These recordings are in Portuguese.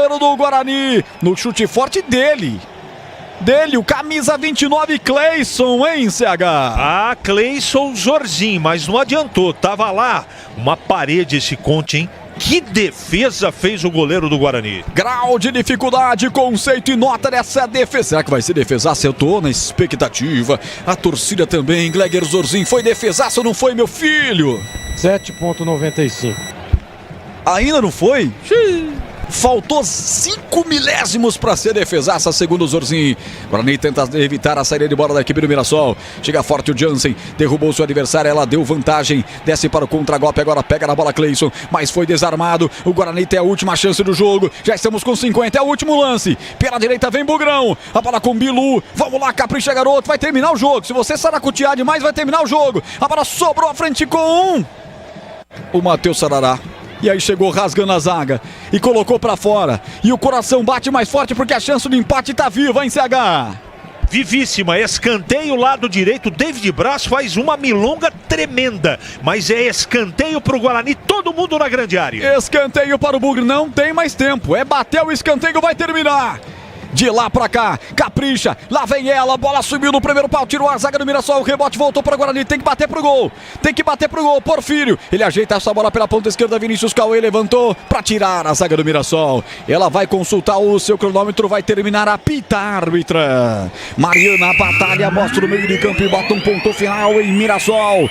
goleiro do Guarani, no chute forte dele, o camisa 29, Cleison, hein, CH? Ah, Cleison Zorzinho, mas não adiantou, tava lá uma parede esse Conte, hein? Que defesa fez o goleiro do Guarani. Grau de dificuldade, conceito e nota dessa defesa. Será que vai ser defesaço? Eu tô na expectativa. A torcida também. Gleger Zorzinho foi defesaço ou não foi, meu filho? 7,95. Ainda não foi? Faltou 5 milésimos para ser defesaça, segundo o Zorzinho. Guarani tenta evitar a saída de bola da equipe do Mirassol. Chega forte o Jansen, derrubou seu adversário, ela deu vantagem, desce para o contragolpe, agora pega na bola Cleison, mas foi desarmado. O Guarani tem a última chance do jogo, já estamos com 50, é o último lance. Pela direita vem Bugrão, a bola com Bilu, vamos lá, capricha garoto, vai terminar o jogo. Se você saracutear demais, vai terminar o jogo. A bola sobrou à frente com o Matheus Sarará. E aí chegou rasgando a zaga e colocou pra fora. E o coração bate mais forte porque a chance do empate tá viva, hein, CH? Vivíssima, escanteio lado direito, David Braz faz uma milonga tremenda, mas é escanteio pro Guarani, todo mundo na grande área. Escanteio para o Bugre, não tem mais tempo, é bater o escanteio, vai terminar. De lá pra cá, capricha, lá vem ela, a bola subiu no primeiro pau, tirou a zaga do Mirassol, o rebote voltou para o Guarani, tem que bater pro gol, Porfírio, ele ajeita essa bola pela ponta esquerda, Vinícius Cauê levantou para tirar a zaga do Mirassol, ela vai consultar o seu cronômetro, vai terminar a pita árbitra, Mariana batalha, mostra o meio de campo e bota um ponto final em Mirassol,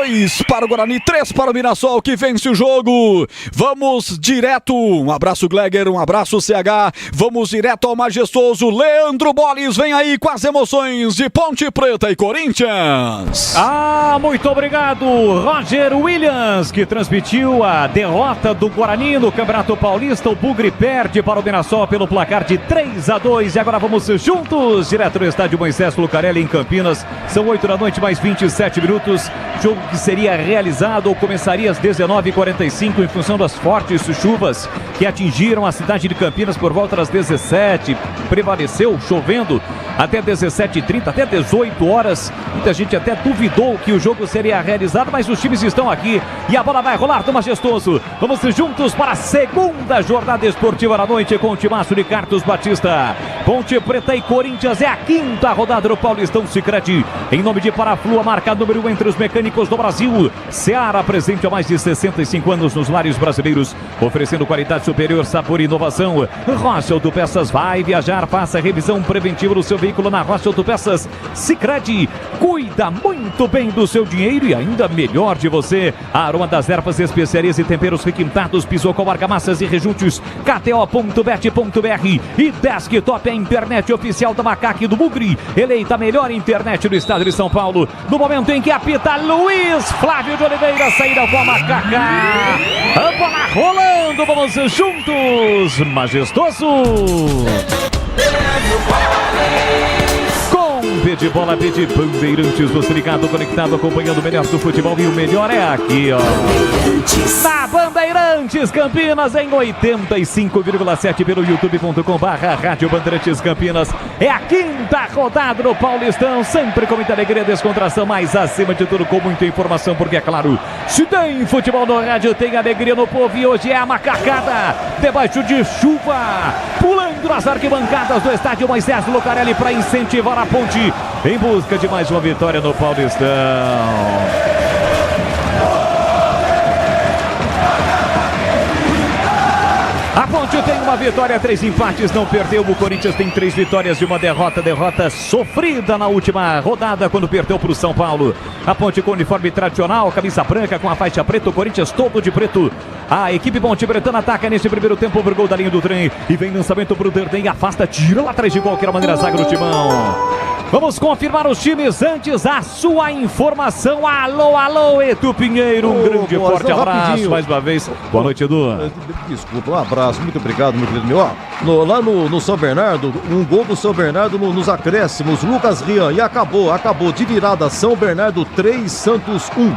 2 para o Guarani, 3 para o Mirassol que vence o jogo, vamos direto, um abraço Gleger, um abraço CH, vamos direto ao majestoso Leandro Bolis, vem aí com as emoções de Ponte Preta e Corinthians. Ah, muito obrigado, Roger Williams, que transmitiu a derrota do Guarani no Campeonato Paulista. O Bugre perde para o Mirassol pelo placar de 3-2. E agora vamos juntos, direto do estádio Moisés Lucarelli em Campinas. São 8 da noite, mais 27 minutos. Jogo que seria realizado ou começaria às 19h45 em função das fortes chuvas que atingiram a cidade de Campinas por volta das 17h. Prevaleceu chovendo até 17h30, até 18 horas. Muita gente até duvidou que o jogo seria realizado, mas os times estão aqui e a bola vai rolar do Majestoso. Vamos juntos para a segunda jornada esportiva da noite com o timaço de Carlos Batista. Ponte Preta e Corinthians é a quinta rodada do Paulistão Sicredi. Em nome de Paraflu, a marca número 1 entre os mecânicos do Brasil. Seara, presente há mais de 65 anos nos lares brasileiros, oferecendo qualidade superior, sabor e inovação. Rocha Autopeças, vai viajar, faça revisão preventiva do seu veículo na Rocha Autopeças. Sicredi, cuida muito bem do seu dinheiro e ainda melhor de você. A Aroma das Ervas, especiarias e temperos requintados, pisou com argamassas e rejuntos. KTO.bet.br e Desktop, a internet oficial da Macaca e do Bugre, eleita a melhor internet do estado de São Paulo. No momento em que apita Luiz Flávio de Oliveira, saída com a Macaca. A bola rolando, vamos juntos, Majestoso. Com B de bola, B de Bandeirantes, você ligado, conectado, acompanhando o melhor do futebol e o melhor é aqui, ó. Na Bandeirantes Campinas, em 85,7 pelo youtube.com/Rádio Bandeirantes Campinas. É a quinta rodada do Paulistão, sempre com muita alegria, descontração, mas acima de tudo com muita informação, porque é claro, se tem futebol no rádio, tem alegria no povo e hoje é a macacada, debaixo de chuva, pulando nas arquibancadas do estádio Moisés Lucarelli para incentivar a Ponte em busca de mais uma vitória no Paulistão. A Ponte tem uma vitória, 3 empates, não perdeu. O Corinthians tem 3 vitórias e uma derrota. Derrota sofrida na última rodada, quando perdeu para o São Paulo. A Ponte com uniforme tradicional, camisa branca com a faixa preta. O Corinthians todo de preto. A equipe Ponte Pretana ataca neste primeiro tempo por gol da linha do trem. E vem lançamento para o Derden, afasta, tira lá atrás de qualquer maneira a zaga do Timão. Vamos confirmar os times antes, a sua informação. Alô, alô, Edu Pinheiro, um grande e forte abraço rapidinho. Mais uma vez. Boa noite, Edu. Desculpa, um abraço, muito obrigado, meu querido meu. Lá no São Bernardo, um gol do São Bernardo nos acréscimos, Lucas Rian, e acabou de virada, São Bernardo 3, Santos 1.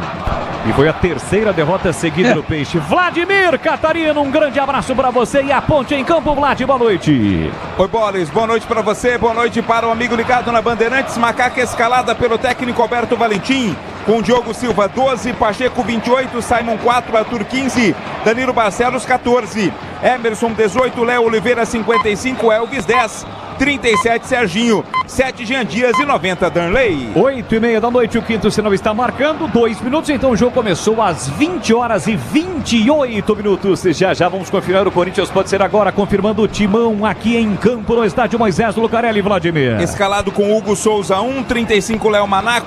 E foi a terceira derrota seguida no Peixe. Vladimir Catarino, um grande abraço para você e a Ponte em campo. Vlad, boa noite. Oi, Bolis, boa noite para você, boa noite para o amigo ligado na Bandeirantes. Macaca escalada pelo técnico Alberto Valentim, com Diogo Silva 12, Pacheco 28, Simon 4, Arthur 15, Danilo Barcelos 14. Emerson 18, Léo Oliveira 55, Elvis 10, 37 Serginho, 7 Jean Dias e 90 Danley. 8h30 da noite, o quinto sinal está marcando 2 minutos, então o jogo começou às 20 horas e 28 minutos. Já vamos confirmar, o Corinthians pode ser agora, confirmando o timão aqui em campo no estádio Moisés Lucarelli, Vladimir. Escalado com Hugo Souza 1, 35 Léo Maná,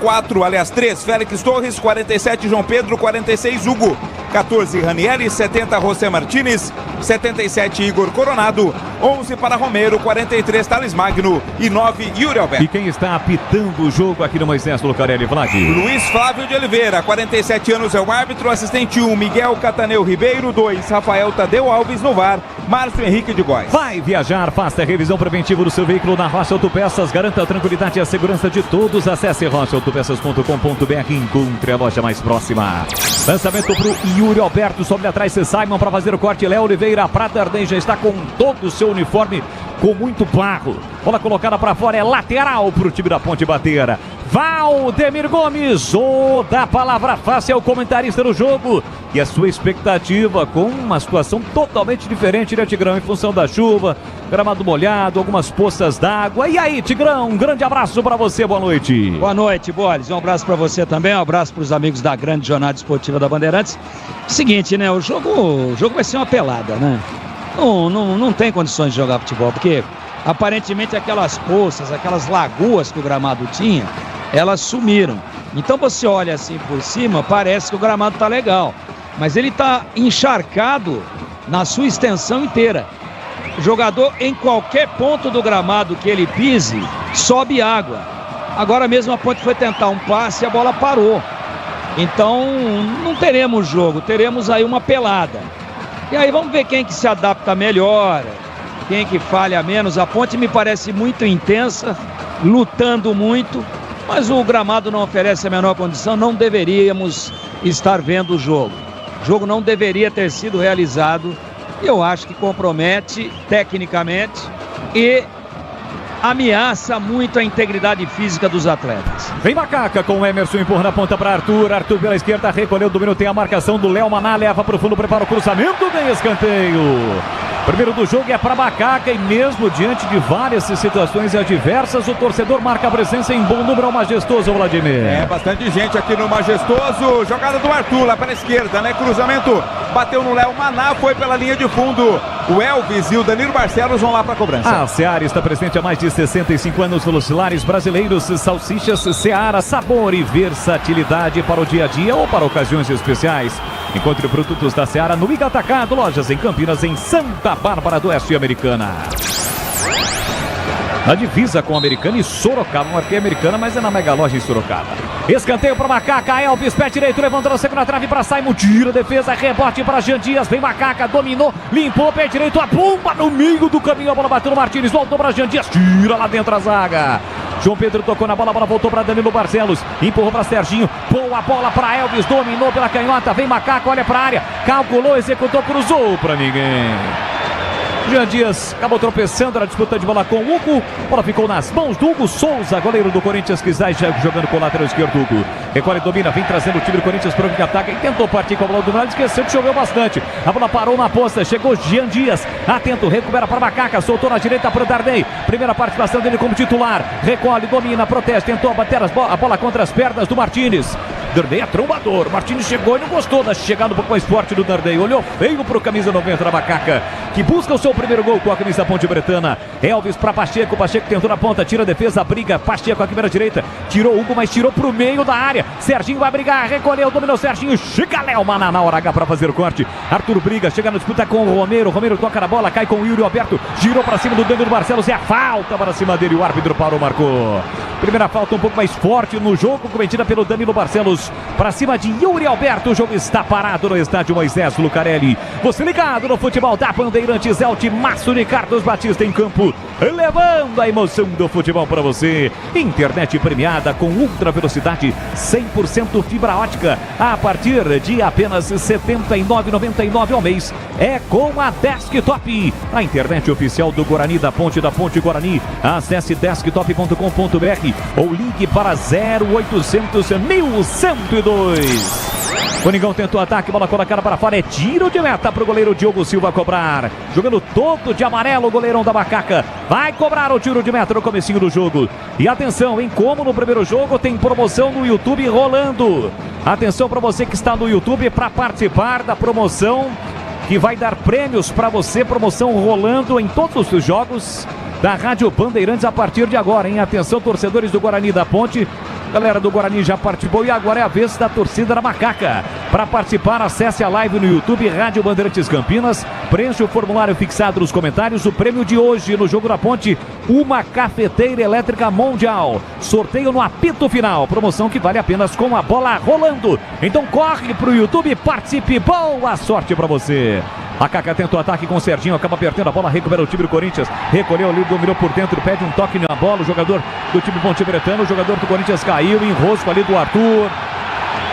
3 Félix Torres, 47 João Pedro, 46 Hugo, 14 Ranieri, 70 José Martínez, 77 Igor Coronado, 11 para Romero, 43 Thales Magno e 9 Yuri Alberto. E quem está apitando o jogo aqui no Moisés Lucarelli, Vladimir? Luiz Flávio de Oliveira, 47 anos é o árbitro, assistente 1 Miguel Cataneu Ribeiro, 2 Rafael Tadeu Alves no VAR, Márcio Henrique de Góes. Vai viajar, faça a revisão preventiva do seu veículo na Rocha Autopeças, garanta a tranquilidade e a segurança de todos. Acesse rochaautopeças.com.br e encontre a loja mais próxima. Lançamento para o Yuri Alberto, sobe atrás Simon para fazer o corte. Léo Oliveira, Prata Arden já está com todo o seu uniforme com muito barro. Bola colocada para fora, é lateral para o time da Ponte Bateira. Valdemir Gomes, da palavra fácil, é o comentarista do jogo. E a sua expectativa com uma situação totalmente diferente, né, Tigrão? Em função da chuva, gramado molhado, algumas poças d'água. E aí, Tigrão, um grande abraço para você, boa noite. Boa noite, Boris. Um abraço para você também, um abraço para os amigos da grande jornada esportiva da Bandeirantes. Seguinte, né, o jogo vai ser uma pelada, né? Não tem condições de jogar futebol, porque aparentemente aquelas poças, aquelas lagoas que o gramado tinha, elas sumiram. Então você olha assim por cima, parece que o gramado tá legal, mas ele tá encharcado na sua extensão inteira. O jogador, em qualquer ponto do gramado que ele pise, sobe água. Agora mesmo a Ponte foi tentar um passe e a bola parou. Então não teremos jogo, teremos aí uma pelada. E aí vamos ver quem que se adapta melhor, quem que falha menos. A Ponte me parece muito intensa, lutando muito, mas o gramado não oferece a menor condição, não deveríamos estar vendo o jogo. O jogo não deveria ter sido realizado. Eu acho que compromete tecnicamente e ameaça muito a integridade física dos atletas. Vem Macaca com o Emerson, empurra na ponta para Arthur. Arthur pela esquerda, recolheu, dominou, tem a marcação do Léo Maná, leva para o fundo, prepara o cruzamento, vem escanteio. Primeiro do jogo é para Macaca e mesmo diante de várias situações adversas, o torcedor marca a presença em bom número ao Majestoso, Vladimir. É, bastante gente aqui no Majestoso. Jogada do Arthur lá para a esquerda, né? Cruzamento, bateu no Léo Maná, foi pela linha de fundo. O Elvis e o Danilo Barcelos vão lá para a cobrança. A Seara está presente há mais de 65 anos nos lares brasileiros. Salsichas Seara, sabor e versatilidade para o dia a dia ou para ocasiões especiais. Encontre produtos da Seara no Iga Atacado, lojas em Campinas, em Santa Bárbara do Oeste, Americana. Na divisa com Americana e Sorocaba, marquei Americana, mas é na Mega Loja em Sorocaba. Escanteio para Macaca, Elvis, pé direito, levantou a segunda trave para Simon, tira a defesa, rebote para Jean Dias, vem Macaca, dominou, limpou, pé direito, a bomba no meio do caminho, a bola bateu no Martínez, voltou para Jean Dias, tira lá dentro a zaga. João Pedro tocou na bola, a bola voltou para Danilo Barcelos, empurrou para Serginho, boa bola para Elvis, dominou pela canhota, vem Macaca, olha para a área, calculou, executou, cruzou para ninguém. Jean Dias acabou tropeçando na disputa de bola com o Hugo. A bola ficou nas mãos do Hugo Souza, goleiro do Corinthians, que está jogando com o lateral esquerdo. Hugo recolhe, domina, vem trazendo o time do Corinthians para o ataque e tentou partir com a bola do lado, esqueceu que choveu bastante. A bola parou na posta, chegou Jean Dias, atento, recupera para Macaca, soltou na direita para o Darney. Primeira participação dele como titular, recolhe, domina, protege, tentou abater a bola contra as pernas do Martínez. Darney é trombador, Martínez chegou e não gostou da chegada um pouco mais forte do Darney, olhou feio para o camisa 90 da Macaca, que busca o seu primeiro gol com a camisa Ponte Bretana. Elvis para Pacheco, Pacheco tentou na ponta, tira a defesa, briga, Pacheco aqui pela direita, tirou Hugo, mas tirou para o meio da área. Serginho vai brigar, recolheu, dominou Serginho, chega Léo Maná na hora H para fazer o corte. Arthur briga, chega na disputa com o Romero, Romero toca na bola, cai com o Yuri Alberto, girou para cima do Danilo Barcelos, é a falta para cima dele, o árbitro parou, marcou. Primeira falta um pouco mais forte no jogo, cometida pelo Danilo Barcelos, para cima de Yuri Alberto. O jogo está parado no estádio Moisés Lucarelli. Você ligado no futebol da Bandeirantes, é o timaço de Carlos Batista em campo, levando a emoção do futebol para você. Internet premiada com ultra velocidade, 100% fibra ótica, a partir de apenas R$ 79,99 ao mês. É com a Desktop, a internet oficial do Guarani, da Ponte Guarani. Acesse desktop.com.br ou ligue para 0800 1102. Coningão tentou ataque, bola colocada para fora, é tiro de meta para o goleiro Diogo Silva cobrar. Jogando todo de amarelo o goleirão da Macaca. Vai cobrar o tiro de meta no comecinho do jogo. E atenção, hein, como no primeiro jogo tem promoção no YouTube rolando. Atenção para você que está no YouTube para participar da promoção que vai dar prêmios para você. Promoção rolando em todos os jogos da Rádio Bandeirantes a partir de agora, hein? Atenção, torcedores do Guarani da Ponte. Galera do Guarani já participou e agora é a vez da torcida da Macaca. Para participar, acesse a live no YouTube Rádio Bandeirantes Campinas. Preencha o formulário fixado nos comentários. O prêmio de hoje no Jogo da Ponte, uma cafeteira elétrica mundial. Sorteio no apito final. Promoção que vale apenas com a bola rolando. Então corre pro YouTube e participe. Boa sorte para você. A Kaká tentou ataque com o Serginho, acaba perdendo a bola, recupera o time do Corinthians, recolheu ali, dominou por dentro, pede um toque na bola, o jogador do time ponte-bretano, o jogador do Corinthians caiu, enrosco ali do Arthur.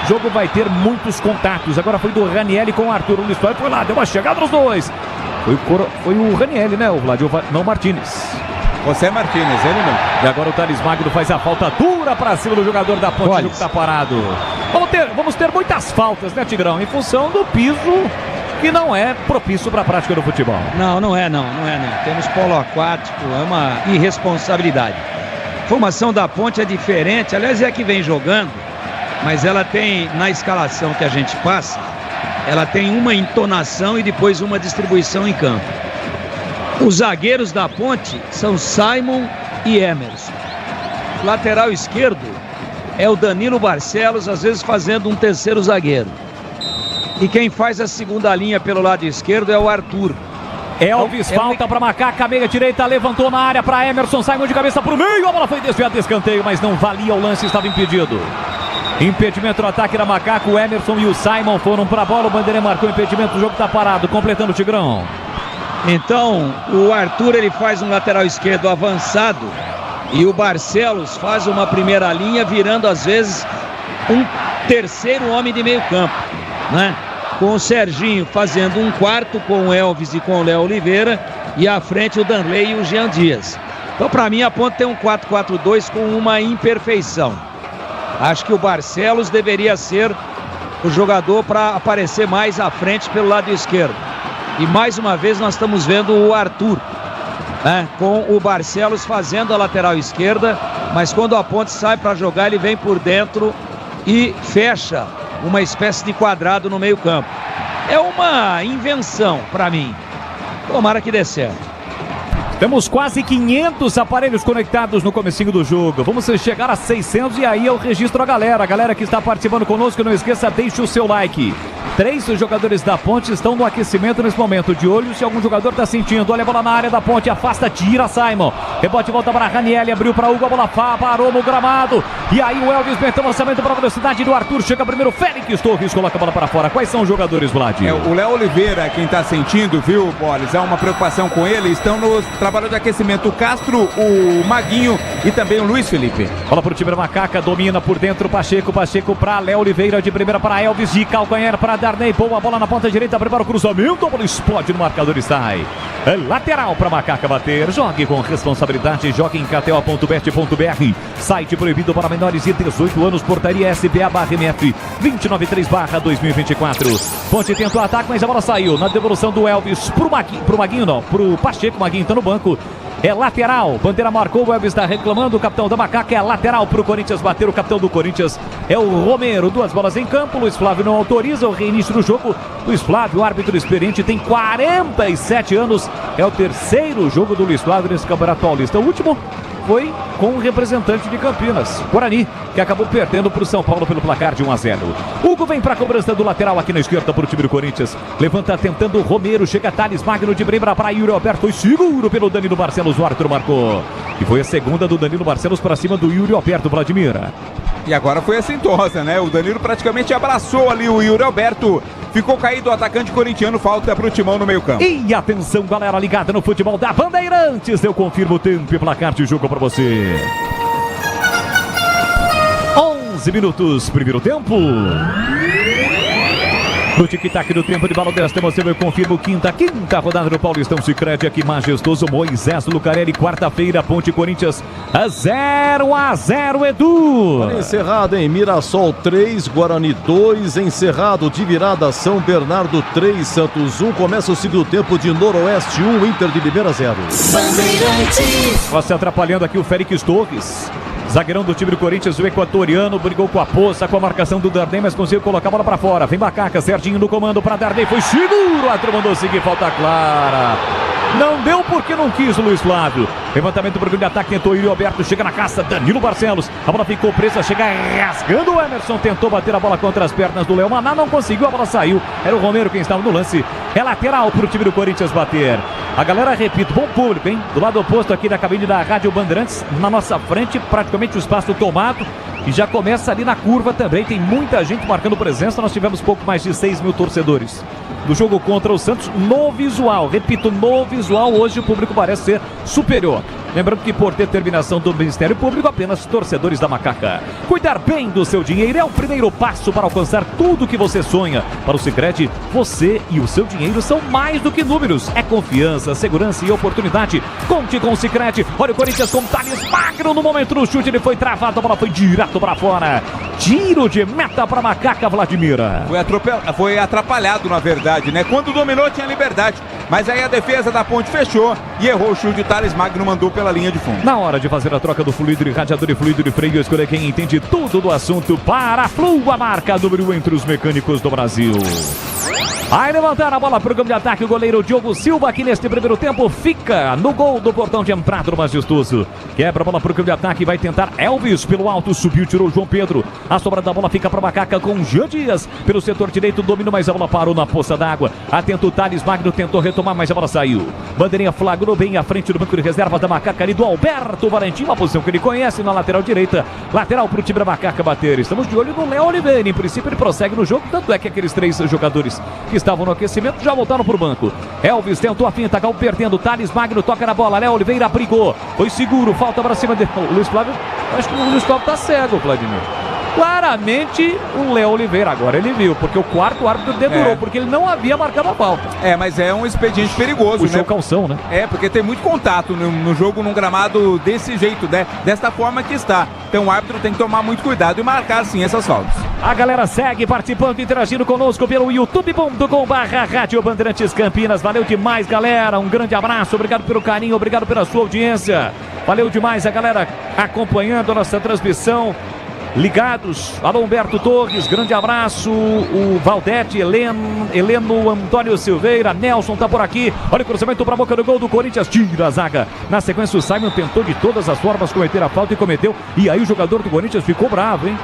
O jogo vai ter muitos contatos, agora foi do Ranieri com o Arthur, o Luiz Flávio foi lá, deu uma chegada nos dois. Foi o Ranieri, né, o Vladio, não Martínez. José Martínez, ele não. E agora o Thales Magno faz a falta dura para cima do jogador da Ponte, o jogo tá parado. Vamos ter muitas faltas, né, Tigrão, em função do piso que não é propício para a prática do futebol. Não é não. Temos polo aquático, é uma irresponsabilidade. A formação da Ponte é diferente, aliás é a que vem jogando, mas ela tem, na escalação que a gente passa, ela tem uma entonação e depois uma distribuição em campo. Os zagueiros da Ponte são Simon e Emerson. Lateral esquerdo é o Danilo Barcelos, às vezes fazendo um terceiro zagueiro. E quem faz a segunda linha pelo lado esquerdo é o Arthur. Elvis, falta para Macaca, meia direita, levantou na área para Emerson, Simon de cabeça para o meio, a bola foi desviada de escanteio, mas não valia o lance, estava impedido. Impedimento no ataque da Macaca, o Emerson e o Simon foram para a bola, o Bandeira marcou impedimento, o jogo está parado, completando o Tigrão. Então, o Arthur ele faz um lateral esquerdo avançado e o Barcelos faz uma primeira linha, virando às vezes um terceiro homem de meio campo, né? Com o Serginho fazendo um quarto com o Elvis e com o Léo Oliveira e à frente o Danley e o Jean Dias. Então, para mim, a Ponte tem um 4-4-2 com uma imperfeição. Acho que o Barcelos deveria ser o jogador para aparecer mais à frente pelo lado esquerdo. E mais uma vez nós estamos vendo o Arthur, né, com o Barcelos fazendo a lateral esquerda, mas quando a Ponte sai para jogar, ele vem por dentro e fecha uma espécie de quadrado no meio campo. É uma invenção para mim. Tomara que dê certo. Temos quase 500 aparelhos conectados no comecinho do jogo. Vamos chegar a 600 e aí eu registro a galera. A galera que está participando conosco, não esqueça, deixe o seu like. 3 jogadores da Ponte estão no aquecimento nesse momento. De olho se algum jogador está sentindo. Olha a bola na área da Ponte, afasta, tira Simon. Rebote, volta para Ranieri, abriu para Hugo, a bola parou no gramado. E aí o Elvis meteu o lançamento para a velocidade do Arthur. Chega primeiro, Félix Torres coloca a bola para fora. Quais são os jogadores, Vlad? O Léo Oliveira, quem está sentindo, viu, Boris? É uma preocupação com ele. Estão no trabalho de aquecimento o Castro, o Maguinho e também o Luiz Felipe. Bola para o time da Macaca, domina por dentro Pacheco para Léo Oliveira, de primeira para Elvis, de calcanhar para Darney, boa bola na ponta direita, prepara o cruzamento, a bola explode no marcador e sai. É lateral para Macaca bater, jogue com responsabilidade, jogue em kto.bet.br, site proibido para menores de 18 anos, portaria SBA/MF 293/2024. Ponte tenta o ataque, mas a bola saiu na devolução do Elvis pro Maguinho não, pro Pacheco, o Maguinho tá no banco. É lateral, Bandeira marcou, o Elvis está reclamando, o capitão da Macaca é lateral para o Corinthians bater, o capitão do Corinthians é o Romero, 2 bolas em campo, Luiz Flávio não autoriza o reinício do jogo. Luiz Flávio, árbitro experiente, tem 47 anos, é o 3º jogo do Luiz Flávio nesse Campeonato Paulista. O último foi com o representante de Campinas, Guarani, que acabou perdendo para o São Paulo pelo placar de 1-0. Hugo vem para a cobrança do lateral aqui na esquerda para o time do Corinthians. Levanta tentando o Romero, chega Thales Magno de Brembra para Yuri Alberto, foi seguro pelo Danilo Barcelos, o Arthur marcou. E foi a segunda do Danilo Barcelos para cima do Yuri Alberto, Vladimir. E agora foi assintosa, né? O Danilo praticamente abraçou ali o Yuri Alberto. Ficou caído o atacante corintiano, falta pro Timão no meio campo. E atenção, galera ligada no futebol da Bandeirantes. Eu confirmo o tempo e placar de jogo para você. 11 minutos, primeiro tempo. No tic-tac do tempo de bola desta, você vai confirma o quinta rodada do Paulistão Sicredi aqui, majestoso Moisés Lucarelli, quarta-feira, Ponte Corinthians, 0-0, Edu. Encerrado em Mirassol 3, Guarani 2, encerrado de virada São Bernardo 3, Santos 1, começa o segundo tempo de Noroeste 1, Inter de Limeira 0. Você atrapalhando aqui o Félix Torres. Zagueirão do time do Corinthians, o equatoriano, brigou com a poça, com a marcação do Darden, mas conseguiu colocar a bola pra fora. Vem Bacaca, Serginho no comando pra Darden, foi seguro, o árbitro mandou seguir, falta clara. Não deu porque não quis o Luiz Flávio. Levantamento do programa de ataque, tentou Yuri Alberto, chega na caça, Danilo Barcelos. A bola ficou presa, chega rasgando o Emerson, tentou bater a bola contra as pernas do Léo Maná, não conseguiu, a bola saiu. Era o Romero quem estava no lance. É lateral pro time do Corinthians bater. A galera, repito, bom público, hein? Do lado oposto aqui da cabine da Rádio Bandeirantes, na nossa frente, praticamente o espaço tomado. E já começa ali na curva também, tem muita gente marcando presença. Nós tivemos pouco mais de 6 mil torcedores do jogo contra o Santos no visual. Repito, no visual, hoje o público parece ser superior. Lembrando que por determinação do Ministério Público, apenas torcedores da Macaca. Cuidar bem do seu dinheiro é o primeiro passo para alcançar tudo que você sonha. Para o Sicredi, você e o seu dinheiro são mais do que números. É confiança, segurança e oportunidade. Conte com o Sicredi. Olha o Corinthians com Thales Magno no momento do chute. Ele foi travado, a bola foi direto para fora. Tiro de meta para Macaca, Vladimira. Foi atrapalhado, na verdade, né? Quando dominou, tinha liberdade. Mas aí a defesa da Ponte fechou e errou o chute. O Thales Magno mandou pela linha de fundo. Na hora de fazer a troca do fluido de radiador e fluido de freio, escolher quem entende tudo do assunto. Para a Flu, a marca número 1 entre os mecânicos do Brasil. Aí levantar a bola para o campo de ataque, o goleiro Diogo Silva, que neste primeiro tempo fica no gol do portão de entrada do Majestoso. Quebra a bola para o campo de ataque, vai tentar Elvis pelo alto, subiu, tirou João Pedro. A sobra da bola fica para Macaca com Jean Dias. Pelo setor direito, domínio, mas a bola parou na poça d'água. Atento o Thales Magno, tentou retomar, mas a bola saiu. Bandeirinha flagrou bem à frente do banco de reservas da Macaca ali do Alberto Valentim, uma posição que ele conhece na lateral direita. Lateral para o time da Macaca bater. Estamos de olho no Léo Oliveira. Em princípio ele prossegue no jogo, tanto é que aqueles 3 jogadores que estavam no aquecimento já voltaram pro banco. Elvis tentou a finta, acabou perdendo. Thales Magno toca na bola. Léo Oliveira brigou. Foi seguro, falta para cima dele. O Luiz Flávio, acho que o Luiz Flávio tá cego, Vladimir. Claramente o Léo Oliveira, agora ele viu, porque o quarto árbitro dedurou, porque ele não havia marcado a falta. Mas é um expediente perigoso, puxou, né? Calção, né? Porque tem muito contato no jogo, num gramado desse jeito, né? Desta forma que está. Então o árbitro tem que tomar muito cuidado e marcar, sim, essas faltas. A galera segue participando, interagindo conosco pelo youtube.com/Rádio Bandeirantes Campinas. Valeu demais, galera. Um grande abraço, obrigado pelo carinho, obrigado pela sua audiência. Valeu demais a galera acompanhando a nossa transmissão. Ligados, alô Humberto Torres, grande abraço, o Valdete, Heleno, Antônio Silveira, Nelson tá por aqui, olha o cruzamento para a boca do gol do Corinthians, tira a zaga, na sequência o Simon tentou de todas as formas cometer a falta e cometeu, e aí o jogador do Corinthians ficou bravo, hein?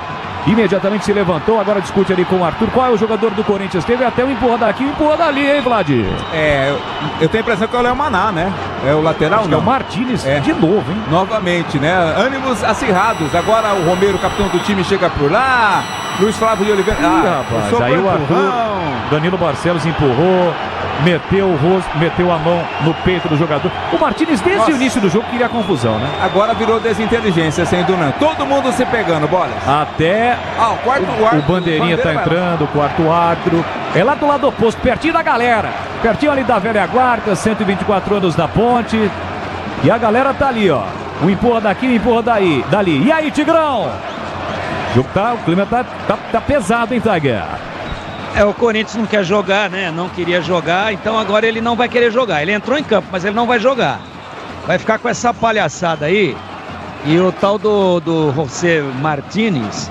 Imediatamente se levantou, agora discute ali com o Arthur. Qual é o jogador do Corinthians? Teve até um empurra daqui e um empurra dali, hein, Vlad? Eu tenho a impressão que é o Léo Maná, né? É o lateral, acho que é o Martínez de novo, hein? Novamente, né? Ânimos acirrados. Agora o Romero, capitão do time, chega por lá. Luiz Flávio de Oliveira. Rapaz, aí o Arthur, Danilo Barcelos empurrou. Meteu o rosto, meteu a mão no peito do jogador. O Martínez, desde o início do jogo, queria confusão, né? Agora virou desinteligência, sem dúvida. Todo mundo se pegando, bolas. Até o Bandeirinha tá entrando, o quarto árbitro. É lá do lado oposto, pertinho da galera. Pertinho ali da velha guarda, 124 anos da Ponte. E a galera tá ali, ó. Um empurra daqui, um empurra dali. E aí, Tigrão? O clima tá pesado, hein, Tiger? O Corinthians não quer jogar, né? Não queria jogar, então agora ele não vai querer jogar. Ele entrou em campo, mas ele não vai jogar. Vai ficar com essa palhaçada aí. E o tal do José Martínez,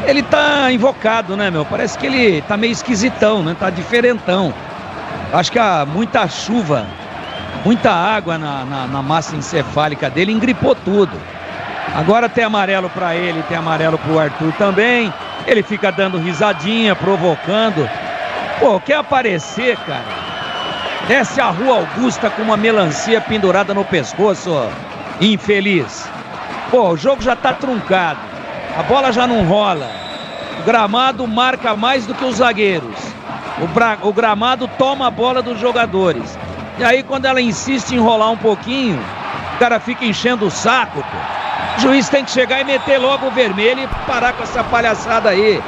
ele tá invocado, né, meu? Parece que ele tá meio esquisitão, né? Tá diferentão. Acho que há muita chuva, muita água na massa encefálica dele, engripou tudo. Agora tem amarelo pra ele, tem amarelo pro Arthur também. Ele fica dando risadinha, provocando. Pô, quer aparecer, cara? Desce a Rua Augusta com uma melancia pendurada no pescoço, ó. Infeliz. Pô, o jogo já tá truncado. A bola já não rola. O gramado marca mais do que os zagueiros. O gramado toma a bola dos jogadores. E aí, quando ela insiste em rolar um pouquinho, o cara fica enchendo o saco, pô. O juiz tem que chegar e meter logo o vermelho e parar com essa palhaçada aí.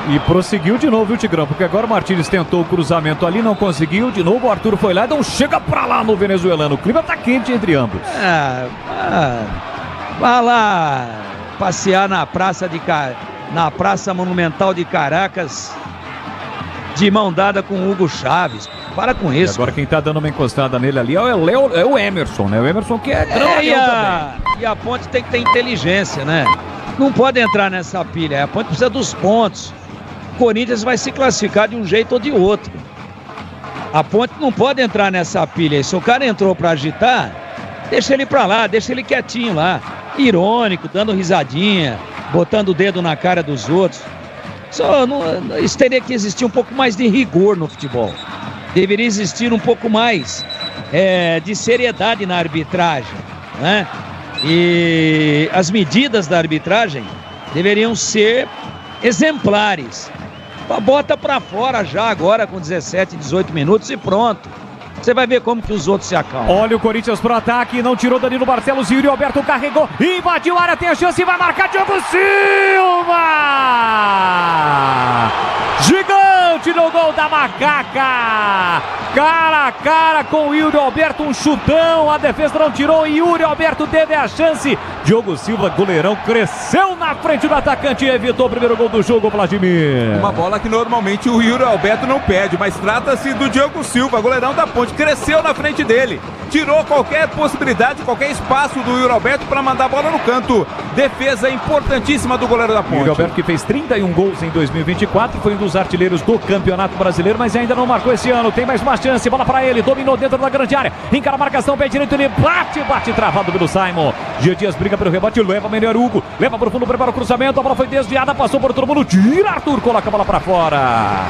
E prosseguiu de novo, viu, Tigrão? Porque agora o Martínez tentou o cruzamento ali, não conseguiu. De novo o Arthur foi lá e dá um chega pra lá no venezuelano. O clima tá quente entre ambos. Vá lá passear na Praça Monumental de Caracas de mão dada com o Hugo Chaves. Para com E isso. agora quem tá dando uma encostada nele ali é o Emerson, né? O Emerson que é grande também. E a Ponte tem que ter inteligência, né? Não pode entrar nessa pilha. A Ponte precisa dos pontos. O Corinthians vai se classificar de um jeito ou de outro. A Ponte não pode entrar nessa pilha. E se o cara entrou pra agitar, deixa ele pra lá, deixa ele quietinho lá. Irônico, dando risadinha, botando o dedo na cara dos outros. Isso teria que existir um pouco mais de rigor no futebol. Deveria existir um pouco mais de seriedade na arbitragem, né? E as medidas da arbitragem deveriam ser exemplares. Bota pra fora já agora com 17, 18 minutos e pronto. Você vai ver como que os outros se acalmam. Olha o Corinthians pro ataque, não tirou Danilo Barcelos, Yuri Alberto carregou, invadiu a área, tem a chance, vai marcar Diogo Silva! Gigante no gol da Macaca! Cara a cara com o Yuri Alberto, um chutão, a defesa não tirou, e Yuri Alberto teve a chance. Diogo Silva, goleirão, cresceu na frente do atacante e evitou o primeiro gol do jogo, Vladimir. Uma bola que normalmente o Yuri Alberto não pede, mas trata-se do Diogo Silva, goleirão da Ponte, cresceu na frente dele, tirou qualquer possibilidade, qualquer espaço do Yuri Alberto para mandar a bola no canto. Defesa importantíssima do goleiro da Ponte. Yuri Alberto que fez 31 gols em 2024, foi um dos artilheiros do Campeonato Brasileiro, mas ainda não marcou esse ano. Tem mais uma chance, bola para ele, dominou dentro da grande área, encara a marcação, pé direito, ele bate travado pelo Simon. Gia Dias briga pelo rebote, leva melhor Hugo, leva pro fundo, prepara o cruzamento, a bola foi desviada, passou por todo mundo, tira Arthur, coloca a bola para fora.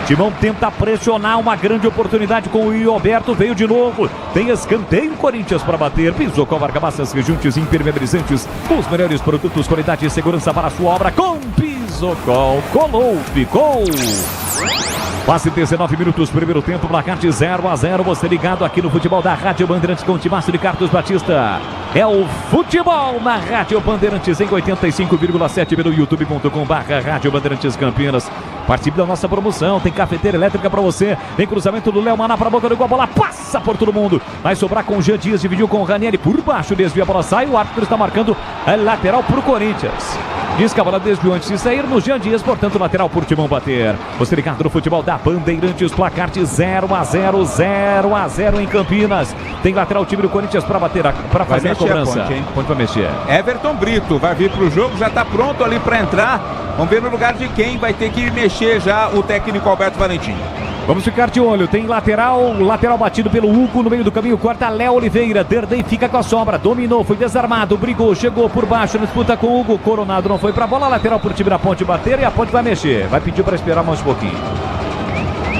Timão tenta pressionar, uma grande oportunidade com o Yuri Alberto, veio de novo, tem escanteio Corinthians para bater, pisou com a argamassas, rejuntes impermeabilizantes, os melhores produtos, qualidade e segurança para a sua obra, com Pisocol, colou, ficou. Quase 19 minutos, primeiro tempo, placar de 0-0, você ligado aqui no Futebol da Rádio Bandeirantes com o timaço de Carlos Batista. É o futebol na Rádio Bandeirantes em 85,7 pelo youtube.com/Rádio Bandeirantes Campinas. Participe da nossa promoção, tem cafeteira elétrica para você. Tem cruzamento do Léo Maná para a boca do gol, a bola passa por todo mundo. Vai sobrar com o Jean Dias, dividiu com o Ranieri por baixo, desvia a bola, sai, o árbitro está marcando a lateral para o Corinthians. Diz que a bola desviou antes de sair no Jean Dias, portanto lateral por Timão bater. Você ligado no Futebol da Bandeirantes, placar de 0-0 em Campinas. Tem lateral time do Corinthians para bater, para fazer a cobrança. Ponte vai mexer. Everton Brito vai vir pro jogo, já está pronto ali para entrar. Vamos ver no lugar de quem vai ter que mexer já o técnico Alberto Valentim. Vamos ficar de olho, tem lateral batido pelo Hugo no meio do caminho, corta Léo Oliveira, Derden fica com a sobra, dominou, foi desarmado, brigou, chegou por baixo, na disputa com o Hugo, Coronado não foi pra bola, lateral pro time da Ponte bater e a Ponte vai mexer, vai pedir para esperar mais um pouquinho.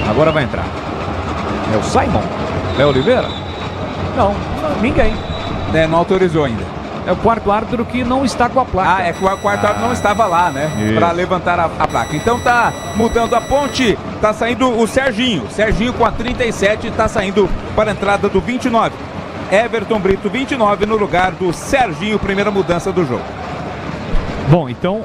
Agora vai entrar. É o Simon? Léo Oliveira? Não, ninguém. Não autorizou ainda. É o quarto árbitro que não está com a placa. É que o quarto árbitro não estava lá, né? Para levantar a placa. Então tá mudando a Ponte, tá saindo o Serginho. Serginho com a 37 tá saindo para a entrada do 29. Everton Brito, 29 no lugar do Serginho, primeira mudança do jogo. Bom, então...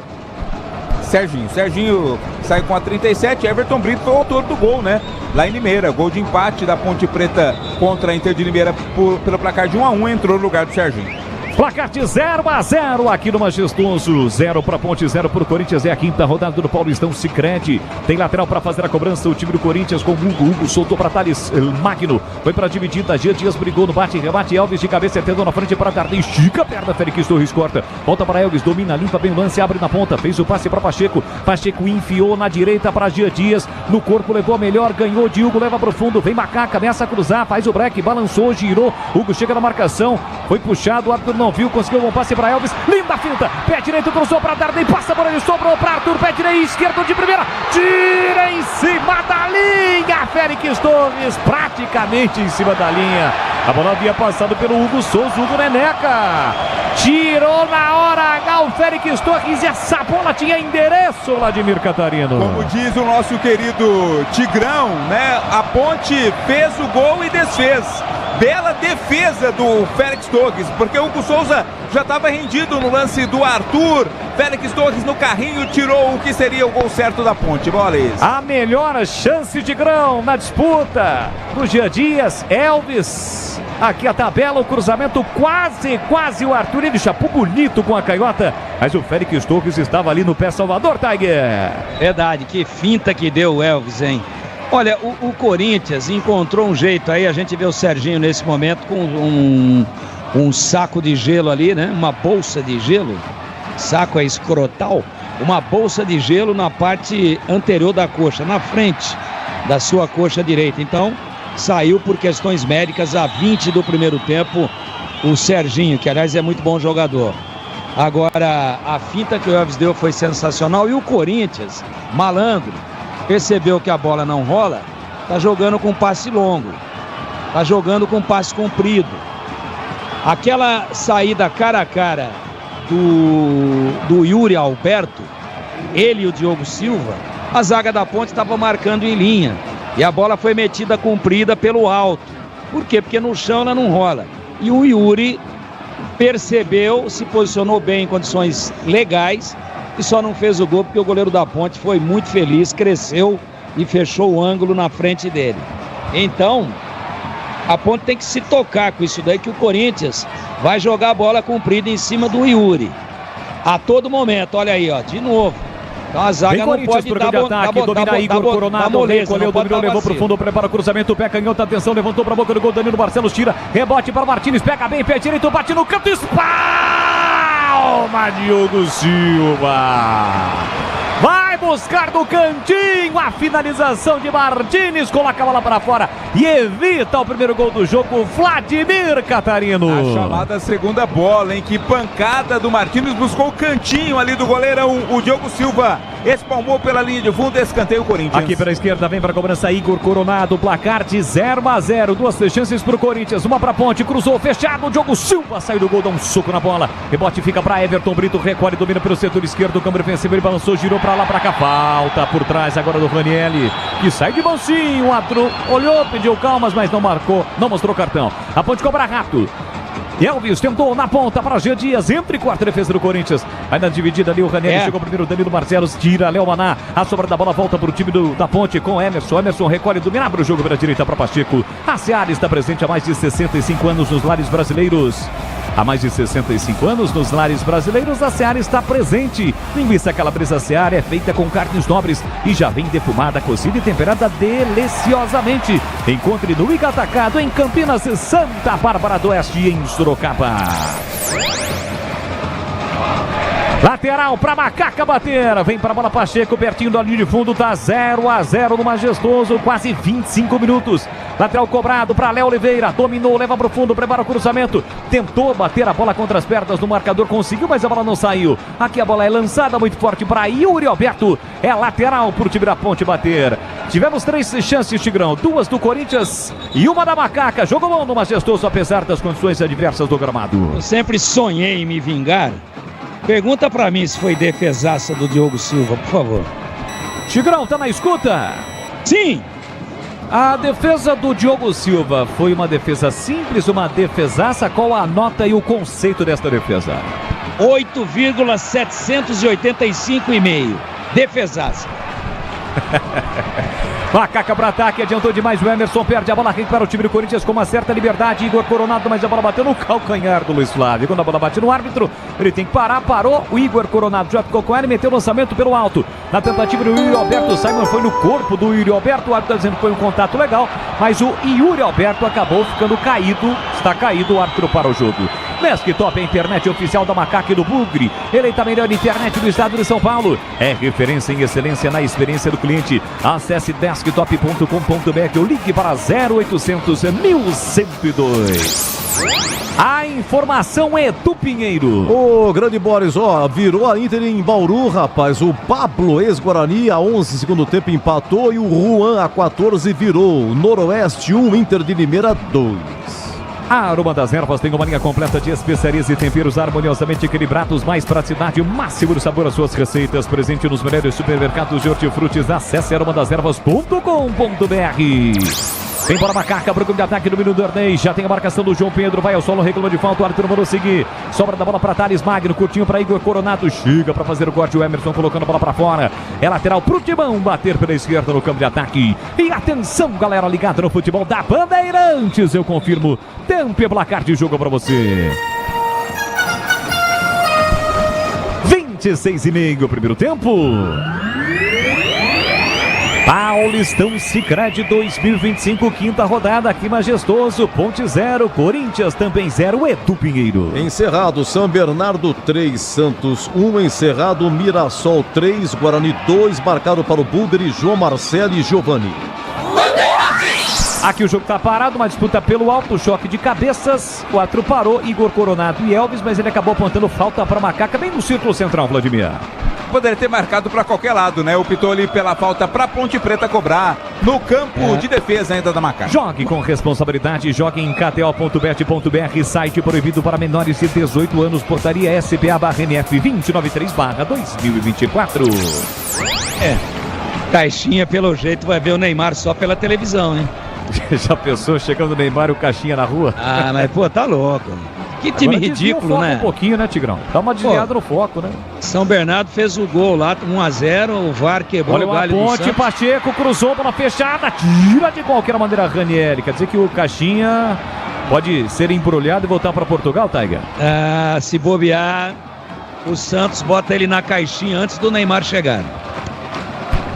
Serginho sai com a 37, Everton Brito foi o autor do gol, né? Lá em Limeira, gol de empate da Ponte Preta contra a Inter de Limeira pelo placar de 1-1, entrou no lugar do Serginho. Placar de 0-0 aqui no Majestoso, 0 para Ponte, 0 para o Corinthians, é a quinta rodada do Paulistão Sicredi. Tem lateral para fazer a cobrança, o time do Corinthians com Hugo soltou para Thales Magno, foi para a dividida, Gia Dias brigou no bate-rebate, Elvis de cabeça, tentou na frente para Darden, estica a perna, Félix Torres corta, volta para Elvis, domina, limpa bem o lance, abre na ponta, fez o passe para Pacheco, Pacheco enfiou na direita para Gia Dias, no corpo levou a melhor, ganhou de Hugo, leva para o fundo, vem Macaca, ameaça a cruzar, faz o break, balançou, girou, Hugo chega na marcação, foi puxado, o árbitro não viu, conseguiu um bom passe para Elvis, linda finta, pé direito cruzou para Darden, passa por ele, sobrou para Arthur, pé direito, esquerdo de primeira, tira em cima da linha, Félix Torres praticamente em cima da linha, a bola havia passado pelo Hugo Souza, Hugo Neneca, tirou na hora H o Félix Torres e essa bola tinha endereço, Vladimir Catarino. Como diz o nosso querido Tigrão, né? A Ponte fez o gol e desfez. bela defesa do Félix Torres, porque o Hugo Souza já estava rendido no lance do Arthur. Félix Torres no carrinho tirou o que seria o gol certo da Ponte. Boles. A melhor chance de grão na disputa do Jean Dias, Elvis. Aqui a tabela, o cruzamento quase o Arthur, ele chapou bonito com a canhota, mas o Félix Torres estava ali no pé salvador, Tiger. Verdade, que finta que deu o Elvis, hein? Olha, o Corinthians encontrou um jeito aí, a gente vê o Serginho nesse momento com um saco de gelo ali, né? Uma bolsa de gelo, saco é escrotal, uma bolsa de gelo na parte anterior da coxa, na frente da sua coxa direita. Então, saiu por questões médicas a 20 do primeiro tempo o Serginho, que aliás é muito bom jogador. Agora, a finta que o Elvis deu foi sensacional e o Corinthians, malandro, percebeu que a bola não rola, tá jogando com passe longo, tá jogando com passe comprido. Aquela saída cara a cara do Yuri Alberto, ele e o Diogo Silva, a zaga da Ponte estava marcando em linha e a bola foi metida comprida pelo alto. Por quê? Porque no chão ela não rola. E o Yuri percebeu, se posicionou bem em condições legais e só não fez o gol porque o goleiro da Ponte foi muito feliz, cresceu e fechou o ângulo na frente dele. Então, a Ponte tem que se tocar com isso daí, que o Corinthians vai jogar a bola comprida em cima do Yuri a todo momento. Olha aí, ó, de novo. Então a zaga não pode dar ataque, domina Igor Coronado, recolheu, dominou, levou pro fundo, prepara o cruzamento, pé canhota, atenção, levantou pra boca do gol, Danilo Barcelos tira, rebote para Martins, pega bem, pé direito, bate no canto, espalma Diogo Silva. Vai buscar do cantinho a finalização de Martins, coloca a bola para fora e evita o primeiro gol do jogo, Vladimir Catarino. A chamada segunda bola, hein? Que pancada do Martins, buscou o cantinho ali do goleirão, o Diogo Silva espalmou pela linha de fundo, escanteio o Corinthians. Aqui pela esquerda vem para a cobrança Igor Coronado, placar de 0-0, duas chances para o Corinthians, uma para a Ponte, cruzou, fechado, o Diogo Silva saiu do gol, dá um soco na bola, rebote fica para Everton Brito, recolhe, domina pelo setor esquerdo, o câmbio defensivo, ele balançou, girou para lá, para cá, falta por trás agora do Ranieri, que sai de mansinho, o Atro olhou, pediu calmas, mas não marcou, não mostrou cartão. A Ponte cobra rápido. Elvis tentou na ponta para Jean Dias, entre quarta defesa do Corinthians. Aí na dividida ali o Ranieri chegou primeiro, Danilo Barcelos tira, Léo Maná, a sobra da bola volta para o time da Ponte com Emerson. Emerson recolhe, domina, abre o jogo pela direita para Pacheco. A Seara está presente há mais de 65 anos nos lares brasileiros. Há mais de 65 anos nos lares brasileiros, a Seara está presente. Linguiça calabresa Seara é feita com carnes nobres e já vem defumada, cozida e temperada deliciosamente. Encontre no Iga Atacado em Campinas, Santa Bárbara do Oeste e em Sorocaba. Lateral para Macaca bater, vem para a bola Pacheco, pertinho da linha de fundo, tá 0-0 no Majestoso, quase 25 minutos. Lateral cobrado para Léo Oliveira, dominou, leva para o fundo, prepara o cruzamento, tentou bater a bola contra as pernas do marcador, conseguiu, mas a bola não saiu. Aqui a bola é lançada muito forte para Yuri Alberto, é lateral para o time da Ponte bater. Tivemos 3 chances, Tigrão, 2 do Corinthians e uma da Macaca. Jogo bom no Majestoso, apesar das condições adversas do gramado. Eu sempre sonhei em me vingar. Pergunta pra mim se foi defesaça do Diogo Silva, por favor. Tigrão, tá na escuta? Sim! A defesa do Diogo Silva foi uma defesa simples, uma defesaça. Qual a nota e o conceito desta defesa? 8,785,5. Defesaça. Macaca para ataque, adiantou demais o Emerson, perde a bola, recupera o time do Corinthians com uma certa liberdade, Igor Coronado, mas a bola bateu no calcanhar do Luiz Flávio. Quando a bola bate no árbitro, ele tem que parar, parou, o Igor Coronado já ficou com ela e meteu o lançamento pelo alto. Na tentativa do Yuri Alberto, o Simon foi no corpo do Yuri Alberto, o árbitro está dizendo que foi um contato legal, mas o Yuri Alberto acabou ficando caído, está caído, o árbitro para o jogo. Desktop, a internet oficial da Macaca e do Bugre, eleita a melhor internet do estado de São Paulo, é referência em excelência na experiência do cliente. Acesse desktop.com.br ou ligue para 0800 1102. A informação é do Pinheiro. Ô, grande Boris, ó, virou a Inter em Bauru, rapaz. O Pablo, ex-Guarani, a 11 segundo tempo empatou e o Juan, a 14 virou. Noroeste 1, Inter de Limeira 2. A Aroma das Ervas tem uma linha completa de especiarias e temperos harmoniosamente equilibrados, mais praticidade, o máximo de sabor às suas receitas. Presente nos melhores supermercados de hortifrutis. Acesse aromadeservas.com.br. Vem para a Macaca, para o campo de ataque do Menino Darney. Já tem a marcação do João Pedro. Vai ao solo, reclama de falta. O Arthur mandou seguir. Sobra da bola para Thales Magno. Curtinho para Igor Coronato. Chega para fazer o corte. O Emerson colocando a bola para fora. É lateral para o Timão. Bater pela esquerda no campo de ataque. E atenção, galera ligada no futebol da Bandeirantes. Eu confirmo. Tempo e placar de jogo para você. 26,5 primeiro tempo. Paulistão Sicredi 2025, quinta rodada, aqui majestoso, Ponte 0, Corinthians também 0, Edu Pinheiro. Encerrado, São Bernardo 3, Santos 1, encerrado, Mirassol 3, Guarani 2, marcado para o Bulder, João Marcelo e Giovani. Aqui o jogo está parado, uma disputa pelo alto, choque de cabeças, o Arthur parou, Igor Coronato e Elvis, mas ele acabou apontando falta para Macaca, bem no círculo central, Vladimir. Poderia ter marcado para qualquer lado, né? Optou ali pela falta para Ponte Preta cobrar no campo de defesa ainda da Macaca. Jogue com responsabilidade, jogue em kto.bet.br, site proibido para menores de 18 anos, portaria SPA/NF 293/2024. Caixinha, pelo jeito, vai ver o Neymar só pela televisão, hein? Já pensou chegando o Neymar e o Caixinha na rua? Ah, mas pô, tá louco. Que time agora ridículo, né? Um pouquinho, né, Tigrão? Dá uma desviada no foco, né? São Bernardo fez o gol lá, 1-0, o VAR quebrou. Olha o o galho do Ponte, Santos. Pacheco cruzou, bola fechada, tira de qualquer maneira Ranieri. Quer dizer que o Caixinha pode ser embrulhado e voltar para Portugal, Tiger? Ah, se bobear, o Santos bota ele na caixinha antes do Neymar chegar.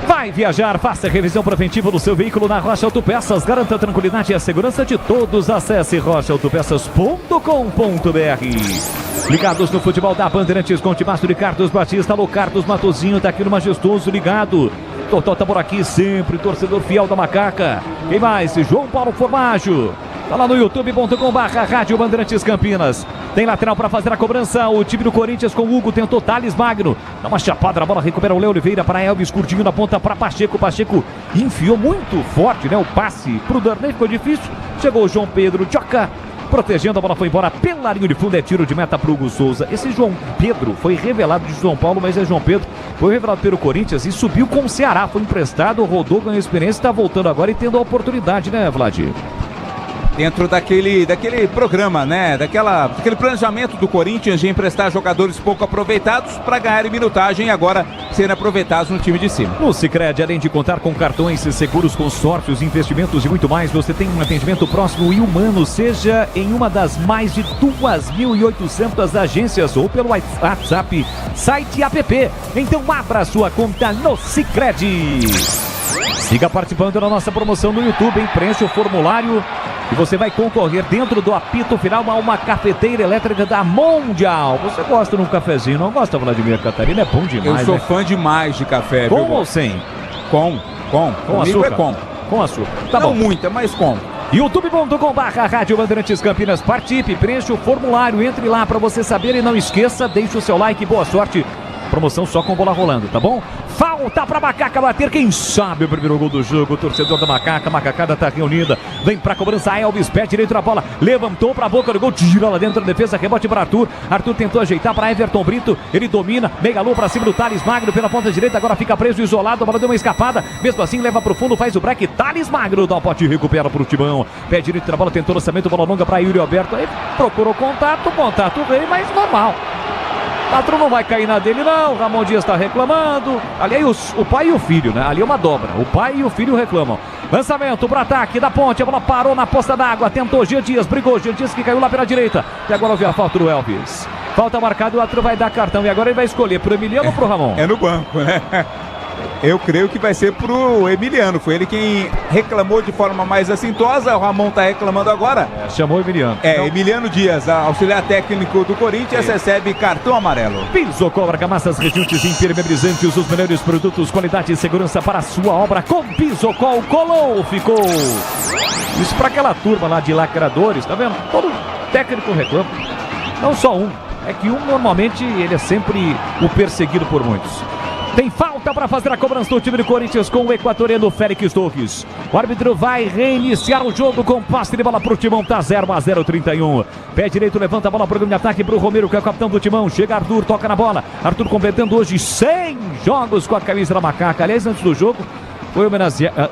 Vai viajar, faça revisão preventiva do seu veículo na Rocha Autopeças. Garanta a tranquilidade e a segurança de todos. Acesse rochaautopeças.com.br. Ligados no futebol da Bandeirantes com Timaço de Carlos Batista. Alô, Carlos Matozinho, tá aqui no Majestoso, ligado. Totó tá por aqui sempre, torcedor fiel da Macaca. Quem mais? João Paulo Formaggio. Tá lá no youtube.com/Rádio Bandeirantes Campinas. Tem lateral para fazer a cobrança. O time do Corinthians com o Hugo tentou Thales Magno. Dá uma chapada na bola, recupera o Léo Oliveira para Elvis, curtinho na ponta para Pacheco. Pacheco enfiou muito forte, né? O passe pro Darney ficou difícil. Chegou o João Pedro, Tchoca, protegendo, a bola foi embora pela linha de fundo, é tiro de meta pro Hugo Souza. Esse João Pedro foi revelado de São Paulo, mas é João Pedro. Foi revelado pelo Corinthians e subiu com o Ceará. Foi emprestado, rodou, ganhou experiência, está voltando agora e tendo a oportunidade, né, Vlad? Dentro daquele programa, né? Daquele planejamento do Corinthians de emprestar jogadores pouco aproveitados para ganhar minutagem e agora serem aproveitados no time de cima. No Sicredi, além de contar com cartões, seguros, consórcios, investimentos e muito mais, você tem um atendimento próximo e humano, seja em uma das mais de 2.800 agências ou pelo WhatsApp, site e app. Então abra sua conta no Sicredi. Siga participando da nossa promoção no YouTube, hein? Preencha o formulário e você vai concorrer dentro do apito final a uma cafeteira elétrica da Mundial. Você gosta de um cafezinho, não gosta, Vladimir Catarina? É bom demais. Eu sou né? fã demais de café. Com viu? ou sem? Com açúcar? É com. Com açúcar. Tá Não bom. muita, mas com. youtube.com/Rádio Bandeirantes Campinas. Participe, preencha o formulário, entre lá para você saber e não esqueça, deixe o seu like, boa sorte. Promoção só com bola rolando, tá bom? Falta pra Macaca bater, quem sabe o primeiro gol do jogo. O torcedor da Macaca, a macacada tá reunida. Vem pra cobrança, Elvis, pé direito na bola. Levantou pra boca do gol, tira lá dentro da defesa, rebote para Arthur. Arthur tentou ajeitar para Everton Brito. Ele domina, megalou pra cima do Thales Magno pela ponta direita. Agora fica preso, isolado, a bola deu uma escapada. Mesmo assim, leva pro fundo, faz o break. Thales Magno dá o pote e recupera pro Timão. Pé direito na bola, tentou lançamento, bola longa pra Yuri Alberto. Aí procurou contato veio, mas normal. O patrão não vai cair na dele, não. Ramon Dias está reclamando. Ali é o pai e o filho, né? Ali é uma dobra. O pai e o filho reclamam. Lançamento para ataque da Ponte. A bola parou na poça d'água. Tentou Jean Dias, brigou. Jean Dias que caiu lá pela direita. E agora ouviu a falta do Elvis. Falta marcada, o Arthur vai dar cartão. E agora ele vai escolher pro Emiliano ou pro Ramon? É no banco, né? Eu creio que vai ser pro Emiliano. Foi ele quem reclamou de forma mais assintosa. O Ramon tá reclamando agora. Chamou o Emiliano. Emiliano Dias, auxiliar técnico do Corinthians, recebe cartão amarelo. Piso, cobra, camassas, rejuntes, impermeabilizantes, os melhores produtos, qualidade e segurança para a sua obra. Com Pisocol, colou, ficou. Isso para aquela turma lá de lacradores, tá vendo? Todo técnico reclama. Não só um. É que um normalmente ele é sempre o perseguido por muitos. Tem falta para fazer a cobrança do time do Corinthians com o equatoriano Félix Torres. O árbitro vai reiniciar o jogo com passe de bola para o Timão. Tá 0-0, 31. Pé direito, levanta a bola para o de ataque para o Romero, que é o capitão do Timão. Chega Arthur, toca na bola. Arthur completando hoje 100 jogos com a camisa da Macaca. Aliás, antes do jogo, foi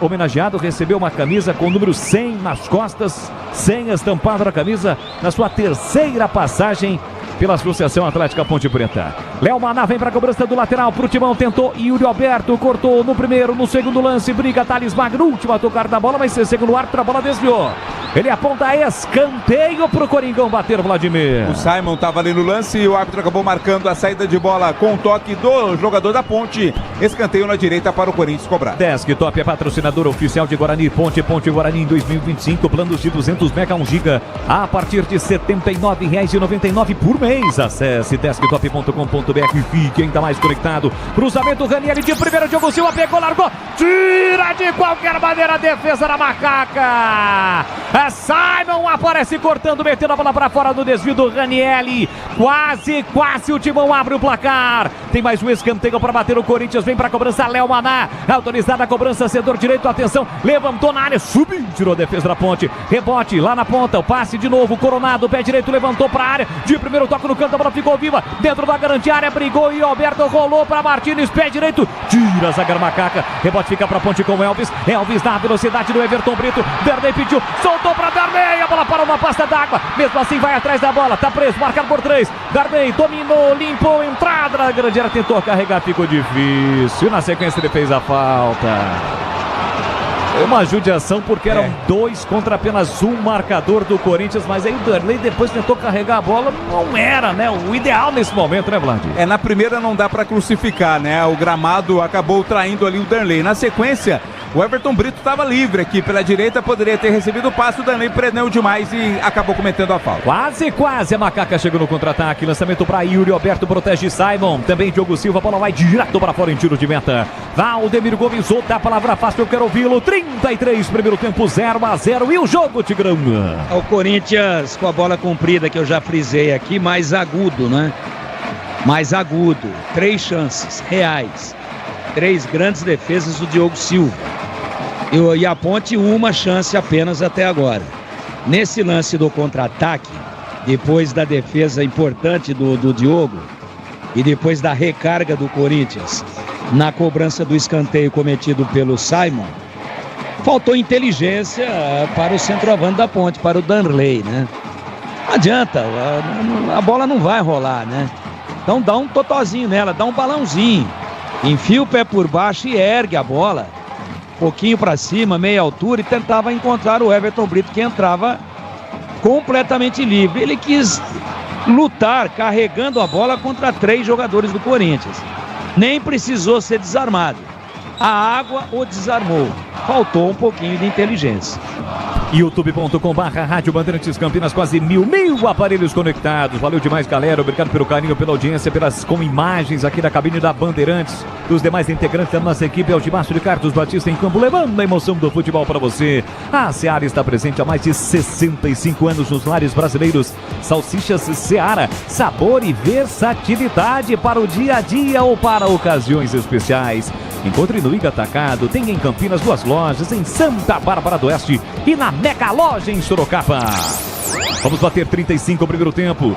homenageado, recebeu uma camisa com o número 100 nas costas, 100 estampado na camisa, na sua terceira passagem pela Associação Atlética Ponte Preta. Léo Maná vem para a cobrança do lateral pro Timão, tentou Yuri Alberto, cortou no primeiro, no segundo lance, briga Thales Magno, último a tocar da bola, mas segundo o árbitro, a bola desviou. Ele aponta escanteio pro Coringão bater, Vladimir. O Simon estava ali no lance e o árbitro acabou marcando a saída de bola com o toque do jogador da Ponte. Escanteio na direita para o Corinthians cobrar. Desktop é patrocinador oficial de Guarani. Ponte Guarani em 2025. Planos de 200 mega 1 giga a partir de R$ 79,99 por mês. Acesse desktop.com.br e fique ainda mais conectado. Cruzamento, Ranieri de primeira, Diogo Silva pegou, largou. Tira de qualquer maneira a defesa da Macaca. A Simon aparece cortando, metendo a bola para fora do desvio do Ranieri. Quase o Timão abre o placar. Tem mais um escanteio para bater o Corinthians. Vem para a cobrança, Léo Maná. Autorizada a cobrança, setor direito, atenção. Levantou na área, subiu, tirou a defesa da Ponte. Rebote lá na ponta, o passe de novo. Coronado, pé direito, levantou para a área. De primeiro toque no canto, a bola ficou viva. Dentro da grande área, brigou e Alberto rolou para Martínez, pé direito. Tira a zaga Macaca. Rebote fica para a Ponte com Elvis. Elvis na velocidade do Everton Brito. Darley pediu, soltou para Darley. A bola parou na pasta d'água. Mesmo assim vai atrás da bola. Tá preso, marcado por 3. Darley dominou, limpou, entrada na grande área. Tentou carregar, ficou difícil. Na sequência ele fez a falta. Uma judiação porque eram 2 contra apenas um marcador do Corinthians, mas aí o Darley depois tentou carregar a bola, não era, né, o ideal nesse momento, né, Vlad? Na primeira não dá para crucificar, né, o gramado acabou traindo ali o Darley. Na sequência, o Everton Brito estava livre aqui pela direita, poderia ter recebido o passe, o Darley prendeu demais e acabou cometendo a falta. Quase a Macaca chegou no contra-ataque, lançamento para Yuri Alberto, protege Simon, também Diogo Silva, a bola vai direto para fora em tiro de meta. Valdemir Gomes, outra palavra fácil, eu quero ouvi-lo. 33, primeiro tempo, 0-0 e o jogo, Tigrão. O Corinthians com a bola comprida, que eu já frisei aqui, mais agudo, né? Mais agudo, 3 chances reais, 3 grandes defesas do Diogo Silva. E a Ponte uma chance apenas até agora. Nesse lance do contra-ataque, depois da defesa importante do Diogo e depois da recarga do Corinthians na cobrança do escanteio cometido pelo Simon, faltou inteligência para o centroavante da Ponte, para o Darley, né? Não adianta, a bola não vai rolar, né? Então dá um totozinho nela, dá um balãozinho, enfia o pé por baixo e ergue a bola pouquinho para cima, meia altura, e tentava encontrar o Everton Brito, que entrava completamente livre. Ele quis lutar carregando a bola contra 3 jogadores do Corinthians. Nem precisou ser desarmado. A água o desarmou. Faltou um pouquinho de inteligência. youtube.com/Rádio Bandeirantes Campinas, quase mil aparelhos conectados. Valeu demais, galera. Obrigado pelo carinho, pela audiência, com imagens aqui da cabine da Bandeirantes, dos demais integrantes da nossa equipe. É o Timaço de Carlos Batista em campo, levando a emoção do futebol para você. A Seara está presente há mais de 65 anos nos lares brasileiros. Salsichas Seara, sabor e versatilidade para o dia a dia ou para ocasiões especiais. Encontre no Iga Atacado, tem em Campinas 2 lojas, em Santa Bárbara do Oeste e na Mega Loja em Sorocaba. Vamos bater 35 primeiro tempo.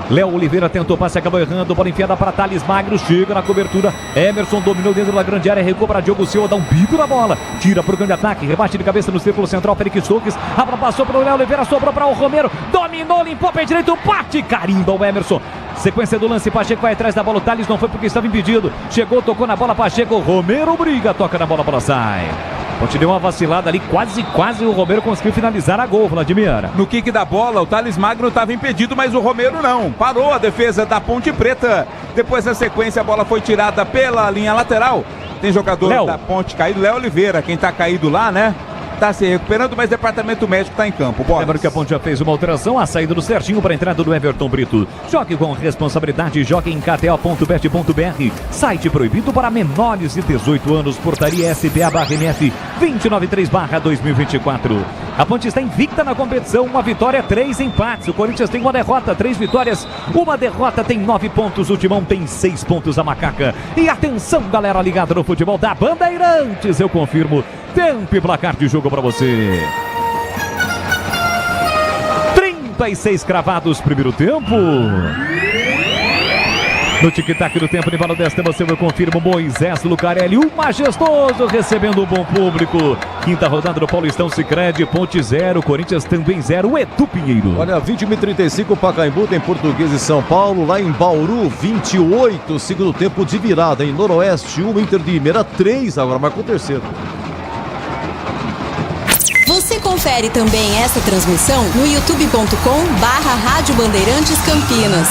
Léo Oliveira tentou passe, acabou errando, bola enfiada para Thales Magno, chega na cobertura, Emerson dominou dentro da grande área, recuou para Diogo Silva, dá um bico na bola, tira para o grande ataque, rebate de cabeça no círculo central, Félix Torres, a bola passou para o Léo Oliveira, sobrou para o Romero, dominou, limpou, pé direito, bate, carimba o Emerson. Sequência do lance, Pacheco vai atrás da bola, o Thales não foi porque estava impedido, chegou, tocou na bola, Pacheco, Romero briga, toca na bola, a bola sai. Continua uma vacilada ali, quase o Romero conseguiu finalizar a gol, Vladimir. No kick da bola, o Thales Magno estava impedido, mas o Romero não. Parou a defesa da Ponte Preta. Depois, na sequência, a bola foi tirada pela linha lateral. Tem jogador da Ponte caído, Léo Oliveira, quem tá caído lá, né? Tá se recuperando, mas o departamento médico tá em campo. Lembrando que a Ponte já fez uma alteração, a saída do Serginho para a entrada do Everton Brito. Jogue com responsabilidade, jogue em kto.bet.br. Site proibido para menores de 18 anos, portaria SBA/MF 293/2024. A Ponte está invicta na competição, 1 vitória, 3 empates. O Corinthians tem 1 derrota, 3 vitórias, 1 derrota, tem 9 pontos. O Timão tem 6 pontos, a Macaca. E atenção, galera ligada no futebol da Bandeirantes, eu confirmo. Tempo e placar de jogo para você. 36 cravados, primeiro tempo. No tic-tac do tempo, Nivaldo Desta, você eu confirmo, Moisés Lucarelli, o majestoso, recebendo um bom público. Quinta rodada do Paulistão Sicredi, Ponte 0, Corinthians também 0, Edu Pinheiro. Olha, 21h35, Pacaembu tem Português e São Paulo, lá em Bauru, 28, segundo tempo de virada, em Noroeste 1, Inter de Limeira 3, agora marcou o terceiro. Você confere também essa transmissão no youtube.com/Rádio Bandeirantes Campinas.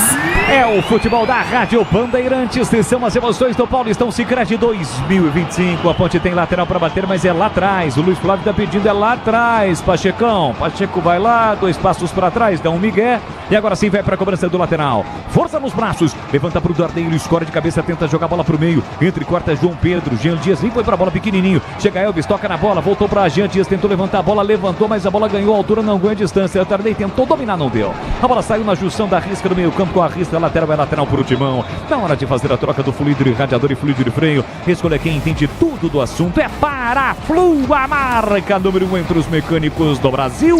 É o futebol da Rádio Bandeirantes, são as emoções do Paulistão Sicredi 2025. A Ponte tem lateral para bater, mas é lá atrás. O Luiz Flávio tá pedindo, é lá atrás. Pachecão, Pacheco vai lá, 2 passos para trás, dá um migué. E agora sim vai para a cobrança do lateral. Força nos braços, levanta pro Dardeiro, escora de cabeça, tenta jogar a bola pro meio. Entre corta João Pedro, Jean Dias nem foi pra bola pequenininho. Chega Elvis, toca na bola, voltou pra Jean Dias, tentou levantar a bola, levantou, mas a bola ganhou a altura, não ganhou a distância. O Tardei tentou dominar, não deu. A bola saiu na junção da risca do meio campo com a risca lateral, é lateral por Timão. Na hora de fazer a troca do fluido de radiador e fluido de freio, escolha quem entende tudo do assunto, é Paraflu, a marca número 1 entre os mecânicos do Brasil.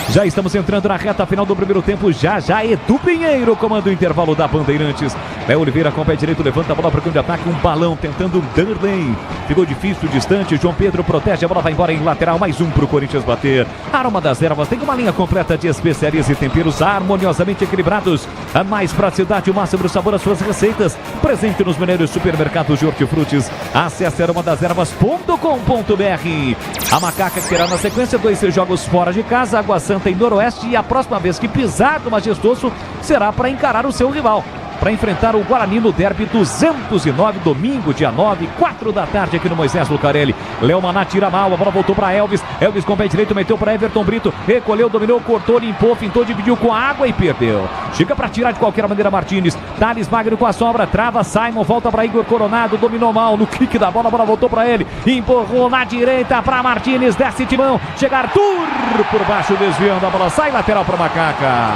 Já estamos entrando na reta final do primeiro tempo, já Edu Pinheiro comanda o intervalo da Bandeirantes. Léo Oliveira com o pé direito, levanta a bola para o campo de ataque, um balão tentando Darley. Ficou difícil, distante, João Pedro protege, a bola vai embora em lateral, mais um para o Corinthians bater. Aroma das Ervas tem uma linha completa de especiarias e temperos harmoniosamente equilibrados. A mais praticidade, o máximo do sabor às suas receitas. Presente nos melhores supermercados de hortifrutis. Acesse aromadas-ervas.com.br. A Macaca que terá na sequência 2 jogos fora de casa, Água Santa em Noroeste, e a próxima vez que pisar do Majestoso será para encarar o seu rival, para enfrentar o Guarani no Derby 209, domingo, dia 9, 4 da tarde aqui no Moisés Lucarelli. Léo Maná tira mal, a bola voltou para Elvis. Elvis com o pé direito, meteu para Everton Brito, recolheu, dominou, cortou, limpou, fintou, dividiu com a água e perdeu. Chega para tirar de qualquer maneira Martínez. Thales Magno com a sobra, trava Simon, volta para Igor Coronado, dominou mal no kick da bola, a bola voltou para ele, empurrou na direita para Martínez, desce Timão, chega Arthur por baixo, desviando, a bola sai lateral para Macaca.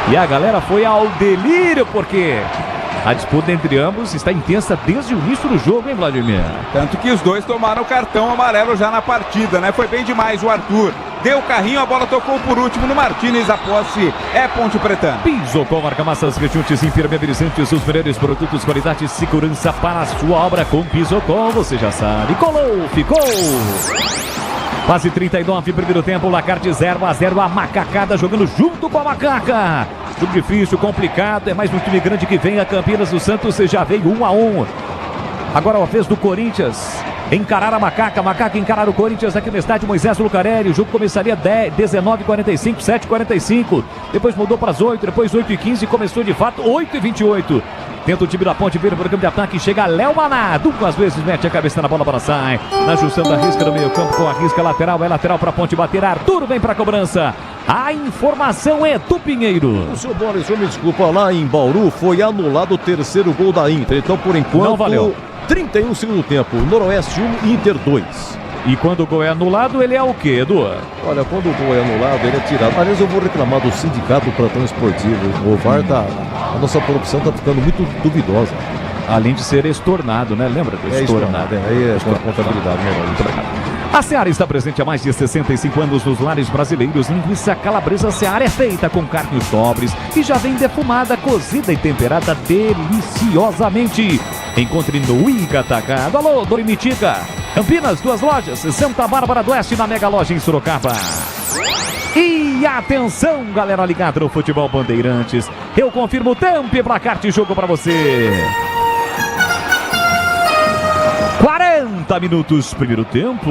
E a galera foi ao delírio, porque a disputa entre ambos está intensa desde o início do jogo, hein, Vladimir? Tanto que os dois tomaram cartão amarelo já na partida, né? Foi bem demais o Arthur. Deu o carrinho, a bola tocou por último no Martínez, a posse é Ponte Pretana. Pisocol, argamassas, rejuntes, impermeabilizantes, os melhores produtos, qualidade e segurança para a sua obra com Pisocol, você já sabe. Colou, ficou! Quase 39, primeiro tempo, placar de 0-0, a Macacada jogando junto com a Macaca. Jogo difícil, complicado, é mais um time grande que vem a Campinas. Do Santos já veio 1-1. Agora a vez do Corinthians encarar a Macaca encarar o Corinthians aqui no estádio Moisés Lucarelli. O jogo começaria 19h45, 7h45. Depois mudou para as 8, depois 8h15, começou de fato 8h28. Tenta o time da Ponte, vira para o campo de ataque, chega Léo Maná, 2 vezes mete a cabeça na bola, para sai. Na junção da risca no meio campo com a risca lateral, é lateral para a Ponte bater, Arthur vem para a cobrança. A informação é do Pinheiro. O seu Boris, me desculpa, lá em Bauru foi anulado o terceiro gol da Inter, então por enquanto não valeu. 31 segundo tempo, Noroeste 1, Inter 2. E quando o gol é anulado, ele é o quê, Edu? Olha, quando o gol é anulado, ele é tirado. Aliás, eu vou reclamar do sindicato do plantão esportivo. O VAR a nossa produção está ficando muito duvidosa. Além de ser estornado, né? Lembra do estornado? Aí é contabilidade, né? Muito obrigado. A Seara está presente há mais de 65 anos nos lares brasileiros. Linguiça calabresa Seara é feita com carnes nobres e já vem defumada, cozida e temperada deliciosamente. Encontre no Ica Atacado. Alô, Dorimitica. Campinas, 2 lojas, Santa Bárbara do Oeste, na Mega Loja em Sorocaba. E atenção, galera ligada no Futebol Bandeirantes. Eu confirmo o tempo e placar de jogo para você. 40 minutos, primeiro tempo.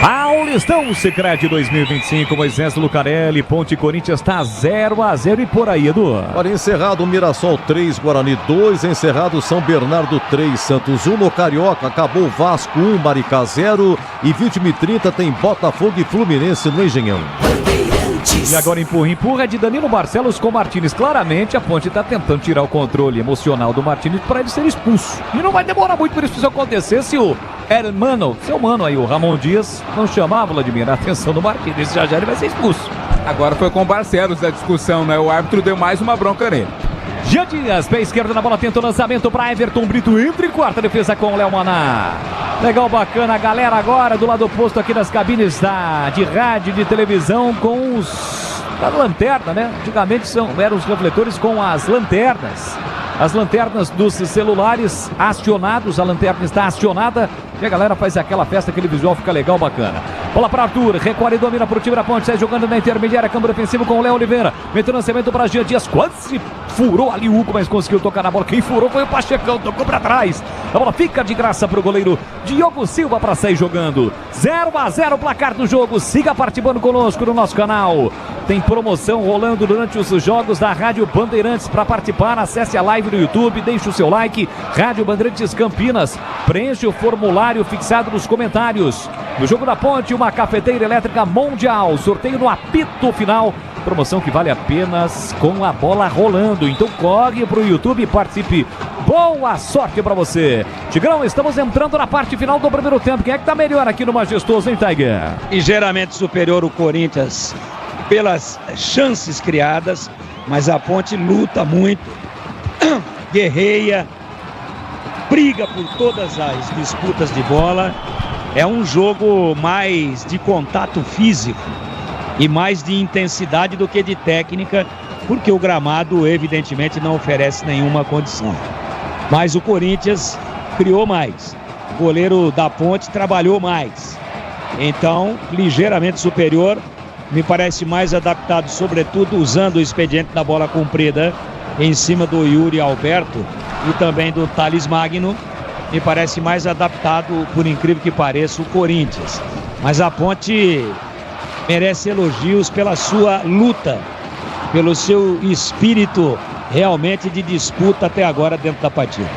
Paulistão Sicredi 2025, Moisés Lucarelli, Ponte Corinthians está 0-0 e por aí, Edu. Olha, encerrado Mirassol 3, Guarani 2, encerrado São Bernardo 3, Santos 1 no Carioca, acabou Vasco 1, Maricá 0 e 20h30 tem Botafogo e Fluminense no Engenhão. E agora empurra de Danilo Barcelos com Martínez. Claramente a Ponte está tentando tirar o controle emocional do Martínez para ele ser expulso. E não vai demorar muito para isso acontecer se o seu mano aí, o Ramon Dias, não chamar, Vladimir, a atenção do Martínez. Já ele vai ser expulso. Agora foi com o Barcelos a discussão, né? O árbitro deu mais uma bronca nele. Jean Dias, pé esquerdo na bola, tenta o lançamento para Everton Brito, entra em quarta defesa com o Léo Maná. Legal, bacana, a galera agora do lado oposto aqui das cabines de rádio e de televisão com os da lanterna, né? Antigamente eram os refletores com as lanternas. As lanternas dos celulares acionados, a lanterna está acionada e a galera faz aquela festa, aquele visual fica legal, bacana. Bola para Arthur, recolhe e domina para o time da Ponte, sai jogando na intermediária, câmbio defensivo com o Léo Oliveira, meteu lançamento para Jean Dias, quase furou ali o Hugo, mas conseguiu tocar na bola, quem furou foi o Pachecão, tocou para trás, a bola fica de graça para o goleiro Diogo Silva para sair jogando. 0-0 o placar do jogo, siga participando conosco no nosso canal. Tem promoção rolando durante os jogos da Rádio Bandeirantes. Para participar, acesse a live no YouTube, deixe o seu like, Rádio Bandeirantes Campinas, preencha o formulário fixado nos comentários. No jogo da Ponte, uma cafeteira elétrica mundial, sorteio no apito final, promoção que vale apenas com a bola rolando, então corre pro YouTube e participe. Boa sorte pra você. Tigrão, estamos entrando na parte final do primeiro tempo. Quem é que tá melhor aqui no Majestoso, hein, Tiger? Ligeiramente superior o Corinthians pelas chances criadas, mas a Ponte luta muito, guerreia, briga por todas as disputas de bola. É um jogo mais de contato físico e mais de intensidade do que de técnica, porque o gramado evidentemente não oferece nenhuma condição. Mas o Corinthians criou mais, o goleiro da Ponte trabalhou mais, então ligeiramente superior, me parece mais adaptado, sobretudo usando o expediente da bola comprida em cima do Yuri Alberto e também do Thales Magno. Me parece mais adaptado, por incrível que pareça, o Corinthians. Mas a Ponte merece elogios pela sua luta, pelo seu espírito realmente de disputa até agora dentro da partida.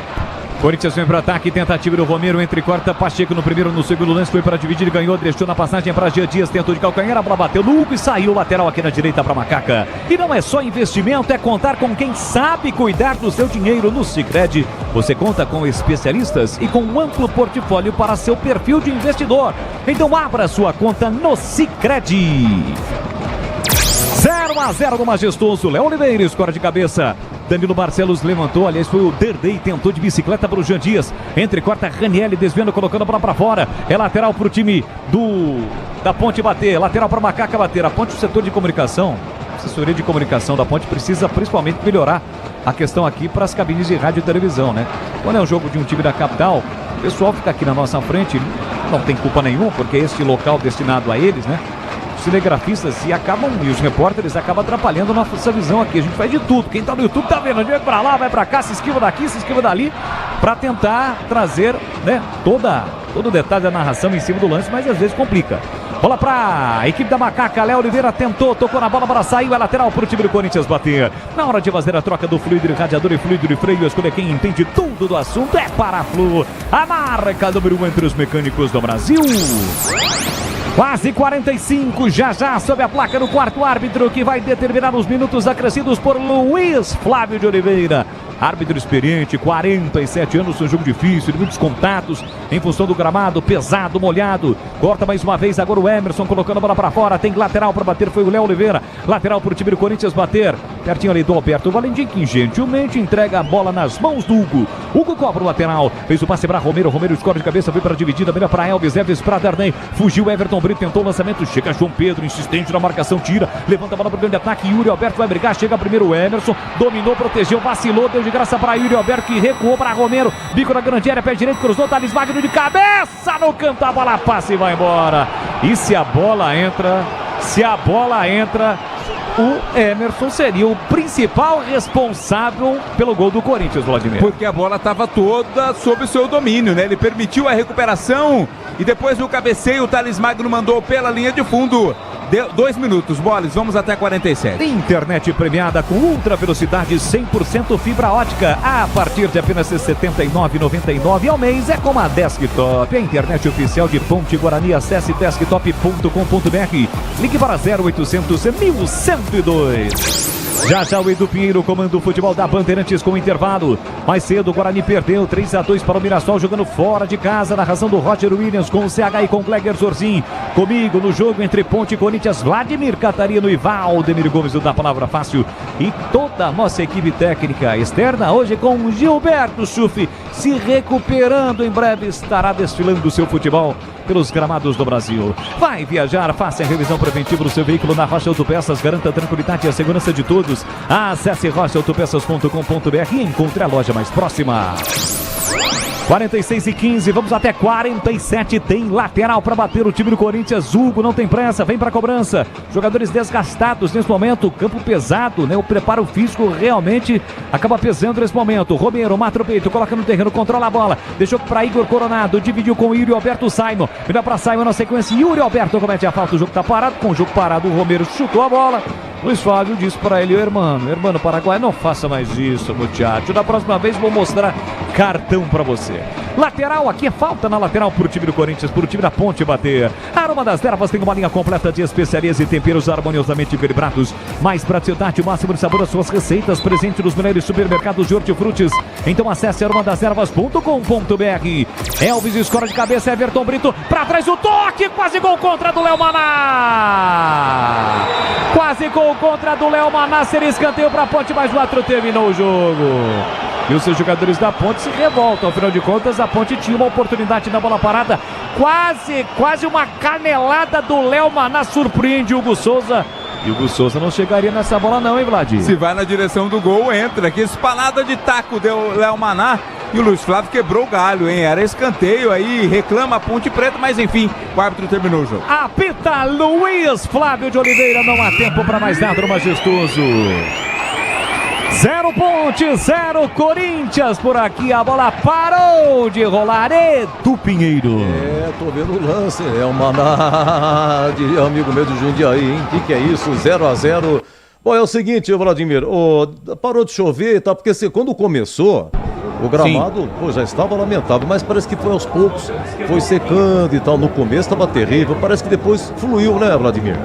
Corinthians vem para ataque, tentativa do Romero, entre corta Pacheco no primeiro, no segundo lance, foi para dividir, ganhou, deixou na passagem para Jean Dias, tentou de calcanhar, a bola bateu no Hugo e saiu lateral aqui na direita para Macaca. E não é só investimento, é contar com quem sabe cuidar do seu dinheiro no Sicredi. Você conta com especialistas e com um amplo portfólio para seu perfil de investidor. Então abra sua conta no Sicredi. 0-0 no Majestoso, Léo Oliveira escora de cabeça. Danilo Barcelos levantou, aliás foi o Derdei, tentou de bicicleta para o Jean Dias, entre corta Ranieri, desviando, colocando a bola para fora, é lateral para o time da Ponte bater, lateral para Macaca bater. A Ponte, o setor de comunicação, assessoria de comunicação da Ponte precisa principalmente melhorar a questão aqui para as cabines de rádio e televisão, né? Quando é um jogo de um time da capital, o pessoal fica aqui na nossa frente, não tem culpa nenhuma, porque é este local destinado a eles, né? Cinegrafistas e os repórteres acabam atrapalhando a nossa visão aqui. A gente faz de tudo. Quem tá no YouTube tá vendo. A gente vai pra lá, vai pra cá, se esquiva daqui, se esquiva dali, pra tentar trazer, né, todo o detalhe da narração em cima do lance, mas às vezes complica. Bola pra equipe da Macaca, Léo Oliveira tentou, tocou na bola para sair, é lateral pro time do Corinthians bater. Na hora de fazer a troca do fluido de radiador e fluido de freio, escolha quem entende tudo do assunto, é Paraflu, a marca número 1 entre os mecânicos do Brasil. Quase 45, já sob a placa do quarto árbitro, que vai determinar os minutos acrescidos por Luiz Flávio de Oliveira. Árbitro experiente, 47 anos, um jogo difícil, muitos contatos, em função do gramado, pesado, molhado. Corta mais uma vez, agora o Emerson colocando a bola para fora, tem lateral para bater, foi o Léo Oliveira. Lateral para o time do Corinthians bater, pertinho ali do Alberto Valentim, que gentilmente entrega a bola nas mãos do Hugo. Hugo cobra o lateral, fez o passe para Romero, Romero escorre de cabeça, foi para a dividida, melhor para Elvis para Darnay, fugiu Everton Brito, tentou o lançamento, chega João Pedro, insistente na marcação, tira, levanta a bola para o grande ataque, Yuri Alberto vai brigar, chega primeiro o Emerson, dominou, protegeu, vacilou, deu de graça para Yuri Alberto, que recuou para Romero, bico na grande área, pé direito, cruzou, Thales Magno de cabeça no canto, a bola passa e vai embora. E se a bola entra, o Emerson seria o principal responsável pelo gol do Corinthians, Vladimir. Porque a bola estava toda sob o seu domínio, né? Ele permitiu a recuperação e depois no cabeceio o Thales Magno mandou pela linha de fundo. Deu 2 minutos, Boles, vamos até 47. Internet premiada com ultra velocidade 100% fibra ótica a partir de apenas R$ 79,99 ao mês. É como a Desktop, a internet oficial de Ponte Guarani. Acesse desktop.com.br. Ligue para 0800 1102. Já o Edu Pinheiro comanda o futebol da Bandeirantes com intervalo. Mais cedo o Guarani perdeu 3-2 para o Mirassol, jogando fora de casa. Narração do Roger Williams com o CH e com o Gleger Zorzin. Comigo no jogo entre Ponte e Corinthians, Vladimir Catarino e Valdemir Gomes, o da Palavra Fácil. E toda a nossa equipe técnica externa hoje com Gilberto Schuff se recuperando. Em breve estará desfilando o seu futebol pelos gramados do Brasil. Vai viajar, faça a revisão preventiva do seu veículo na Rocha Autopeças, garanta a tranquilidade e a segurança de todos. Acesse rochaautopeças.com.br e encontre a loja mais próxima. 46-15, vamos até 47, tem lateral para bater o time do Corinthians. Hugo não tem pressa, vem para a cobrança. Jogadores desgastados nesse momento, campo pesado, né? O preparo físico realmente acaba pesando nesse momento. Romero mata o peito, coloca no terreno, controla a bola, deixou para Igor Coronado, dividiu com o Yuri Alberto Simon, melhor para Simon na sequência, Yuri Alberto comete a falta, o jogo tá parado, com o jogo parado o Romero chutou a bola. Luiz Fábio disse para ele, irmão Paraguai, não faça mais isso, muchacho. Da próxima vez vou mostrar cartão para você. Lateral, aqui é falta na lateral pro time do Corinthians, pro time da Ponte bater. Aroma das Ervas tem uma linha completa de especiarias e temperos harmoniosamente equilibrados. Mais praticidade, máximo de sabor às suas receitas, presente nos melhores supermercados de hortifrutis. Então acesse aromadeservas.com.br. Elvis escora de cabeça, Everton Brito, para trás o toque, quase gol contra do Léo Maná. Quase gol contra do Léo Maná, seria escanteio para a Ponte, mas o Atro terminou o jogo. E os seus jogadores da Ponte se revoltam, afinal de contas a Ponte tinha uma oportunidade na bola parada, quase uma canelada do Léo Maná, surpreende o Hugo Souza. E o Hugo Souza não chegaria nessa bola não, hein, Vlad? Se vai na direção do gol, entra. Que espalada de taco deu Léo Maná. E o Luiz Flávio quebrou o galho, hein? Era escanteio aí, reclama a Ponte Preta, mas enfim, o árbitro terminou o jogo. Apita Luiz Flávio de Oliveira, não há tempo para mais nada no Majestoso. 0 Ponte, 0 Corinthians. Por aqui a bola parou de rolar. Edu Pinheiro. Tô vendo o lance. É o Maná, de amigo meu de Jundiaí, hein? O que é isso? 0-0. Bom, é o seguinte, Vladimir, parou de chover, tá? Porque quando começou, o gramado já estava lamentável, mas parece que foi aos poucos, foi secando e tal. No começo estava terrível, parece que depois fluiu, né, Vladimir?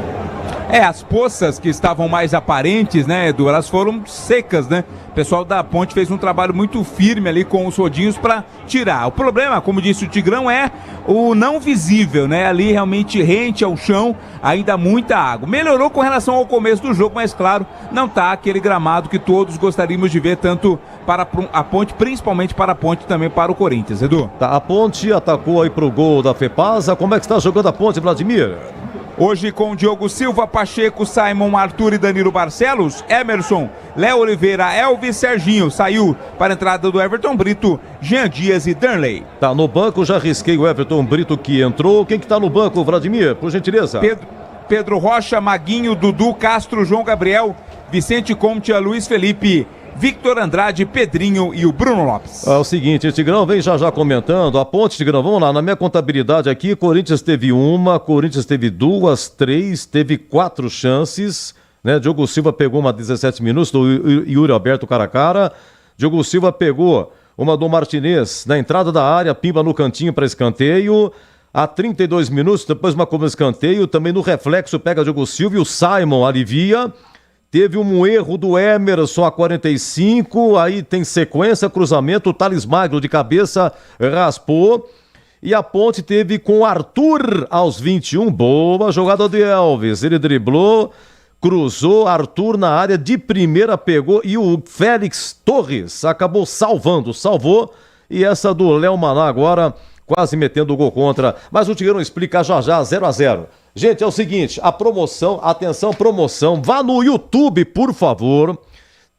As poças que estavam mais aparentes, né, Edu, elas foram secas, né? O pessoal da Ponte fez um trabalho muito firme ali com os rodinhos para tirar. O problema, como disse o Tigrão, é o não visível, né? Ali realmente rente ao chão, ainda muita água. Melhorou com relação ao começo do jogo, mas claro, não tá aquele gramado que todos gostaríamos de ver, tanto para a Ponte, principalmente para a Ponte, também para o Corinthians, Edu. Tá, a Ponte atacou aí pro gol da Fepasa. Como é que está jogando a Ponte, Vladimir? Hoje com Diogo Silva, Pacheco, Simon, Arthur e Danilo Barcelos, Emerson, Léo Oliveira, Elvis, Serginho, saiu para a entrada do Everton Brito, Jean Dias e Darley. Tá no banco, já risquei o Everton Brito que entrou. Quem que tá no banco, Vladimir, por gentileza? Pedro Rocha, Maguinho, Dudu, Castro, João Gabriel, Vicente Conte, Luiz Felipe, Victor Andrade, Pedrinho e o Bruno Lopes. É o seguinte, Tigrão vem já comentando, a Ponte, Tigrão, vamos lá, na minha contabilidade aqui, Corinthians teve 1, Corinthians teve 2, 3, teve 4 chances, né, Diogo Silva pegou uma 17 minutos, do Yuri Alberto cara a cara, Diogo Silva pegou uma do Martinez na entrada da área, pimba no cantinho para escanteio, a 32 minutos, depois uma como escanteio, também no reflexo pega Diogo Silva e o Simon alivia. Teve um erro do Emerson a 45, aí tem sequência, cruzamento, o Thales Magno de cabeça raspou. E a Ponte teve com Arthur aos 21, boa jogada de Elvis, ele driblou, cruzou, Arthur na área de primeira pegou e o Félix Torres acabou salvou. E essa do Léo Maná agora quase metendo o gol contra, mas o Tigrão explica já 0-0. Gente, é o seguinte, a promoção, atenção, promoção, vá no YouTube, por favor,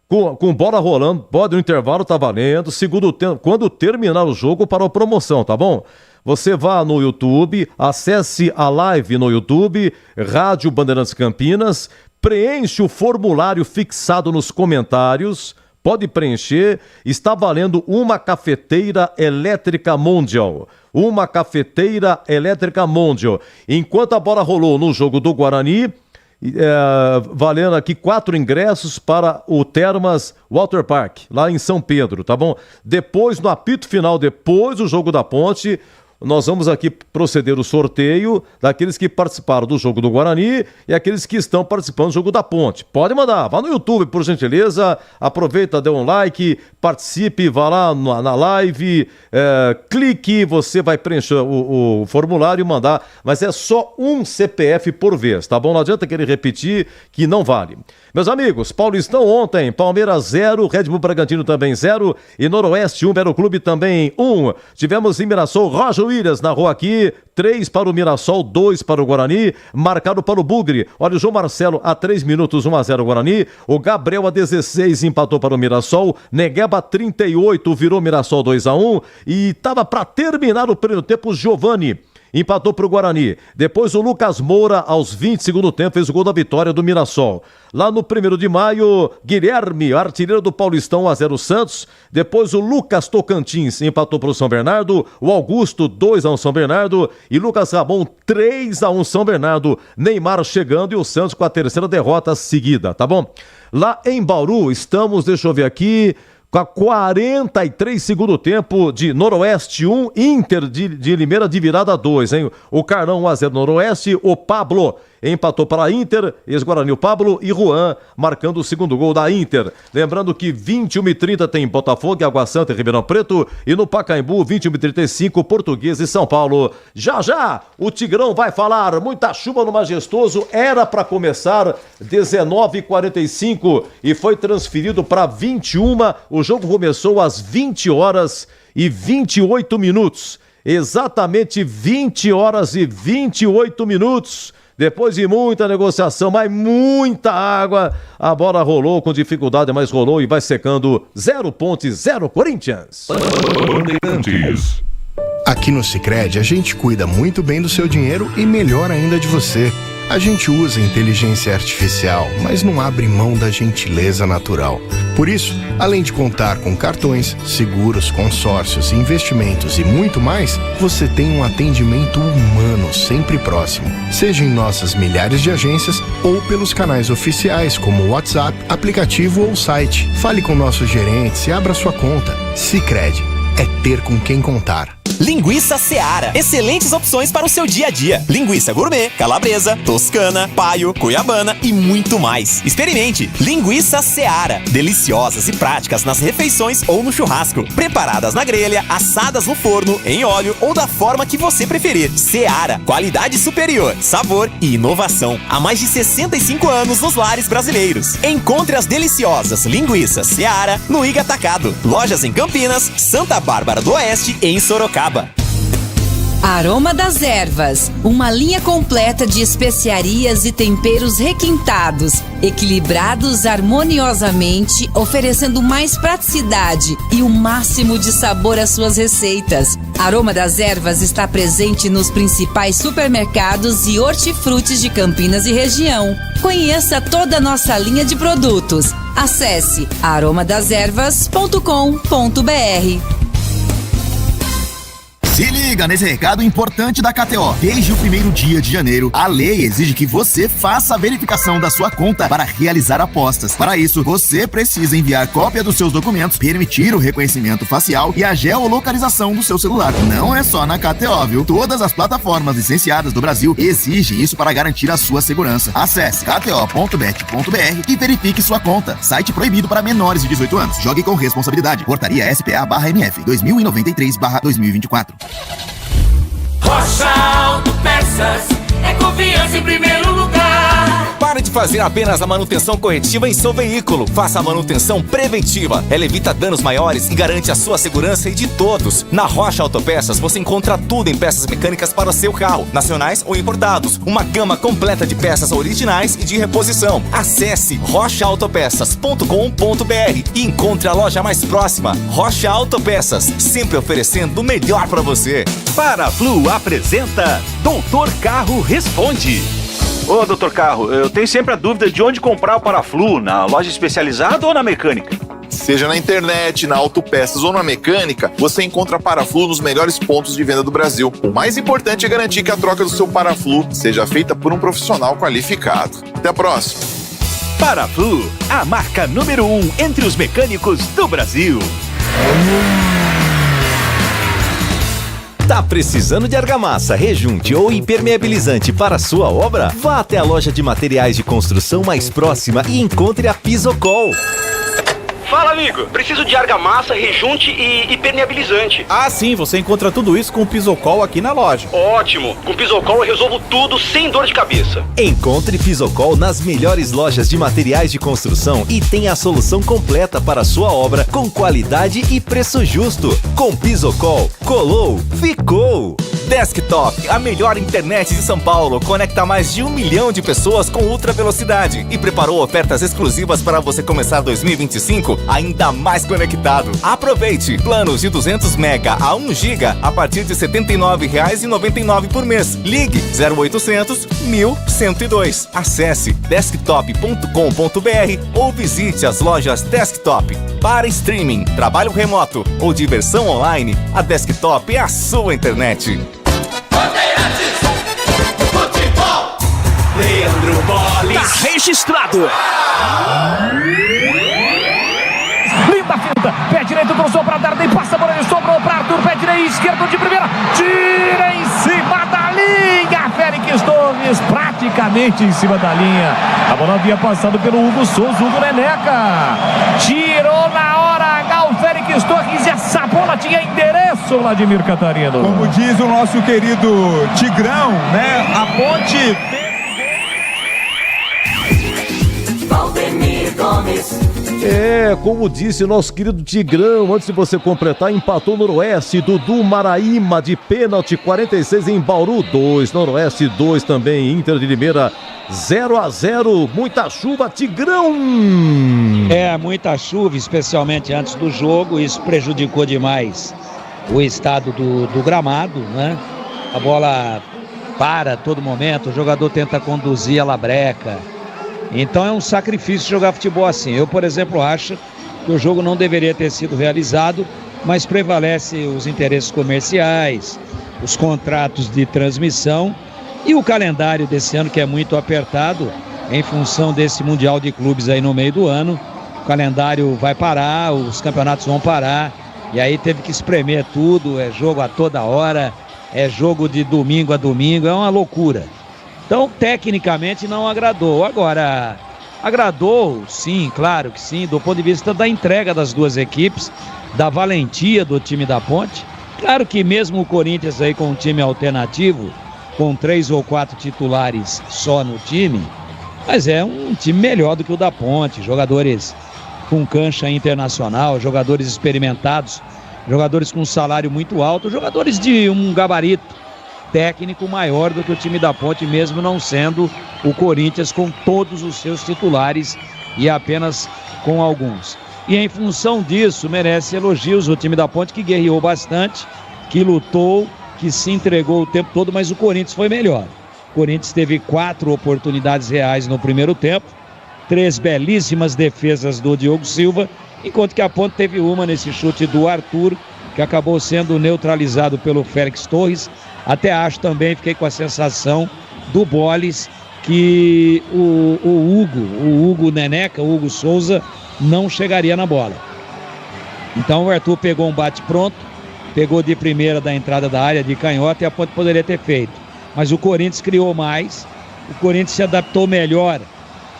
com bola rolando, pode no intervalo, tá valendo, segundo tempo, quando terminar o jogo, para a promoção, tá bom? Você vá no YouTube, acesse a live no YouTube, Rádio Bandeirantes Campinas, preenche o formulário fixado nos comentários, pode preencher, está valendo uma cafeteira elétrica Mondial. Uma cafeteira elétrica Mondial. Enquanto a bola rolou no jogo do Guarani, valendo aqui 4 ingressos para o Termas Water Park, lá em São Pedro, tá bom? Depois, no apito final, depois do jogo da Ponte, nós vamos aqui proceder o sorteio daqueles que participaram do jogo do Guarani e aqueles que estão participando do jogo da Ponte. Pode mandar, vá no YouTube, por gentileza, aproveita, dê um like, participe, vá lá na live, clique, você vai preencher o formulário e mandar, mas é só um CPF por vez, tá bom? Não adianta querer repetir que não vale. Meus amigos, Paulistão ontem, Palmeiras 0, Red Bull Bragantino também 0 e Noroeste 1, Belo Clube também 1. Tivemos em Mirassol, Roger Williams narrou aqui, 3 para o Mirassol, 2 para o Guarani, marcado para o Bugre. Olha, o João Marcelo a 3 minutos, 1-0 Guarani. O Gabriel a 16 empatou para o Mirassol. Negueba 38 virou Mirassol 2-1. E estava para terminar o primeiro tempo, o Giovani empatou para o Guarani. Depois o Lucas Moura, aos 20 segundo tempo, fez o gol da vitória do Mirassol. Lá no 1º de maio, Guilherme, artilheiro do Paulistão, 1-0 Santos. Depois o Lucas Tocantins empatou para o São Bernardo. O Augusto, 2-1 São Bernardo. E Lucas Ramon, 3-1 São Bernardo. Neymar chegando e o Santos com a terceira derrota seguida, tá bom? Lá em Bauru, estamos, deixa eu ver aqui, com a 43 segundo tempo de Noroeste 1, Inter de Limeira de virada 2, hein? O Carlão 1-0 Noroeste, o Pablo empatou para a Inter, ex-Guarani o Pablo e Juan marcando o segundo gol da Inter. Lembrando que 21h30 tem Botafogo, Água Santa e Ribeirão Preto, e no Pacaembu 21h35 Português e São Paulo. Já já o Tigrão vai falar, muita chuva no Majestoso, era para começar 19h45 e foi transferido para 21. O jogo começou às 20h28. Exatamente 20h28. Depois de muita negociação, mas muita água, a bola rolou com dificuldade, mas rolou e vai secando. 0-0 Corinthians. Aqui no Sicredi a gente cuida muito bem do seu dinheiro e melhor ainda de você. A gente usa inteligência artificial, mas não abre mão da gentileza natural. Por isso, além de contar com cartões, seguros, consórcios, investimentos e muito mais, você tem um atendimento humano sempre próximo. Seja em nossas milhares de agências ou pelos canais oficiais como o WhatsApp, aplicativo ou site. Fale com nossos gerentes e abra sua conta. Sicredi é ter com quem contar. Linguiça Seara. Excelentes opções para o seu dia a dia. Linguiça gourmet, calabresa, toscana, paio, cuiabana e muito mais. Experimente. Linguiça Seara. Deliciosas e práticas nas refeições ou no churrasco. Preparadas na grelha, assadas no forno, em óleo ou da forma que você preferir. Seara. Qualidade superior, sabor e inovação. Há mais de 65 anos nos lares brasileiros. Encontre as deliciosas linguiças Seara no Iga Atacado. Lojas em Campinas, Santa Bárbara do Oeste e em Sorocaba. Aroma das Ervas, uma linha completa de especiarias e temperos requintados, equilibrados harmoniosamente, oferecendo mais praticidade e o máximo de sabor às suas receitas. Aroma das Ervas está presente nos principais supermercados e hortifrutis de Campinas e região. Conheça toda a nossa linha de produtos. Acesse aromadeservas.com.br. Se liga nesse recado importante da KTO. Desde o primeiro dia de janeiro, a lei exige que você faça a verificação da sua conta para realizar apostas. Para isso, você precisa enviar cópia dos seus documentos, permitir o reconhecimento facial e a geolocalização do seu celular. Não é só na KTO, viu? Todas as plataformas licenciadas do Brasil exigem isso para garantir a sua segurança. Acesse kto.bet.br e verifique sua conta. Site proibido para menores de 18 anos. Jogue com responsabilidade. Portaria SPA/MF 2093/2024. Rocha Autopeças é confiança em primeiro lugar. Pare de fazer apenas a manutenção corretiva em seu veículo. Faça a manutenção preventiva. Ela evita danos maiores e garante a sua segurança e de todos. Na Rocha Autopeças você encontra tudo em peças mecânicas para o seu carro, nacionais ou importados. Uma gama completa de peças originais e de reposição. Acesse rochaautopeças.com.br e encontre a loja mais próxima. Rocha Autopeças, sempre oferecendo o melhor para você. Paraflu apresenta Doutor Carro Responde. Ô, Doutor Carro, eu tenho sempre a dúvida de onde comprar o Paraflu, na loja especializada ou na mecânica? Seja na internet, na Autopeças ou na mecânica, você encontra Paraflu nos melhores pontos de venda do Brasil. O mais importante é garantir que a troca do seu Paraflu seja feita por um profissional qualificado. Até a próxima. Paraflu, a marca número 1 entre os mecânicos do Brasil. Tá precisando de argamassa, rejunte ou impermeabilizante para sua obra? Vá até a loja de materiais de construção mais próxima e encontre a Pisocol. Fala, amigo. Preciso de argamassa, rejunte e impermeabilizante. Ah, sim, você encontra tudo isso com o Pisocol aqui na loja. Ótimo. Com Pisocol eu resolvo tudo sem dor de cabeça. Encontre Pisocol nas melhores lojas de materiais de construção e tenha a solução completa para a sua obra com qualidade e preço justo. Com Pisocol, colou, ficou! Desktop, a melhor internet de São Paulo, conecta mais de 1 milhão de pessoas com ultra velocidade e preparou ofertas exclusivas para você começar 2025 ainda mais conectado. Aproveite! Planos de 200 mega a 1 giga a partir de R$ 79,99 por mês. Ligue 0800 1102. Acesse desktop.com.br ou visite as lojas Desktop. Para streaming, trabalho remoto ou diversão online, a Desktop é a sua internet. Leandro Bolis. Tá registrado. Linda finta, pé direito cruzou para Darden, passa por ele, sobrou para Arthur, pé direito, esquerdo de primeira, tira em cima da linha, Félix Torres praticamente em cima da linha, a bola havia passado pelo Hugo Souza, Hugo Neneca, tirou na hora H o Félix Torres e essa bola tinha endereço, Vladimir Catarino. Como diz o nosso querido Tigrão, né, a Ponte... Valdemir Gomes. Como disse nosso querido Tigrão, antes de você completar, empatou o Noroeste, Dudu Maraíma de pênalti, 46 em Bauru, 2, Noroeste 2 também, Inter de Limeira 0-0, muita chuva, Tigrão! Muita chuva, especialmente antes do jogo, isso prejudicou demais o estado do gramado, né? A bola para a todo momento, o jogador tenta conduzir a labreca. Então é um sacrifício jogar futebol assim. Eu, por exemplo, acho que o jogo não deveria ter sido realizado, mas prevalece os interesses comerciais, os contratos de transmissão e o calendário desse ano, que é muito apertado em função desse Mundial de Clubes aí no meio do ano. O calendário vai parar, os campeonatos vão parar, e aí teve que espremer tudo, é jogo a toda hora, é jogo de domingo a domingo, é uma loucura. Então, tecnicamente, não agradou. Agora, agradou, sim, claro que sim, do ponto de vista da entrega das duas equipes, da valentia do time da Ponte. Claro que mesmo o Corinthians aí com um time alternativo, com 3 ou 4 titulares só no time, mas é um time melhor do que o da Ponte, jogadores com cancha internacional, jogadores experimentados, jogadores com salário muito alto, jogadores de um gabarito técnico maior do que o time da Ponte, mesmo não sendo o Corinthians com todos os seus titulares e apenas com alguns. E em função disso, merece elogios o time da Ponte, que guerreou bastante, que lutou, que se entregou o tempo todo, mas o Corinthians foi melhor. O Corinthians teve 4 oportunidades reais no primeiro tempo, 3 belíssimas defesas do Diogo Silva, enquanto que a Ponte teve uma nesse chute do Arthur, que acabou sendo neutralizado pelo Félix Torres. Até acho também, fiquei com a sensação do Bolis, que o Hugo Neneca, o Hugo Souza, não chegaria na bola. Então o Arthur pegou um bate pronto, pegou de primeira da entrada da área de canhota e a Ponte poderia ter feito. Mas o Corinthians criou mais, o Corinthians se adaptou melhor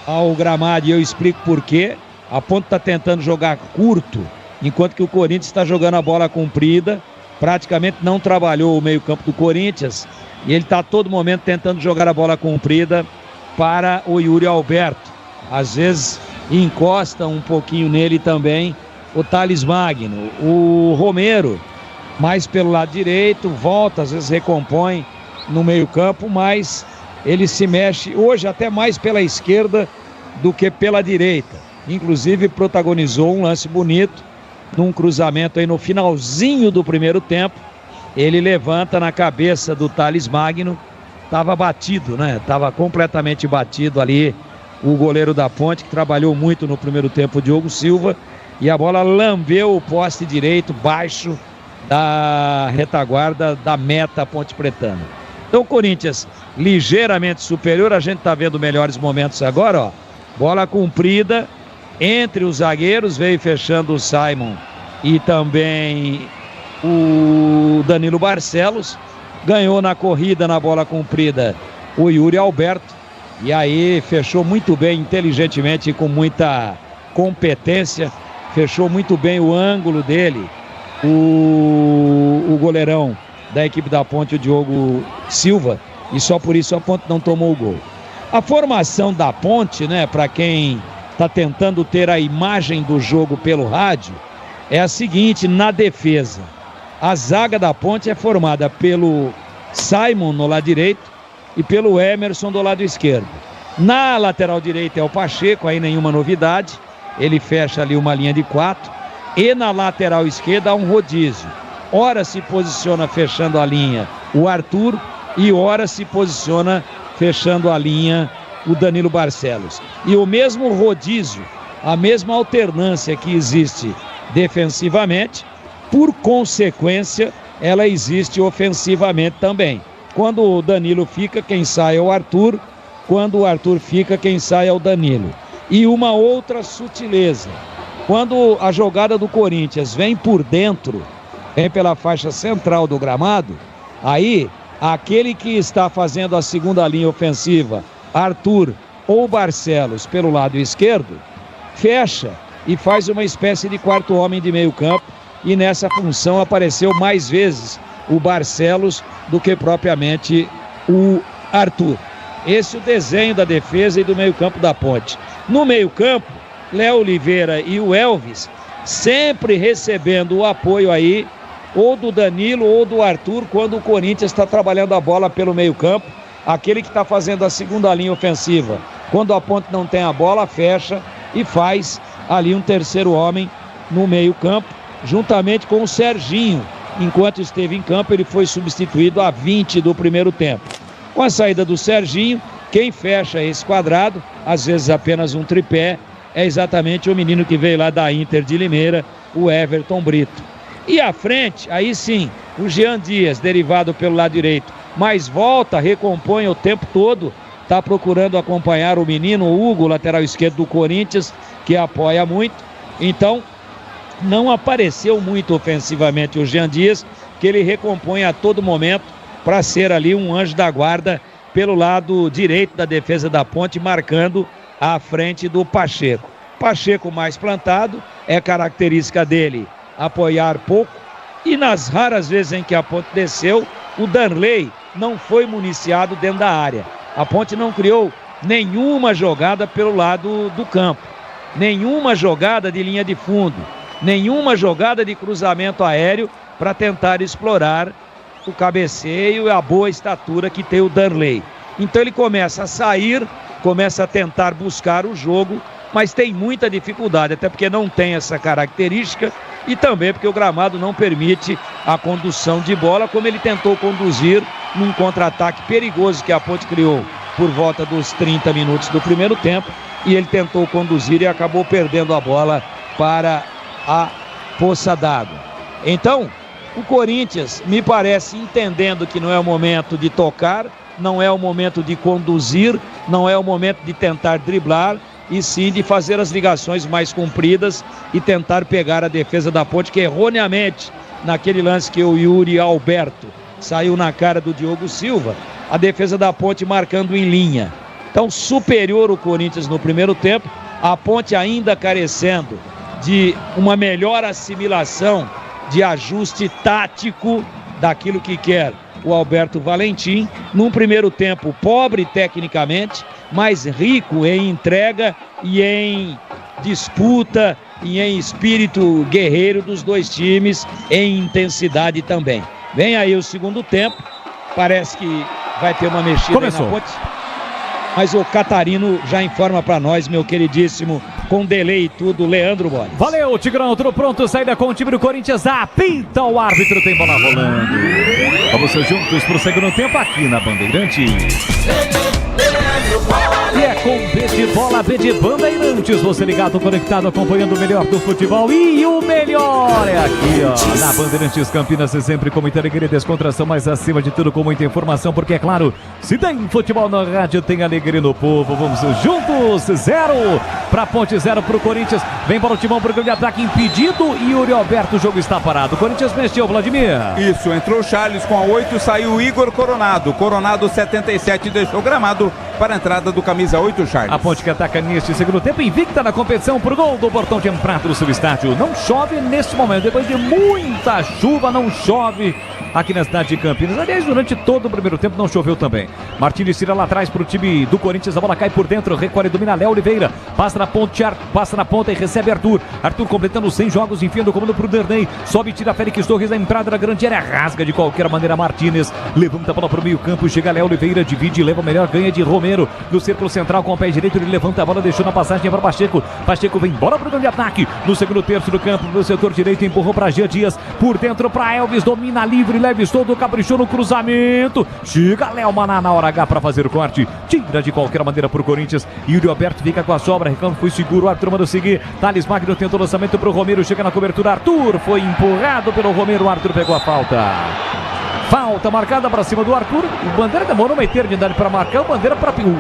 ao gramado e eu explico por quê. A Ponte está tentando jogar curto, enquanto que o Corinthians está jogando a bola comprida, praticamente não trabalhou o meio-campo do Corinthians e ele está a todo momento tentando jogar a bola comprida para o Yuri Alberto. Às vezes encosta um pouquinho nele também o Thales Magno. O Romero, mais pelo lado direito, volta, às vezes recompõe no meio-campo, mas ele se mexe hoje até mais pela esquerda do que pela direita. Inclusive protagonizou um lance bonito num cruzamento aí no finalzinho do primeiro tempo. Ele levanta na cabeça do Thales Magno, estava batido, né? Estava completamente batido ali o goleiro da Ponte, que trabalhou muito no primeiro tempo, o Diogo Silva, e a bola lambeu o poste direito baixo da retaguarda da meta Ponte Pretana. Então o Corinthians ligeiramente superior, a gente está vendo melhores momentos agora, ó. Bola comprida entre os zagueiros, veio fechando o Simon e também o Danilo Barcelos. Ganhou na corrida, na bola comprida, o Yuri Alberto. E aí fechou muito bem, inteligentemente e com muita competência fechou muito bem o ângulo dele, o goleirão da equipe da Ponte, o Diogo Silva, e só por isso a Ponte não tomou o gol. A formação da Ponte, né, para quem está tentando ter a imagem do jogo pelo rádio, é a seguinte: na defesa, a zaga da Ponte é formada pelo Simon no lado direito e pelo Emerson do lado esquerdo. Na lateral direita é o Pacheco, aí nenhuma novidade, ele fecha ali uma linha de 4, e na lateral esquerda há um rodízio. Ora se posiciona fechando a linha o Arthur e ora se posiciona fechando a linha o Danilo Barcelos. E o mesmo rodízio, a mesma alternância que existe defensivamente, por consequência, ela existe ofensivamente também. Quando o Danilo fica, quem sai é o Arthur. Quando o Arthur fica, quem sai é o Danilo. E uma outra sutileza: quando a jogada do Corinthians vem por dentro, vem pela faixa central do gramado, aí aquele que está fazendo a segunda linha ofensiva, Arthur ou Barcelos pelo lado esquerdo, fecha e faz uma espécie de quarto homem de meio campo, e nessa função apareceu mais vezes o Barcelos do que propriamente o Arthur. Esse é o desenho da defesa e do meio campo da Ponte. No meio campo, Léo Oliveira e o Elvis sempre recebendo o apoio aí ou do Danilo ou do Arthur quando o Corinthians está trabalhando a bola pelo meio campo, aquele que está fazendo a segunda linha ofensiva. Quando a Ponte não tem a bola, fecha e faz ali um terceiro homem no meio campo, juntamente com o Serginho. Enquanto esteve em campo, ele foi substituído a 20 do primeiro tempo. Com a saída do Serginho, quem fecha esse quadrado, às vezes apenas um tripé, é exatamente o menino que veio lá da Inter de Limeira, o Everton Brito. E à frente, aí sim, o Jean Dias, derivado pelo lado direito, mas volta, recompõe o tempo todo, está procurando acompanhar o menino, o Hugo, lateral esquerdo do Corinthians, que apoia muito. Então, não apareceu muito ofensivamente o Jean Dias, que ele recompõe a todo momento para ser ali um anjo da guarda pelo lado direito da defesa da Ponte, marcando à frente do Pacheco. Pacheco mais plantado, é característica dele apoiar pouco, e nas raras vezes em que a Ponte desceu, o Danley não foi municiado dentro da área. A Ponte não criou nenhuma jogada pelo lado do campo, nenhuma jogada de linha de fundo, nenhuma jogada de cruzamento aéreo para tentar explorar o cabeceio e a boa estatura que tem o Danley. Então ele começa a sair, começa a tentar buscar o jogo, mas tem muita dificuldade, até porque não tem essa característica e também porque o gramado não permite a condução de bola, como ele tentou conduzir num contra-ataque perigoso que a Ponte criou por volta dos 30 minutos do primeiro tempo, e ele tentou conduzir e acabou perdendo a bola para a poça d'água. Então, o Corinthians, me parece, entendendo que não é o momento de tocar, não é o momento de conduzir, não é o momento de tentar driblar, e sim de fazer as ligações mais compridas e tentar pegar a defesa da Ponte, que erroneamente, naquele lance que o Yuri Alberto saiu na cara do Diogo Silva, a defesa da Ponte marcando em linha. Então, superior o Corinthians no primeiro tempo, a Ponte ainda carecendo de uma melhor assimilação, de ajuste tático daquilo que quer o Alberto Valentim, num primeiro tempo pobre tecnicamente, mas rico em entrega e em disputa e em espírito guerreiro dos dois times, em intensidade também. Vem aí o segundo tempo, parece que vai ter uma mexida aí na Ponte, mas o Catarino já informa para nós, meu queridíssimo, com delay e tudo, Leandro Bones. Valeu, Tigrão, tudo pronto, saída com o time do Corinthians, apita o árbitro, tem bola rolando. Vamos juntos pro segundo tempo aqui na Bandeirantes. E é com B de bola, B de Bandeirantes, você ligado, conectado, acompanhando o melhor do futebol, e o melhor é aqui, ó, na Bandeirantes Campinas, sempre com muita alegria e descontração, mas acima de tudo com muita informação, porque é claro, se tem futebol na rádio, tem alegria no povo. Vamos juntos, 0 para Ponte, 0 para o Corinthians. Vem para o Timão para o grande ataque impedido e Yuri Alberto, o jogo está parado. O Corinthians mexeu, Vladimir. Isso, entrou o Charles com a 8, saiu o Igor Coronado. Coronado 77 deixou o gramado para a entrada do camisa 8, Charles. A Ponte que ataca neste segundo tempo, invicta na competição por gol do portão de entrada do subestádio. Não chove neste momento, depois de muita chuva, não chove aqui na cidade de Campinas. Aliás, durante todo o primeiro tempo não choveu também. Martins tira lá atrás para o time do Corinthians, a bola cai por dentro, recolhe, domina Léo Oliveira, passa na ponta e recebe Arthur. Arthur completando 100 jogos, enfiando o comando para o Derlei, sobe e tira Félix Torres da entrada da grande área, rasga de qualquer maneira Martins, levanta a bola para o meio campo, chega Léo Oliveira, divide, leva o melhor, ganha de Romero, no círculo central com o pé direito, ele levanta a bola, deixou na passagem para Pacheco, Pacheco vem embora para o grande ataque, no segundo terço do campo, no setor direito, empurrou para Jean Dias, por dentro para Elvis, domina livre, Leves todo, caprichou no cruzamento, chega Léo Maná na hora H para fazer o corte, tira de qualquer maneira para o Corinthians, Yuri Alberto fica com a sobra, Reclamo foi seguro, o Arthur manda seguir, Thales Magno tentou o lançamento para o Romero, chega na cobertura, Arthur foi empurrado pelo Romero, o Arthur pegou a falta. Falta marcada para cima do Arthur. O Bandeira demorou uma eternidade para marcar. O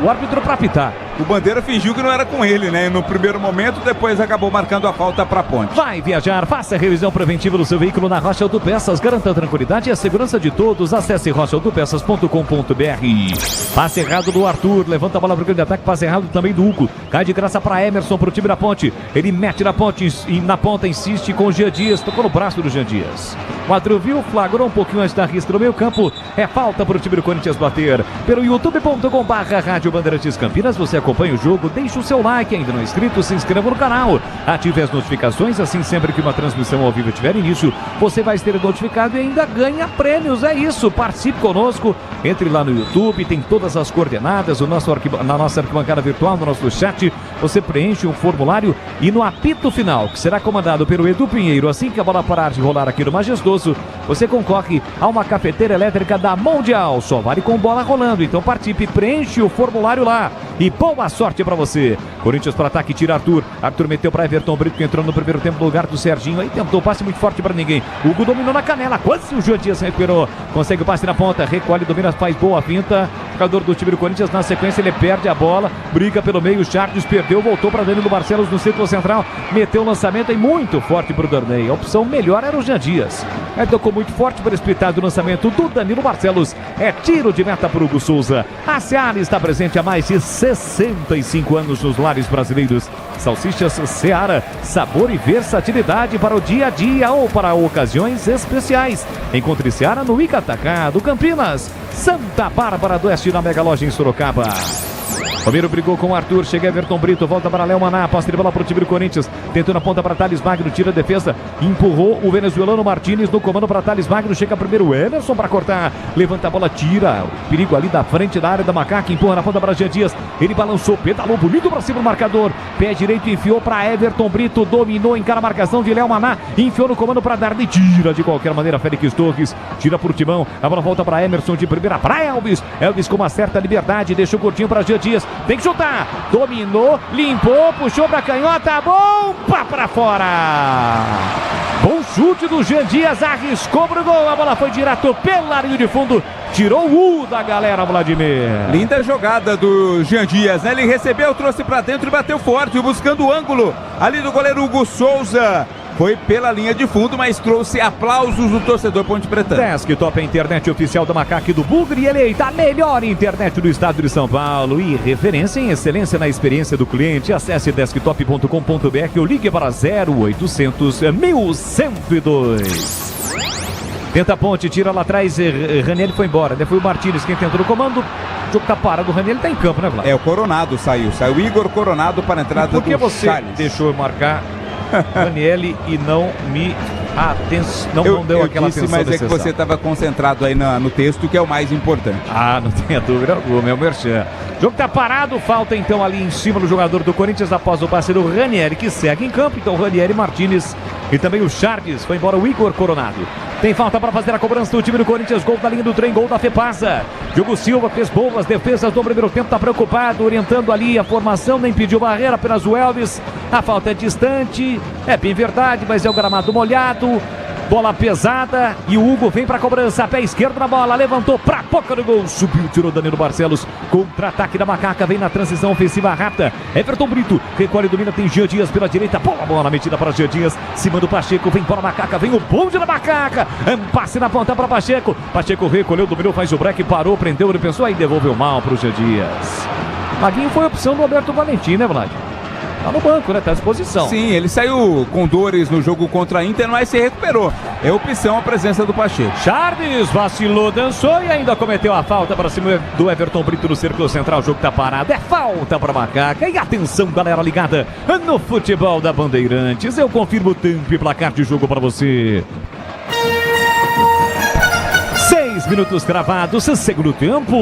árbitro para apitar. O Bandeira fingiu que não era com ele, né? No primeiro momento, depois acabou marcando a falta para a Ponte. Vai viajar, faça a revisão preventiva do seu veículo na Rocha Autopeças. Garanta a tranquilidade e a segurança de todos. Acesse rochaautopeças.com.br. Passe errado do Arthur. Levanta a bola para o grande ataque. Passe errado também do Hugo. Cai de graça para Emerson, para o time da Ponte. Ele mete na ponte e na ponta insiste com o Jean Dias. Tocou no braço do Jean Dias. O Arthur viu, flagrou um pouquinho antes da risca no meio campo. É falta para o time do Corinthians bater. Pelo youtube.com/Rádio Bandeirantes Campinas, você acompanha o jogo, deixa o seu like, ainda não é inscrito, se inscreva no canal, ative as notificações, assim sempre que uma transmissão ao vivo tiver início, você vai ser notificado e ainda ganha prêmios, é isso, participe conosco, entre lá no YouTube, tem todas as coordenadas, na nossa arquibancada virtual, no nosso chat, você preenche um formulário e no apito final, que será comandado pelo Edu Pinheiro, assim que a bola parar de rolar aqui no Majestoso, você concorre a uma cafeteira elétrica da Mundial, só vale com bola rolando, então participe, preenche o formulário lá e boa sorte pra você. Corinthians para ataque, tira Arthur meteu pra Everton Brito, que entrou no primeiro tempo no lugar do Serginho, aí tentou passe muito forte pra ninguém, Hugo dominou na canela, quase o Jean Dias recuperou, consegue o passe na ponta, recolhe, domina, faz boa finta, jogador do time do Corinthians, na sequência ele perde a bola, briga pelo meio, Charles perdeu, voltou pra Danilo Barcelos no círculo central, meteu o lançamento e muito forte pro Darney, a opção melhor era o Jean Dias, tocou muito forte para explitar do lançamento do Danilo Barcelos, é tiro de meta pro Hugo Souza. A Seara está presente há mais de 65 anos nos lares brasileiros. Salsichas Seara, sabor e versatilidade para o dia a dia ou para ocasiões especiais. Encontre Seara no Icatacá do Campinas, Santa Bárbara do Oeste, na Mega Loja em Sorocaba. Romero brigou com o Arthur, chega Everton Brito, volta para Léo Maná, posse de bola para o time do Corinthians, tentou na ponta para Thales Magno, tira a defesa, empurrou o venezuelano Martins no comando para Thales Magno, chega primeiro Emerson para cortar, levanta a bola, tira o perigo ali da frente da área da Macaca, empurra na ponta para Jean Dias, ele balançou, pedalou bonito para cima do marcador, pé direito enfiou para Everton Brito, dominou, encara a marcação de Léo Maná, enfiou no comando para Darley, tira de qualquer maneira Félix Torres, tira por Timão, a bola volta para Emerson de primeira para Elvis com uma certa liberdade, deixou curtinho para Jean Dias, tem que chutar, dominou, limpou, puxou pra canhota, bomba pra fora. Bom chute do Jean Dias, arriscou pro gol, a bola foi direto pela linha de fundo, tirou o da galera, Vladimir. Linda jogada do Jean Dias, né? Ele recebeu, trouxe pra dentro e bateu forte, buscando o ângulo ali do goleiro Hugo Souza. Foi pela linha de fundo, mas trouxe aplausos do torcedor Ponte Pretano. Desktop, a internet oficial da Macaca e do Bugre, eleita a melhor internet do estado de São Paulo e referência em excelência na experiência do cliente. Acesse desktop.com.br ou ligue para 0800 1102. Tenta a ponte, tira lá atrás, Ranieri foi embora, foi o Martins quem tentou no comando. O jogo tá parado, o Ranieri tá em campo, né, Vlad? O Coronado saiu Igor Coronado para a entrada do Charles. Por que você deixou marcar Ranieri e não me não deu aquela atenção mas necessária. É que você estava concentrado aí no texto, que é o mais importante. Não tenha dúvida alguma, meu merchan. O jogo tá parado, falta então ali em cima do jogador do Corinthians após o passe do Ranieri, que segue em campo. Então Ranieri, Martins e também o Charles, foi embora o Igor Coronado. Tem falta para fazer a cobrança do time do Corinthians, gol da linha do trem, gol da Fepasa. Diogo Silva fez boas defesas no primeiro tempo, tá preocupado, orientando ali a formação, nem pediu barreira, apenas o Elvis. A falta é distante, é bem verdade, mas é o gramado molhado. Bola pesada e o Hugo vem pra cobrança. Pé esquerdo na bola, levantou pra boca do gol. Subiu, tirou Danilo Barcelos. Contra-ataque da Macaca, vem na transição ofensiva rápida. Everton Brito, recolhe, domina, tem Jean Dias pela direita. Boa bola metida para Jean Dias. Cima do Pacheco, vem para a Macaca, vem o bonde da Macaca. Passe na ponta para Pacheco. Pacheco recolheu, dominou, faz o break, parou, prendeu, ele pensou, aí devolveu mal pro Jean Dias. Maguinho foi a opção do Alberto Valentim, né, Vlad? Tá no banco, né? Tá à disposição. Sim, ele saiu com dores no jogo contra a Inter, mas se recuperou. É opção a presença do Pacheco. Charles vacilou, dançou e ainda cometeu a falta para cima do Everton Brito no círculo central. O jogo tá parado. É falta para Macaca. E atenção, galera ligada no futebol da Bandeirantes. Eu confirmo o tempo e placar de jogo para você. 6 minutos cravados, segundo tempo.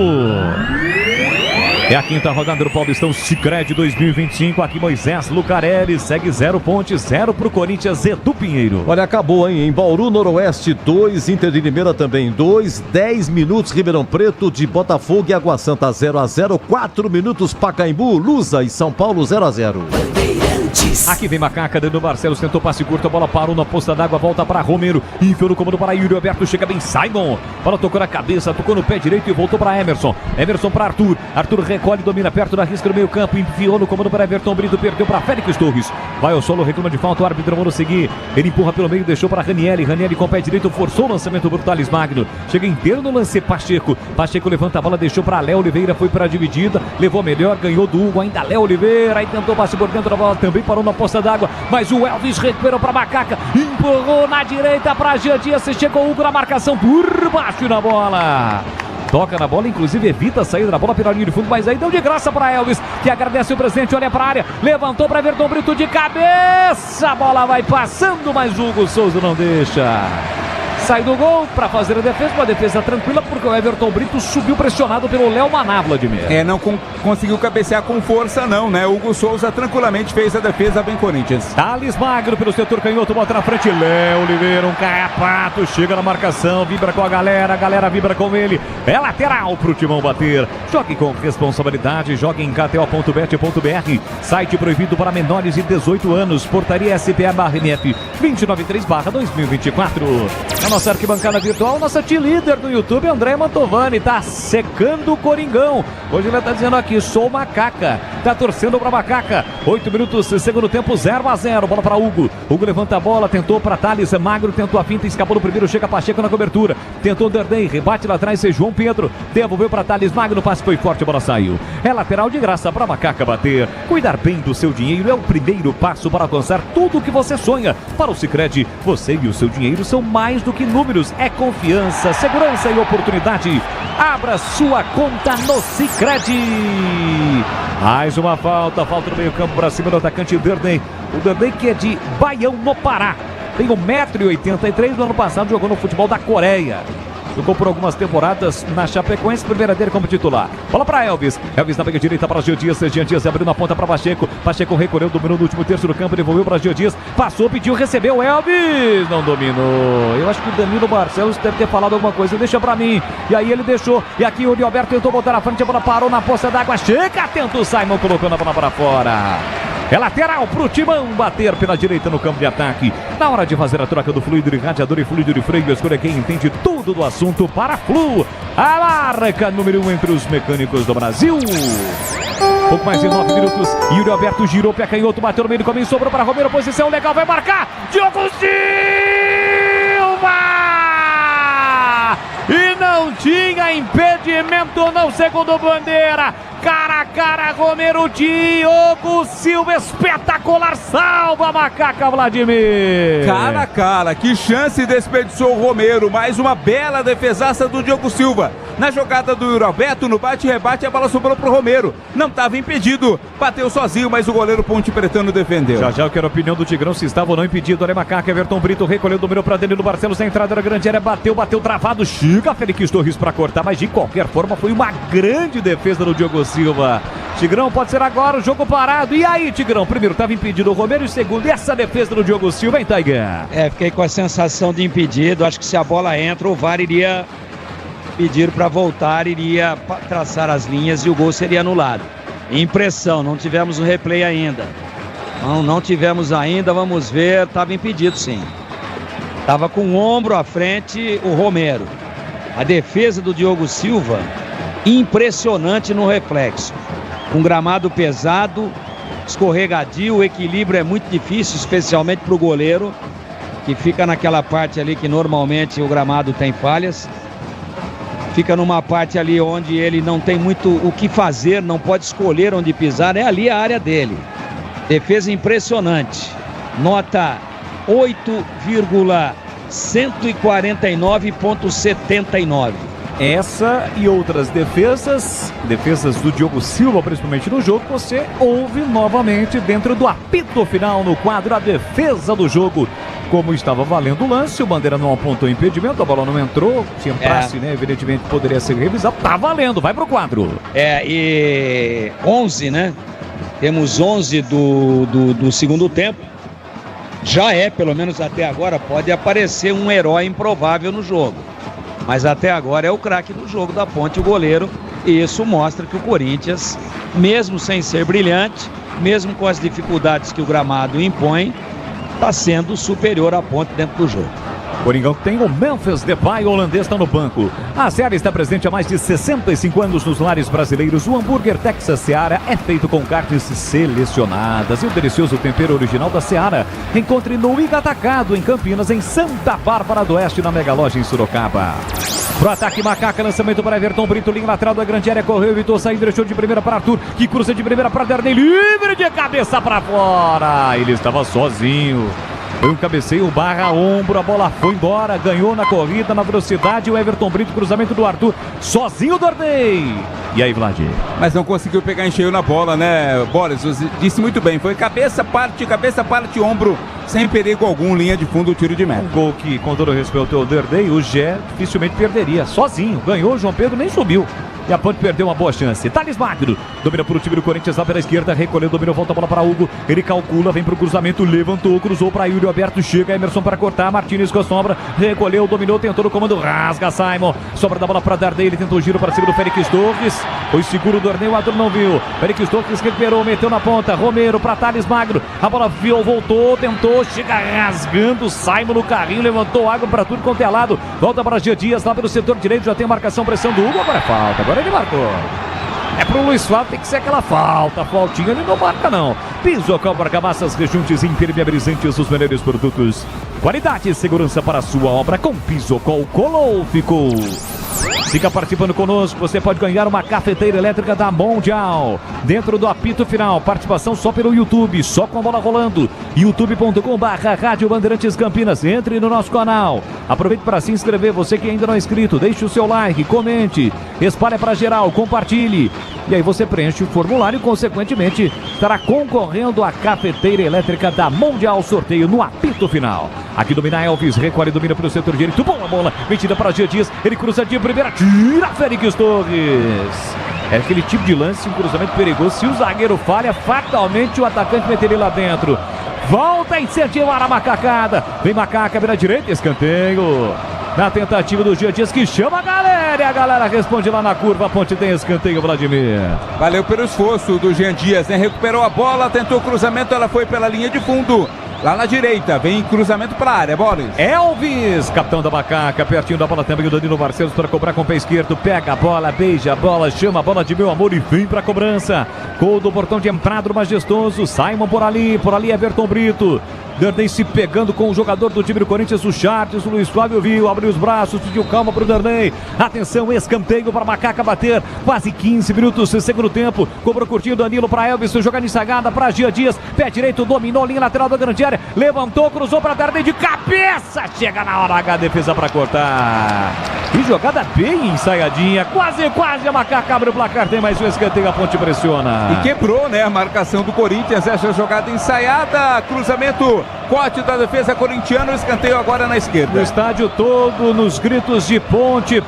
É a quinta rodada do Paulistão Sicredi 2025. Aqui Moisés Lucarelli segue 0 pontos, 0 pro Corinthians, Edu Pinheiro. Olha, acabou, hein? Em Bauru, Noroeste 2, Inter de Limeira também 2, 10 minutos Ribeirão Preto de Botafogo e Água Santa 0-0, 4 minutos Pacaembu, Lusa e São Paulo 0-0. Aqui vem Macaca, Danilo Barcelos tentou passe curto, a bola parou na posta d'água, volta para Romero, enfiou no comando para Yuri Alberto, chega bem Simon, bola tocou na cabeça, tocou no pé direito e voltou para Emerson, Emerson para Arthur, Arthur recolhe, domina perto da risca do meio campo, enfiou no comando para Everton Brito, perdeu para Félix Torres, vai ao solo, reclama de falta, o árbitro mandou seguir, ele empurra pelo meio, deixou para Ranieri, Ranieri com o pé direito, forçou o lançamento pro Thales Magno, chega inteiro no lance Pacheco, Pacheco levanta a bola, deixou para Léo Oliveira, foi para a dividida, levou melhor, ganhou do Hugo, ainda Léo Oliveira, aí tentou passe por dentro da bola, também parou na posta d'água, mas o Elvis recuperou para Macaca, empurrou na direita para Jean Dias, chegou o Hugo na marcação por baixo na bola. Toca na bola, inclusive evita a saída da bola pela linha de fundo, mas aí deu de graça para Elvis, que agradece o presente, olha para a área, levantou para Everton Brito de cabeça, a bola vai passando, mas Hugo Souza não deixa. Sai do gol para fazer a defesa, uma defesa tranquila, porque o Everton Brito subiu pressionado pelo Léo Maná, Vladimir. Não conseguiu cabecear com força não, né? Hugo Souza tranquilamente fez a defesa bem Corinthians. Thales Magno pelo setor canhoto, bota na frente, Léo Oliveira, um carrapato, chega na marcação, vibra com a galera vibra com ele, é lateral pro Timão bater. Jogue com responsabilidade, jogue em kto.bet.br, site proibido para menores de 18 anos, portaria SPA/MF 293/2024. A nossa arquibancada virtual, nossa líder do YouTube, André Mantovani, tá secando o Coringão. Hoje ele tá dizendo aqui, sou Macaca, tá torcendo pra Macaca. 8 minutos, segundo tempo, 0-0, bola pra Hugo. Hugo levanta a bola, tentou pra Thales Magno, tentou a finta, escapou no primeiro, chega Pacheco na cobertura. Tentou o Derden, rebate lá atrás, João Pedro, devolveu pra Thales Magno, passe foi forte, a bola saiu. É lateral de graça pra Macaca bater. Cuidar bem do seu dinheiro é o primeiro passo para alcançar tudo o que você sonha. Para o Sicredi, você e o seu dinheiro são mais do que números, é confiança, segurança e oportunidade. Abra sua conta no Sicredi. Mais uma falta no meio campo para cima do atacante Derden. O Derden que é de Baião, no Pará. Tem 1,83 m, no ano passado jogou no futebol da Coreia. Jogou por algumas temporadas na Chapecoense, primeira dele como titular. Bola para Elvis. Elvis na meia direita para Jean Dias. Jean Dias abriu na ponta para Pacheco. Pacheco recolheu, dominou no último terço do campo, devolveu para Jean Dias. Passou, pediu, recebeu. Elvis não dominou. Eu acho que o Danilo Barcelos deve ter falado alguma coisa. Deixa para mim. E aí ele deixou. E aqui o Yuri Alberto tentou botar na frente. A bola parou na poça d'água. Chega, atento o Simon, colocando a bola para fora. É lateral pro Timão bater pela direita no campo de ataque. Na hora de fazer a troca do fluido de radiador e fluido de freio, escolha quem entende tudo do assunto para Flu. A marca número 1 entre os mecânicos do Brasil. Pouco mais de 9 minutos. Yuri Alberto girou, pé canhoto, bateu no meio do caminho, sobrou para Romero, posição legal, vai marcar. Diogo Silva! E não tinha impedimento, não, segundo bandeira. Cara a cara, Romero, Diogo Silva, espetacular, salva a Macaca, Vladimir. Cara a cara, que chance desperdiçou o Romero, mais uma bela defesaça do Diogo Silva. Na jogada do Yuri Alberto, no bate-rebate, a bola sobrou pro Romero. Não estava impedido, bateu sozinho, mas o goleiro Ponte Pretano defendeu. Já eu quero a opinião do Tigrão, se estava ou não impedido. Olha Macaca, Everton Brito recolheu, dominou para Danilo Barcelos, a entrada da grande área, bateu travado, chega Félix Torres para cortar, mas de qualquer forma foi uma grande defesa do Diogo Silva. Tigrão, pode ser agora o jogo parado. E aí, Tigrão? Primeiro estava impedido o Romero e segundo, essa defesa do Diogo Silva, hein, Tiger? Fiquei com a sensação de impedido. Acho que se a bola entra, o VAR iria pedir para voltar, iria traçar as linhas e o gol seria anulado. Impressão, não tivemos o replay ainda. Não tivemos ainda, vamos ver, estava impedido sim. Estava com o ombro à frente o Romero. A defesa do Diogo Silva, impressionante no reflexo. Um gramado pesado, escorregadio, o equilíbrio é muito difícil, especialmente para o goleiro, que fica naquela parte ali que normalmente o gramado tem falhas. Fica numa parte ali onde ele não tem muito o que fazer, não pode escolher onde pisar, é ali a área dele. Defesa impressionante. Nota 8,149,79. Essa e outras defesas do Diogo Silva, principalmente no jogo, você ouve novamente dentro do apito final no quadro a defesa do jogo. Como estava valendo o lance, o Bandeira não apontou impedimento, a bola não entrou, se entrasse, né, evidentemente poderia ser revisado, tá valendo, vai pro quadro. E 11, né? Temos 11 do segundo tempo. Já pelo menos até agora, pode aparecer um herói improvável no jogo. Mas até agora é o craque do jogo da Ponte, o goleiro. E isso mostra que o Corinthians, mesmo sem ser brilhante, mesmo com as dificuldades que o gramado impõe, está sendo superior à Ponte dentro do jogo. Coringão tem o Memphis Depay, holandês, está no banco. A Seara está presente há mais de 65 anos nos lares brasileiros. O hambúrguer Texas Seara é feito com carnes selecionadas e o delicioso tempero original da Seara. Encontre no Iga Atacado, em Campinas, em Santa Bárbara do Oeste, na Mega Loja em Sorocaba. Pro ataque, Macaca, lançamento para Everton Brito, linha lateral da grande área, correu, evitou sair, deixou de primeira para Arthur, que cruza de primeira para Darney, livre de cabeça para fora. Ele estava sozinho. Foi um cabeceio barra ombro, a bola foi embora, ganhou na corrida, na velocidade, o Everton Brito, cruzamento do Arthur, sozinho o Darney. E aí, Vlad? Mas não conseguiu pegar em cheio na bola, né, Boris? Você disse muito bem, foi cabeça, parte, ombro, sem perigo algum, linha de fundo, tiro de meta. Um gol que, com todo respeito ao Darney, o Gé dificilmente perderia, sozinho, ganhou, o João Pedro nem subiu. E a Ponte perdeu uma boa chance. Thales Magno domina para o time do Corinthians lá pela esquerda, recolheu, dominou, volta a bola para Hugo. Ele calcula, vem para o cruzamento, levantou, cruzou para Yuri Alberto, chega Emerson para cortar, Martínez com a sombra, recolheu, dominou, tentou no comando, rasga Simon, sobra da bola para Darney, ele tentou o giro para cima do Félix Torres, foi seguro o Darney, o Arthur não viu. Félix Torres recuperou, meteu na ponta, Romero para Thales Magno, a bola viu, voltou, tentou, chega rasgando, Simon no carrinho, levantou água para tudo quanto é lado, volta para Gia Dias lá pelo setor direito, já tem a marcação, pressão do Hugo, agora é falta, agora ele marcou. É pro Luiz Flávio, tem que ser aquela faltinha, ele não marca não. Pisocol, argamassas, rejuntes e impermeabilizantes, os melhores produtos. Qualidade e segurança para a sua obra com Pisocol. Colou, ficou. Fica participando conosco, você pode ganhar uma cafeteira elétrica da Mondial. Dentro do apito final, participação só pelo YouTube, só com a bola rolando. youtube.com/Rádio Bandeirantes Campinas, entre no nosso canal. Aproveite para se inscrever, você que ainda não é inscrito, deixe o seu like, comente, espalhe para geral, compartilhe. E aí você preenche o formulário e, consequentemente, estará concorrendo à cafeteira elétrica da Mondial, sorteio no apito final. Aqui domina Elvis, recolhe, domina pelo setor direito, boa bola, metida para Gia Dias, ele cruza de primeira, tira Félix Torres. É aquele tipo de lance, um cruzamento perigoso, se o zagueiro falha, fatalmente o atacante meteria lá dentro. Volta a incentivar a macacada, vem Macaca, vira direita, escanteio. Na tentativa do Gia Dias, que chama a galera, e a galera responde lá na curva, a Ponte tem escanteio, Vladimir. Valeu pelo esforço do Jean Dias, né? Recuperou a bola, tentou o cruzamento, ela foi pela linha de fundo. Lá na direita, vem cruzamento para a área, Boris. Elvis, capitão da Macaca, pertinho da bola também o Danilo Barcelos para cobrar com o pé esquerdo. Pega a bola, beija a bola, chama a bola de meu amor e vem para a cobrança. Gol do portão de entrada majestoso. Simon por ali Everton Brito. Darney se pegando com o jogador do time do Corinthians, o Charles, o Luiz Flávio viu, abriu os braços, pediu calma para o Darney. Atenção, escanteio para Macaca bater. Quase 15 minutos, segundo tempo. Cobrou curtinho Danilo para Elvis, jogada ensagada para Gia Dias. Pé direito, dominou, linha lateral da grande área. Levantou, cruzou para Darney de cabeça. Chega na hora H, defesa para cortar. Que jogada bem ensaiadinha. Quase a Macaca abre o placar. Tem mais um escanteio, a Ponte pressiona. E quebrou, né, a marcação do Corinthians. Essa jogada ensaiada, cruzamento, corte da defesa corintiana, escanteio agora na esquerda. O estádio todo nos gritos de Ponte.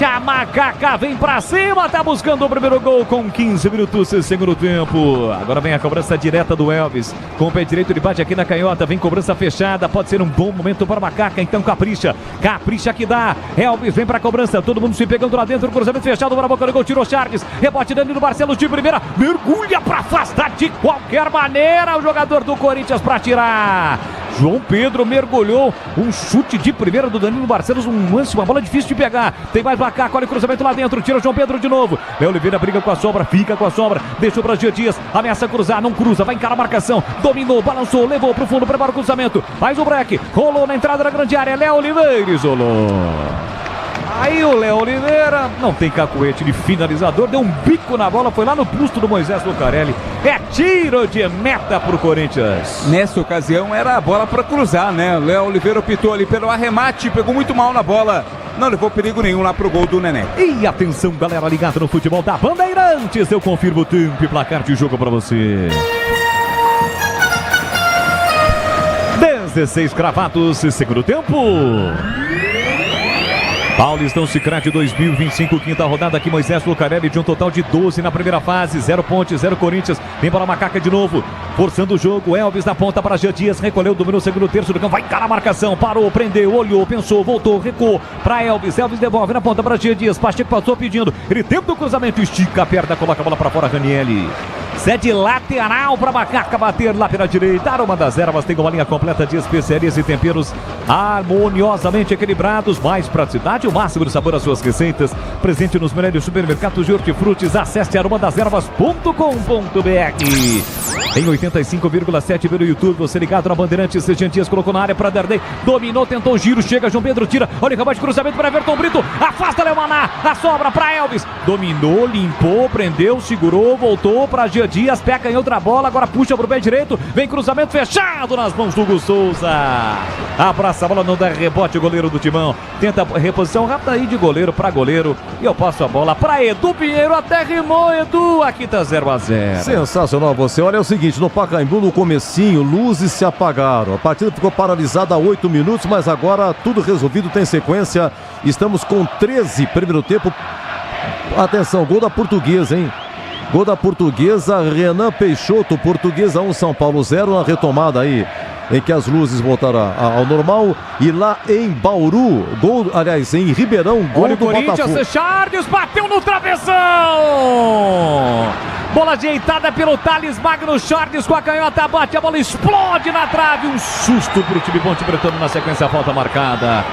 A Macaca vem pra cima, tá buscando o primeiro gol com 15 minutos e segundo tempo. Agora vem a cobrança direta do Elvis. Com o pé direito ele bate aqui na canhota, vem cobrança fechada, pode ser um bom momento para a Macaca, então capricha que dá. Elvis vem pra cobrança, todo mundo se pegando lá dentro, cruzamento fechado para a boca do gol, tirou Charles, rebote Danilo Barcelos de primeira, mergulha para afastar de qualquer maneira o jogador do Corinthians para tirar. João Pedro mergulhou, um chute de primeira do Danilo Barcelos, um lance, uma bola difícil de pegar. Tem mais Macaco, olha o cruzamento lá dentro, tira o João Pedro de novo. Léo Oliveira briga com a sobra, fica com a sobra, deixou para Gia Dias, ameaça cruzar, não cruza, vai encarar a marcação, dominou, balançou, levou pro fundo, prepara o cruzamento, faz o break, rolou na entrada da grande área, Léo Oliveira isolou. Aí o Léo Oliveira não tem cacuete de finalizador, deu um bico na bola, foi lá no busto do Moisés Lucarelli. É tiro de meta pro Corinthians. Nessa ocasião era a bola para cruzar, né? O Léo Oliveira optou ali pelo arremate, pegou muito mal na bola. Não levou perigo nenhum lá pro gol do Nené. E atenção, galera ligada no futebol da Bandeirantes. Eu confirmo o tempo e placar de jogo para você. 16 cravados, segundo tempo. Paulistão Sicredi 2025, quinta rodada aqui, Moisés Lucarelli de um total de 12 na primeira fase, 0 ponte, 0 Corinthians, vem para a Macaca de novo, forçando o jogo, Elvis na ponta para Gia Dias, recolheu, dominou o segundo terço do campo, vai encarar a marcação, parou, prendeu, olhou, pensou, voltou, recuou para Elvis, Elvis devolve na ponta para Gia Dias, Pacheco passou pedindo, ele tenta o cruzamento, estica a perna, coloca a bola para fora, Ranieri. Cede lateral para Macaca bater lá pela direita. Aroma das Ervas tem uma linha completa de especiarias e temperos harmoniosamente equilibrados. Mais praticidade, o máximo de sabor às suas receitas. Presente nos melhores supermercados de hortifrutis. Acesse aromadeservas.com.br. Em 85,7 pelo YouTube, você ligado na Bandeirantes. Sejam Dias colocou na área para Darley. Dominou, tentou o giro. Chega João Pedro, tira. Olha o rebate, cruzamento para Everton Brito. Afasta Léo Maná. A sobra para Elvis. Dominou, limpou, prendeu, segurou, voltou para Gia Dias, pega em outra bola, agora puxa pro pé direito, vem cruzamento fechado nas mãos do Hugo Souza. Abraça a bola, não dá rebote, o goleiro do Timão. Tenta reposição rápida aí de goleiro para goleiro. E eu passo a bola para Edu Pinheiro, até rimou, Edu. Aqui tá 0-0. Sensacional você. Olha, é o seguinte, no Pacaembu, no comecinho, luzes se apagaram. A partida ficou paralisada há 8 minutos, mas agora tudo resolvido, tem sequência. Estamos com 13, primeiro tempo. Atenção, gol da Portuguesa, hein? Gol da Portuguesa, Renan Peixoto, Portuguesa 1, São Paulo 0, na retomada aí, em que as luzes voltaram ao normal. E lá em Bauru, gol, aliás, em Ribeirão, gol olha do Botafogo. Corinthians, Charles bateu no travessão! Bola ajeitada pelo Thales Magno, Charles com a canhota, bate, a bola explode na trave, um susto pro time Ponte Bretano na sequência, falta marcada.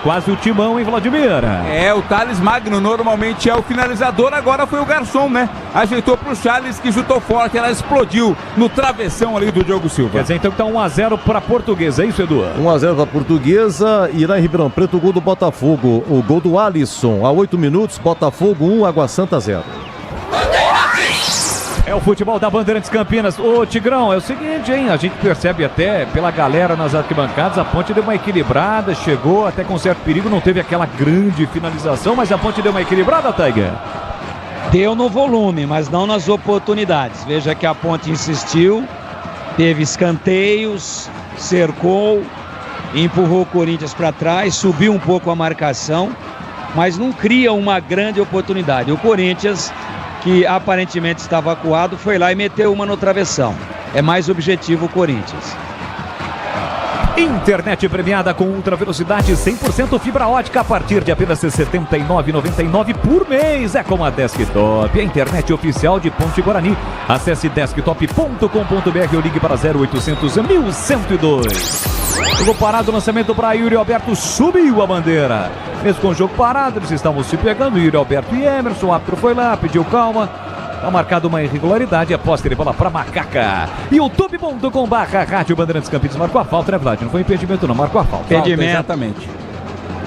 Quase o Timão, hein, Vladimir? É, o Thales Magno normalmente é o finalizador, agora foi o garçom, né? Ajeitou pro Charles, que chutou forte, ela explodiu no travessão ali do Diogo Silva. Quer dizer, então que tá 1-0 pra Portuguesa, é isso, Edu? 1-0 pra Portuguesa, e lá em Ribeirão Preto o gol do Botafogo, o gol do Alisson, há 8 minutos, Botafogo 1, Água Santa 0. É o futebol da Bandeirantes Campinas. Ô Tigrão, é o seguinte, hein? A gente percebe até pela galera nas arquibancadas, a Ponte deu uma equilibrada, chegou até com certo perigo, não teve aquela grande finalização, mas a Ponte deu uma equilibrada, Tiger? Deu no volume, mas não nas oportunidades. Veja que a Ponte insistiu, teve escanteios, cercou, empurrou o Corinthians para trás, subiu um pouco a marcação, mas não cria uma grande oportunidade. O Corinthians, que aparentemente estava acuado, foi lá e meteu uma no travessão. É mais objetivo o Corinthians. Internet premiada com ultra velocidade 100% fibra ótica a partir de apenas R$ 79,99 por mês. É como a Desktop, a internet oficial de Ponte Guarani. Acesse desktop.com.br ou ligue para 0800 1102. Jogo parado, lançamento para Yuri Alberto, subiu a bandeira. Mesmo com o jogo parado, eles estavam se pegando, Yuri Alberto e Emerson, o árbitro foi lá, pediu calma. Tá marcado uma irregularidade, após ter bola para Macaca. youtube.com/Rádio Bandeirantes Campinas. Marcou a falta, né, Vlad? Não foi impedimento, não, marcou a falta. Impedimento. Exatamente.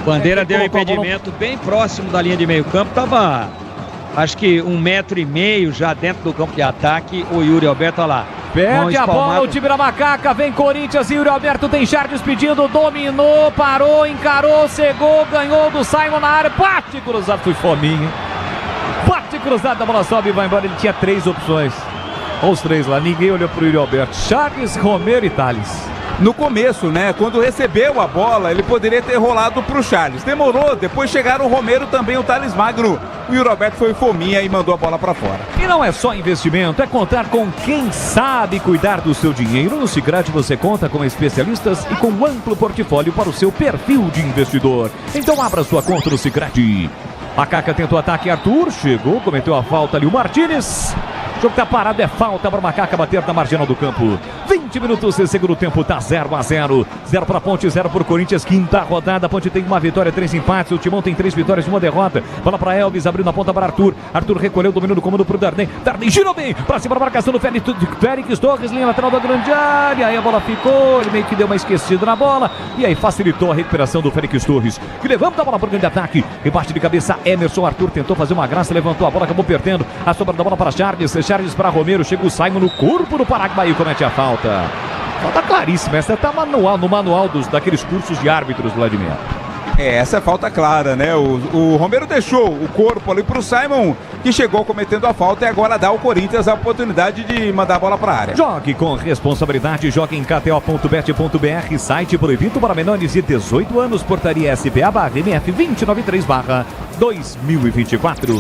Bandeira deu impedimento bem próximo da linha de meio campo, tava acho que 1,5 metro já dentro do campo de ataque, o Yuri Alberto, olha lá. Perde a bola o time da Macaca, vem Corinthians, Yuri Alberto tem Charles pedindo, dominou, parou, encarou, cegou, ganhou do Simon na área, bate cruzado, foi fominha. Bate cruzado, a bola sobe e vai embora, ele tinha 3 opções. Olha os 3 lá, ninguém olhou pro Yuri Alberto, Charles, Romero e Thales. No começo, né, quando recebeu a bola, ele poderia ter rolado pro Charles. Demorou, depois chegaram o Romero, também o Thales Magno. O Yuri Alberto foi fominha e mandou a bola para fora. E não é só investimento, é contar com quem sabe cuidar do seu dinheiro. No Sicredi você conta com especialistas e com um amplo portfólio para o seu perfil de investidor. Então abra sua conta no Sicredi. Macaca tentou ataque, Arthur chegou, cometeu a falta ali o Martínez. O jogo tá parado, é falta para o Macaca bater na marginal do campo. Vem 20 minutos de segundo tempo, tá 0-0. 0 para Ponte, 0 por Corinthians, quinta rodada. A Ponte tem uma vitória, 3 empates. O Timão tem 3 vitórias e uma derrota. Bola para Elvis, abriu na ponta para Arthur. Arthur recolheu, dominou do comando pro Darden. Darden girou bem, pra cima da marcação do Félix Torres, linha lateral da grande área. Aí a bola ficou, ele meio que deu uma esquecida na bola. E aí facilitou a recuperação do Félix Torres, que levanta a bola para o grande ataque. Rebate de cabeça, Emerson. Arthur tentou fazer uma graça, levantou a bola, acabou perdendo. A sobra da bola para Charles. Charles para Romero. Chega o Simon no corpo do Paraguai e comete a falta. Falta claríssima. Essa tá no manual daqueles cursos de árbitros, Vladimir. Essa é falta clara, né? O Romero deixou o corpo ali pro Simon, que chegou cometendo a falta, e agora dá ao Corinthians a oportunidade de mandar a bola pra área. Jogue com responsabilidade, jogue em kto.bet.br, site proibido para menores de 18 anos, portaria SPA/MF 293/2024.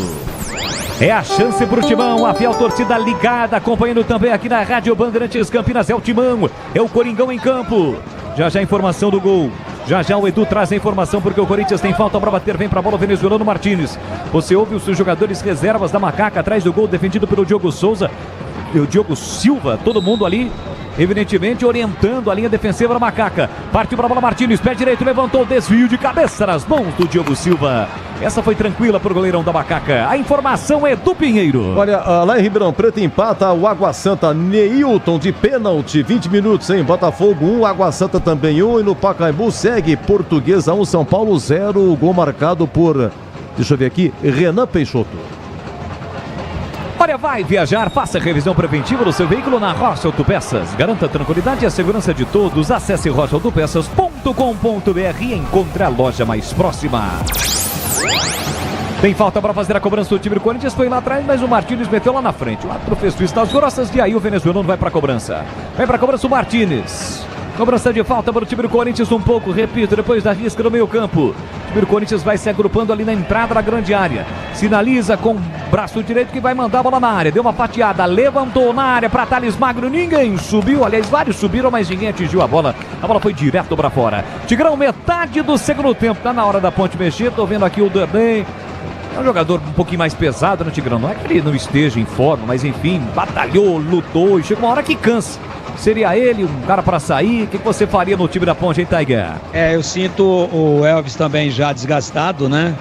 É a chance pro Timão, a fiel torcida ligada, acompanhando também aqui na Rádio Bandeirantes Campinas. É o Timão, é o Coringão em campo. Já a informação do gol. Já o Edu traz a informação, porque o Corinthians tem falta para bater. Vem para a bola o venezuelano Martínez. Você ouve os seus jogadores reservas da Macaca atrás do gol, defendido pelo Diogo Souza e o Diogo Silva. Todo mundo ali, evidentemente, orientando a linha defensiva da Macaca. Partiu para a bola Martínez, pé direito, levantou, desvio de cabeça nas mãos do Diogo Silva. Essa foi tranquila para o goleirão da Macaca. A informação é do Pinheiro. Olha, lá em Ribeirão Preto empata o Água Santa. Neilton de pênalti, 20 minutos, hein? Botafogo 1, Água Santa também 1. E no Pacaembu segue Portuguesa 1, São Paulo 0. O gol marcado por, deixa eu ver aqui, Renan Peixoto. Olha, vai viajar, faça revisão preventiva do seu veículo na Rocha Autopeças. Garanta a tranquilidade e a segurança de todos. Acesse rochaautopeças.com.br e encontre a loja mais próxima. Tem falta para fazer a cobrança do time do Corinthians. Foi lá atrás, mas o Martínez meteu lá na frente. O árbitro fez vistas grossas e aí o venezuelano vai para a cobrança. Vai para a cobrança o Martínez. Cobrança de falta para o time do Corinthians um pouco, repito, depois da risca no meio campo. O time do Corinthians vai se agrupando ali na entrada da grande área. Sinaliza com o braço direito que vai mandar a bola na área. Deu uma fatiada, levantou na área para Thales Magno. Ninguém subiu, aliás, vários subiram, mas ninguém atingiu a bola. A bola foi direto para fora. Tigrão, metade do segundo tempo. Tá na hora da Ponte mexer. Tô vendo aqui o Darden. É um jogador um pouquinho mais pesado, né, Tigrão? Não é que ele não esteja em forma, mas enfim, batalhou, lutou e chega uma hora que cansa. Seria ele um cara para sair? O que você faria no time da Ponte, hein, Tiger? Eu sinto o Elvis também já desgastado, né?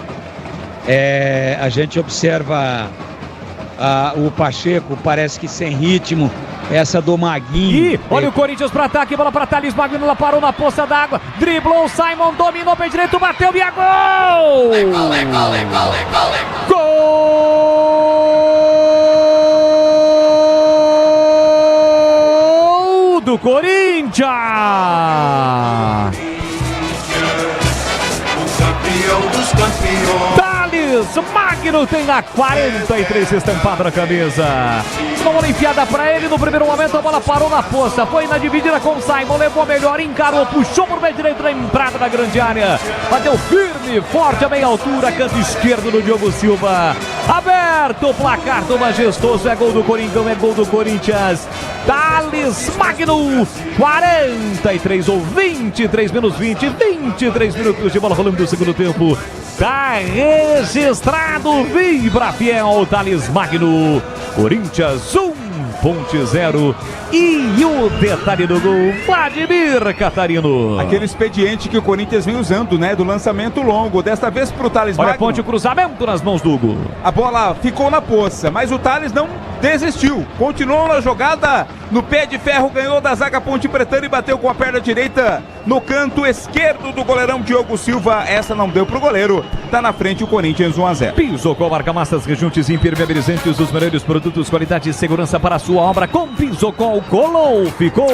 A gente observa o Pacheco, parece que sem ritmo. Essa do Maguinho. Ih, olha o Corinthians para ataque, bola para Thales Magno, ela parou na poça d'água, driblou o Simon, dominou pé direito, bateu e é gol! Gol do Corinthians! Thales Magno tem na 43 estampado na camisa. Uma bola enfiada para ele no primeiro momento, a bola parou na poça, foi na dividida com o Simon, levou melhor, encarou, puxou por meio direito na entrada da grande área, bateu firme, forte a meia altura, canto esquerdo do Diogo Silva. Aberto o placar do majestoso, é gol do Coringão, é gol do Corinthians. Thales Magno, 43 ou 23 menos 20, 23 minutos de bola rolando do segundo tempo. Tá registrado, vibra fiel, Thales Magno. Corinthians 1, Ponte 0. E o detalhe do gol, Vladimir Catarino. Aquele expediente que o Corinthians vem usando, né? Do lançamento longo. Desta vez pro Thales Magno. Olha, Ponte, cruzamento nas mãos do Hugo. A bola ficou na poça, mas o Thales não desistiu. Continuou na jogada, no pé de ferro, ganhou da zaga Ponte Pretana e bateu com a perna direita no canto esquerdo do goleirão Diogo Silva. Essa não deu pro goleiro. Tá na frente o Corinthians 1-0. Pisocol, argamassas, rejuntes impermeabilizantes, os melhores produtos, qualidade e segurança para a sua obra. Com Pisocol, colou, ficou.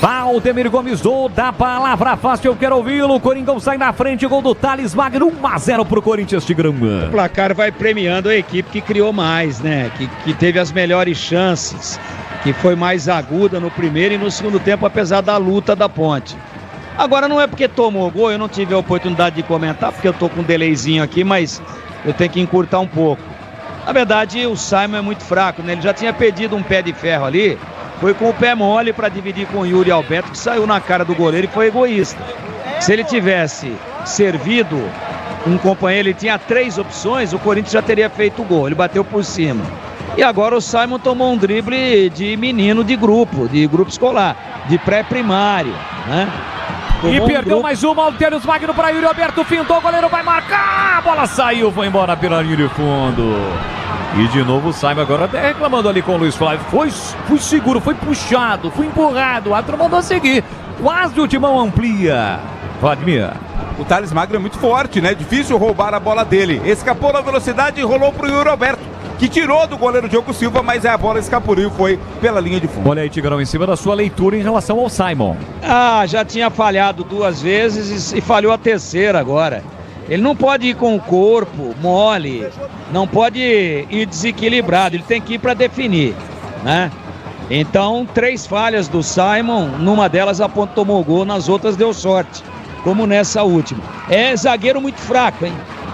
Valdemir Gomes, da palavra fácil, eu quero ouvi-lo. O Coringão sai na frente, gol do Thales Magno, 1-0 pro Corinthians, Tigrão. O placar vai premiando a equipe que criou mais, né? Que teve as melhores chances, que foi mais aguda no primeiro e no segundo tempo, apesar da luta da Ponte. Agora não é porque tomou gol, eu não tive a oportunidade de comentar, porque eu tô com um delayzinho aqui, mas eu tenho que encurtar um pouco. Na verdade, o Simon é muito fraco, né? Ele já tinha perdido um pé de ferro ali, foi com o pé mole para dividir com o Yuri Alberto, que saiu na cara do goleiro e foi egoísta. Se ele tivesse servido um companheiro, ele tinha 3 opções, o Corinthians já teria feito o gol, ele bateu por cima. E agora o Simon tomou um drible de menino de grupo escolar, de pré-primário, né? E perdeu mais uma, Altérios Magno para Yuri Alberto, fintou, o goleiro vai marcar, a bola saiu, foi embora pela linha de fundo. E de novo o Simon agora até reclamando ali com o Luiz Flávio, foi seguro, foi puxado, foi empurrado, a turma mandou seguir, quase o Timão amplia. Vladimir. O Thales Magno é muito forte, né? Difícil roubar a bola dele. Escapou na velocidade e rolou pro Yuri Alberto, que tirou do goleiro Diogo Silva, mas a bola escapuliu, foi pela linha de fundo. Olha aí, Tigrão, em cima da sua leitura em relação ao Simon. Já tinha falhado 2 vezes e falhou a terceira agora. Ele não pode ir com o corpo mole, não pode ir desequilibrado, ele tem que ir para definir, né? Então, 3 falhas do Simon, numa delas a Ponte tomou gol, nas outras deu sorte, como nessa última. É zagueiro muito fraco, hein?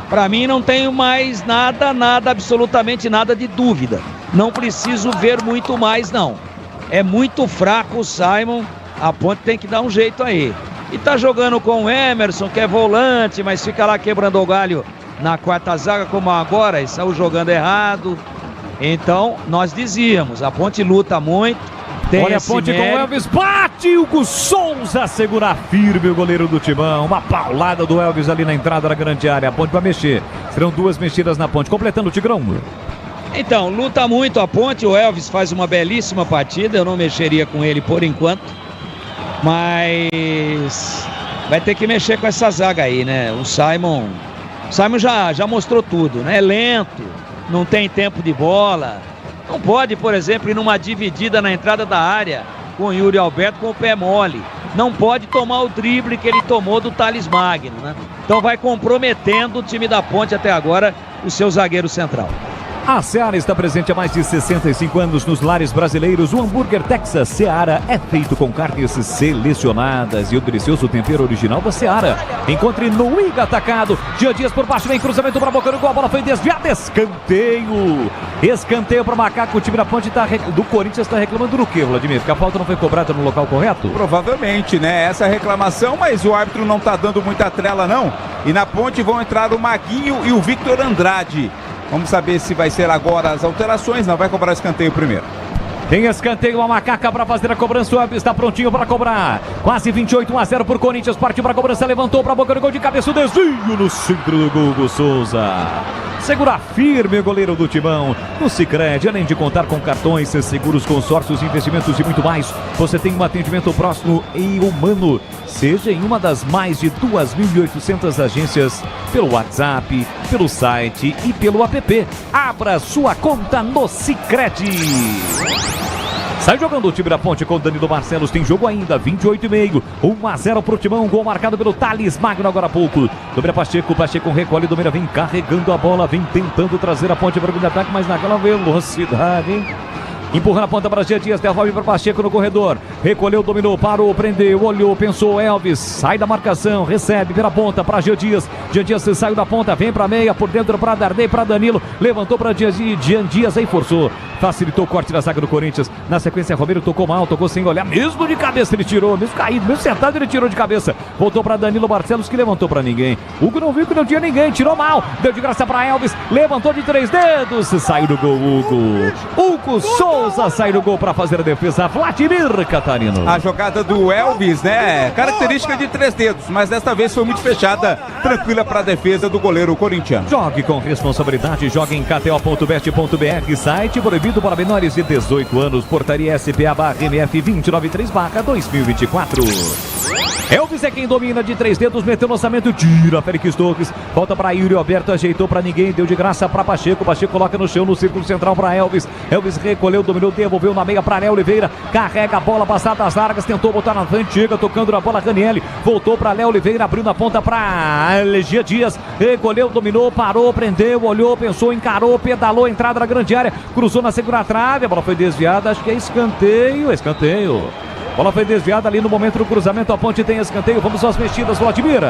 Para mim não tenho mais nada, absolutamente nada de dúvida. Não preciso ver muito mais, não. É muito fraco o Simon, a Ponte tem que dar um jeito aí. E tá jogando com o Emerson, que é volante, mas fica lá quebrando o galho na quarta zaga, como agora, e saiu jogando errado. Então, nós dizíamos, a Ponte luta muito. Olha a Ponte com o Elvis, bate, Hugo Souza segura firme o goleiro do Timão, uma paulada do Elvis ali na entrada da grande área, a Ponte vai mexer, serão 2 mexidas na Ponte, completando o Tigrão. Então, luta muito a Ponte, o Elvis faz uma belíssima partida, eu não mexeria com ele por enquanto, mas vai ter que mexer com essa zaga aí, né? O Simon já mostrou tudo, né? É lento, não tem tempo de bola. Não pode, por exemplo, ir numa dividida na entrada da área com o Yuri Alberto com o pé mole. Não pode tomar o drible que ele tomou do Thales Magno, né? Então vai comprometendo o time da Ponte até agora, o seu zagueiro central. A Seara está presente há mais de 65 anos nos lares brasileiros. O hambúrguer Texas Seara é feito com carnes selecionadas e o delicioso tempero original da Seara. Encontre no Iga Atacado. Dias por baixo, vem cruzamento para a boca do gol. A bola foi desviada. Escanteio. Escanteio para o Macaco. O time da Ponte do Corinthians está reclamando do quê, Vladimir? Que a falta não foi cobrada no local correto? Provavelmente, né? Essa reclamação, mas o árbitro não está dando muita trela, não. E na Ponte vão entrar o Maguinho e o Victor Andrade. Vamos saber se vai ser agora as alterações. Não vai cobrar o escanteio primeiro. Tem escanteio, a Macaca para fazer a cobrança. O Elvis está prontinho para cobrar. Quase 28-1-0 por Corinthians. Partiu para a cobrança, levantou para a boca do gol de cabeça. O desvio no centro do gol do Souza. Segura firme o goleiro do Timão. No Sicredi, além de contar com cartões, seguros, consórcios, investimentos e muito mais, você tem um atendimento próximo e humano. Seja em uma das mais de 2.800 agências, pelo WhatsApp, pelo site e pelo app. Abra sua conta no Sicredi. Sai jogando o time da Ponte com o Danilo Barcelos. Tem jogo ainda, 28,5. 1-0 pro Timão. Gol marcado pelo Thales Magno agora há pouco. Domina Pacheco. Pacheco recolhe, domina, vem carregando a bola. Vem tentando trazer a Ponte para o ataque, mas naquela velocidade, hein? Empurrando a ponta para Gia Dias, devolve para Pacheco no corredor. Recolheu, dominou, parou, prendeu, olhou, pensou. Elvis sai da marcação, recebe pela ponta para Gia Dias. Gia Dias saiu da ponta, vem para meia, por dentro para Darney, para Danilo. Levantou para Gia Dias, aí forçou. Facilitou o corte da zaga do Corinthians. Na sequência, Romero tocou mal, tocou sem olhar. Mesmo de cabeça ele tirou, mesmo caído, mesmo sentado ele tirou de cabeça. Voltou para Danilo Barcelos, que levantou para ninguém. Hugo não viu que não tinha ninguém, tirou mal. Deu de graça para Elvis, levantou de 3 dedos. Saiu do gol, Hugo Souza sai do gol para fazer a defesa. Vladimir Catarino. A jogada do Elvis, né? Característica de 3 dedos, mas desta vez foi muito fechada. Tranquila para a defesa do goleiro corintiano. Jogue com responsabilidade, jogue em kto.bet.br, site proibido para menores de 18 anos, portaria SPA/MF 293/2024. Elvis é quem domina de 3 dedos, meteu no lançamento, tira Félix Torres, volta para Yuri Alberto, ajeitou para ninguém, deu de graça para Pacheco. Pacheco coloca no chão, no círculo central para Elvis. Elvis recolheu, dominou, devolveu na meia para Léo Oliveira, carrega a bola, passada as largas, tentou botar na frente, chega tocando na bola, Ranieri, voltou para Léo Oliveira, abriu na ponta para Gia Dias, recolheu, dominou, parou, prendeu, olhou, pensou, encarou, pedalou, entrada na grande área, cruzou na segunda trave, a bola foi desviada, acho que é escanteio. Bola foi desviada ali no momento do cruzamento, a Ponte tem escanteio, vamos às mexidas, Vladimir.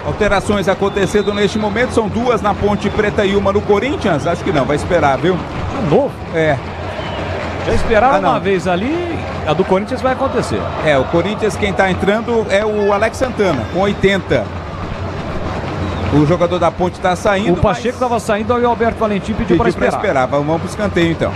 Alterações acontecendo neste momento, são 2 na Ponte Preta e 1 no Corinthians, acho que não, vai esperar, viu? De novo? É. Já esperaram uma vez ali, a do Corinthians vai acontecer. O Corinthians quem tá entrando é o Alex Santana, com 80. O jogador da Ponte tá saindo. O Pacheco estava saindo, aí o Alberto Valentim pediu para esperar. Vamos pro escanteio então.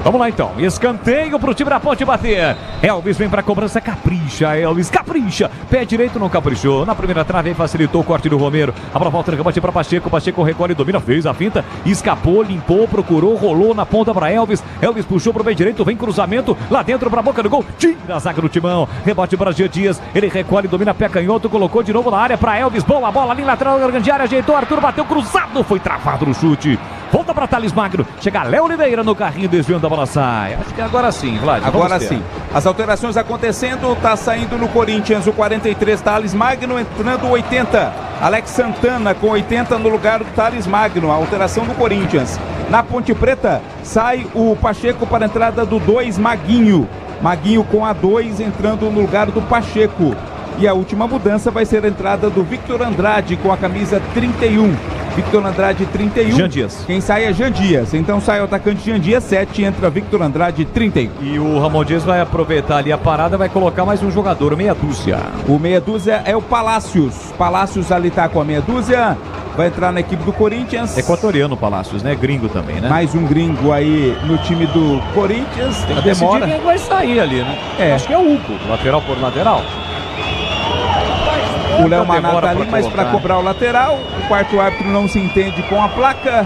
Vamos lá então, escanteio pro time da Ponte bater. Elvis vem pra cobrança, capricha, Elvis, capricha. Pé direito não caprichou, na primeira trave aí facilitou o corte do Romero. A bola volta no rebate pra Pacheco, Pacheco recolhe, domina, fez a finta, escapou, limpou, procurou, rolou na ponta pra Elvis. Elvis puxou pro pé direito, vem cruzamento, lá dentro pra boca do gol, tira a zaga do Timão. Rebote para Jean Dias, ele recolhe, domina, pé canhoto, colocou de novo na área pra Elvis. Boa bola ali lateral da grande área, ajeitou, Arthur bateu cruzado, foi travado no chute. Volta para Thales Magno, chega Léo Oliveira no carrinho, desviando a bola, sai. Acho que agora sim, Vlad. Agora sim. As alterações acontecendo, tá saindo no Corinthians o 43, Thales Magno, entrando o 80. Alex Santana com 80 no lugar do Thales Magno, a alteração do Corinthians. Na Ponte Preta, sai o Pacheco para a entrada do 2, Maguinho. Maguinho com a 2 entrando no lugar do Pacheco. E a última mudança vai ser a entrada do Victor Andrade com a camisa 31. Victor Andrade 31. Jean Dias. Quem sai é Jean Dias. Então sai o atacante Jean Dias 7, entra Victor Andrade 31. E o Ramon Dias vai aproveitar ali a parada, vai colocar mais um jogador, meia dúzia. O meia dúzia é o Palácios. Palácios ali tá com a meia dúzia. Vai entrar na equipe do Corinthians. Equatoriano Palácios, né? Gringo também, né? Mais um gringo aí no time do Corinthians. Tem que decidir quem vai sair ali, né? É. Acho que é o Hugo, lateral por lateral. O Léo Maná tá ali, mas para cobrar o lateral, o quarto árbitro não se entende com a placa.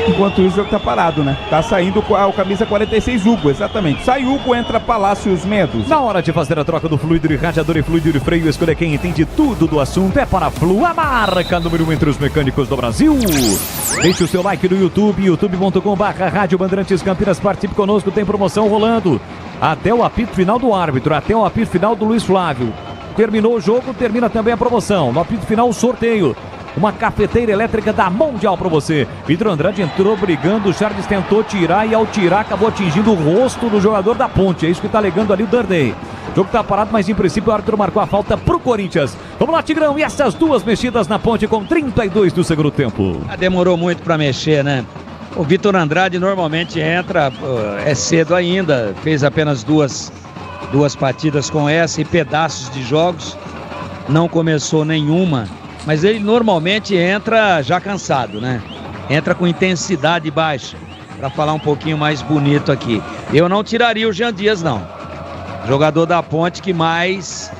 Enquanto isso, o jogo tá parado, né? Tá saindo o camisa 46, Hugo, exatamente. Sai Hugo, entra Palácios, Medos. Na hora de fazer a troca do fluido de radiador e fluido de freio, escolha quem entende tudo do assunto. É para a Flu, a marca número 1 entre os mecânicos do Brasil. Deixe o seu like no YouTube, youtube.com/Rádio Bandeirantes Campinas. Participe conosco, tem promoção rolando. Até o apito final do árbitro, até o apito final do Luiz Flávio. Terminou o jogo, termina também a promoção. No apito final, o sorteio. Uma cafeteira elétrica da Mundial para você. Vitor Andrade entrou brigando, o Charles tentou tirar e ao tirar acabou atingindo o rosto do jogador da Ponte. É isso que está alegando ali o Dardey. O jogo está parado, mas em princípio o árbitro marcou a falta pro Corinthians. Vamos lá, Tigrão, e essas duas mexidas na Ponte com 32 do segundo tempo. Demorou muito para mexer, né? O Vitor Andrade normalmente entra, é cedo ainda, fez apenas duas partidas com essa e pedaços de jogos, não começou nenhuma, mas ele normalmente entra já cansado, né? Entra com intensidade baixa, para falar um pouquinho mais bonito aqui. Eu não tiraria o Jean Dias, não. Jogador da Ponte que mais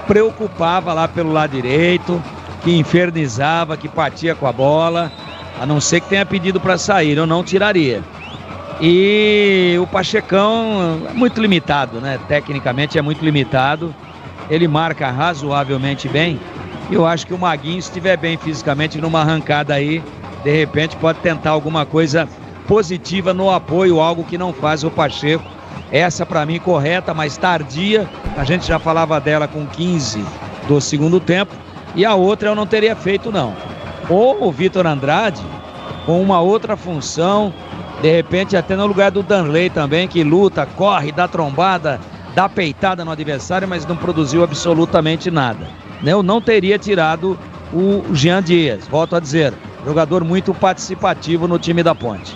preocupava lá pelo lado direito, que infernizava, que partia com a bola, a não ser que tenha pedido para sair, eu não tiraria. E o Pachecão é muito limitado, né? Tecnicamente é muito limitado. Ele marca razoavelmente bem. E eu acho que o Maguinho, se estiver bem fisicamente numa arrancada aí, de repente pode tentar alguma coisa positiva no apoio, algo que não faz o Pacheco. Essa para mim correta, mas tardia. A gente já falava dela com 15 do segundo tempo. E a outra eu não teria feito, não. Ou o Vitor Andrade com uma outra função, de repente até no lugar do Danley também, que luta, corre, dá trombada, dá peitada no adversário, mas não produziu absolutamente nada. Eu não teria tirado o Jean Dias, volto a dizer, jogador muito participativo no time da Ponte.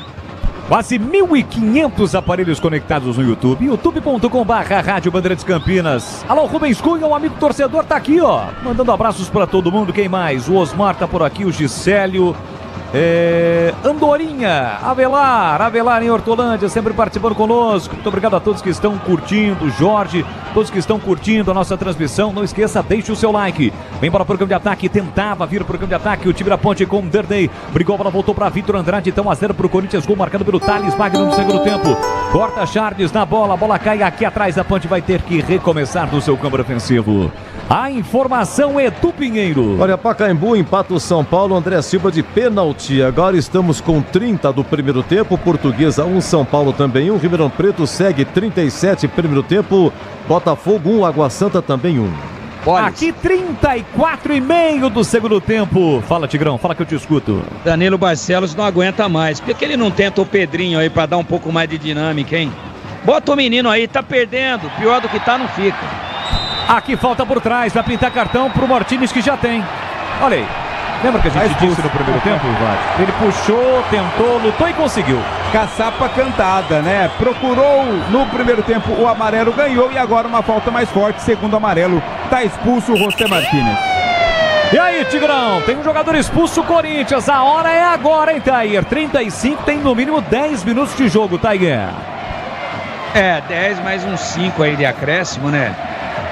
Quase 1.500 aparelhos conectados no YouTube, youtube.com/Rádio Bandeirantes Campinas. Alô, Rubens Cunha, um amigo torcedor tá aqui, ó, mandando abraços para todo mundo. Quem mais? O Osmar tá por aqui, o Gisélio. Andorinha, Avelar em Hortolândia, sempre participando conosco. Muito obrigado a todos que estão curtindo, Jorge, todos que estão curtindo a nossa transmissão. Não esqueça, deixe o seu like. Vem para o programa de ataque, tentava vir para o programa de ataque. O time da Ponte com o Dardey, brigou, a bola voltou para Vitor Andrade. Então 1-0 para o Corinthians, gol marcado pelo Thales Magno no segundo tempo. Corta Charles na bola, a bola cai aqui atrás. A Ponte vai ter que recomeçar no seu campo ofensivo. A informação é do Pinheiro. Olha, Pacaembu empata o São Paulo, André Silva de pênalti. Agora estamos com 30 do primeiro tempo, Portuguesa 1, São Paulo também 1, Ribeirão Preto segue 37 primeiro tempo, Botafogo 1, Água Santa também 1. Aqui 34,5 do segundo tempo. Fala, Tigrão, fala que eu te escuto. Danilo Barcelos não aguenta mais. Por que ele não tenta o Pedrinho aí para dar um pouco mais de dinâmica, hein? Bota o menino aí, tá perdendo. Pior do que tá, não fica. Aqui falta por trás, vai pintar cartão pro Martínez que já tem. Olha aí. Lembra que a gente disse no primeiro tempo, Vlad? Ele puxou, tentou, lutou e conseguiu. Caçapa cantada, né? Procurou no primeiro tempo, o amarelo ganhou e agora uma falta mais forte, segundo amarelo. Tá expulso o José Martínez. E aí, Tigrão, tem um jogador expulso, o Corinthians. A hora é agora, hein, Tiger? 35, tem no mínimo 10 minutos de jogo, Tiger. 10 mais uns 5 aí de acréscimo, né?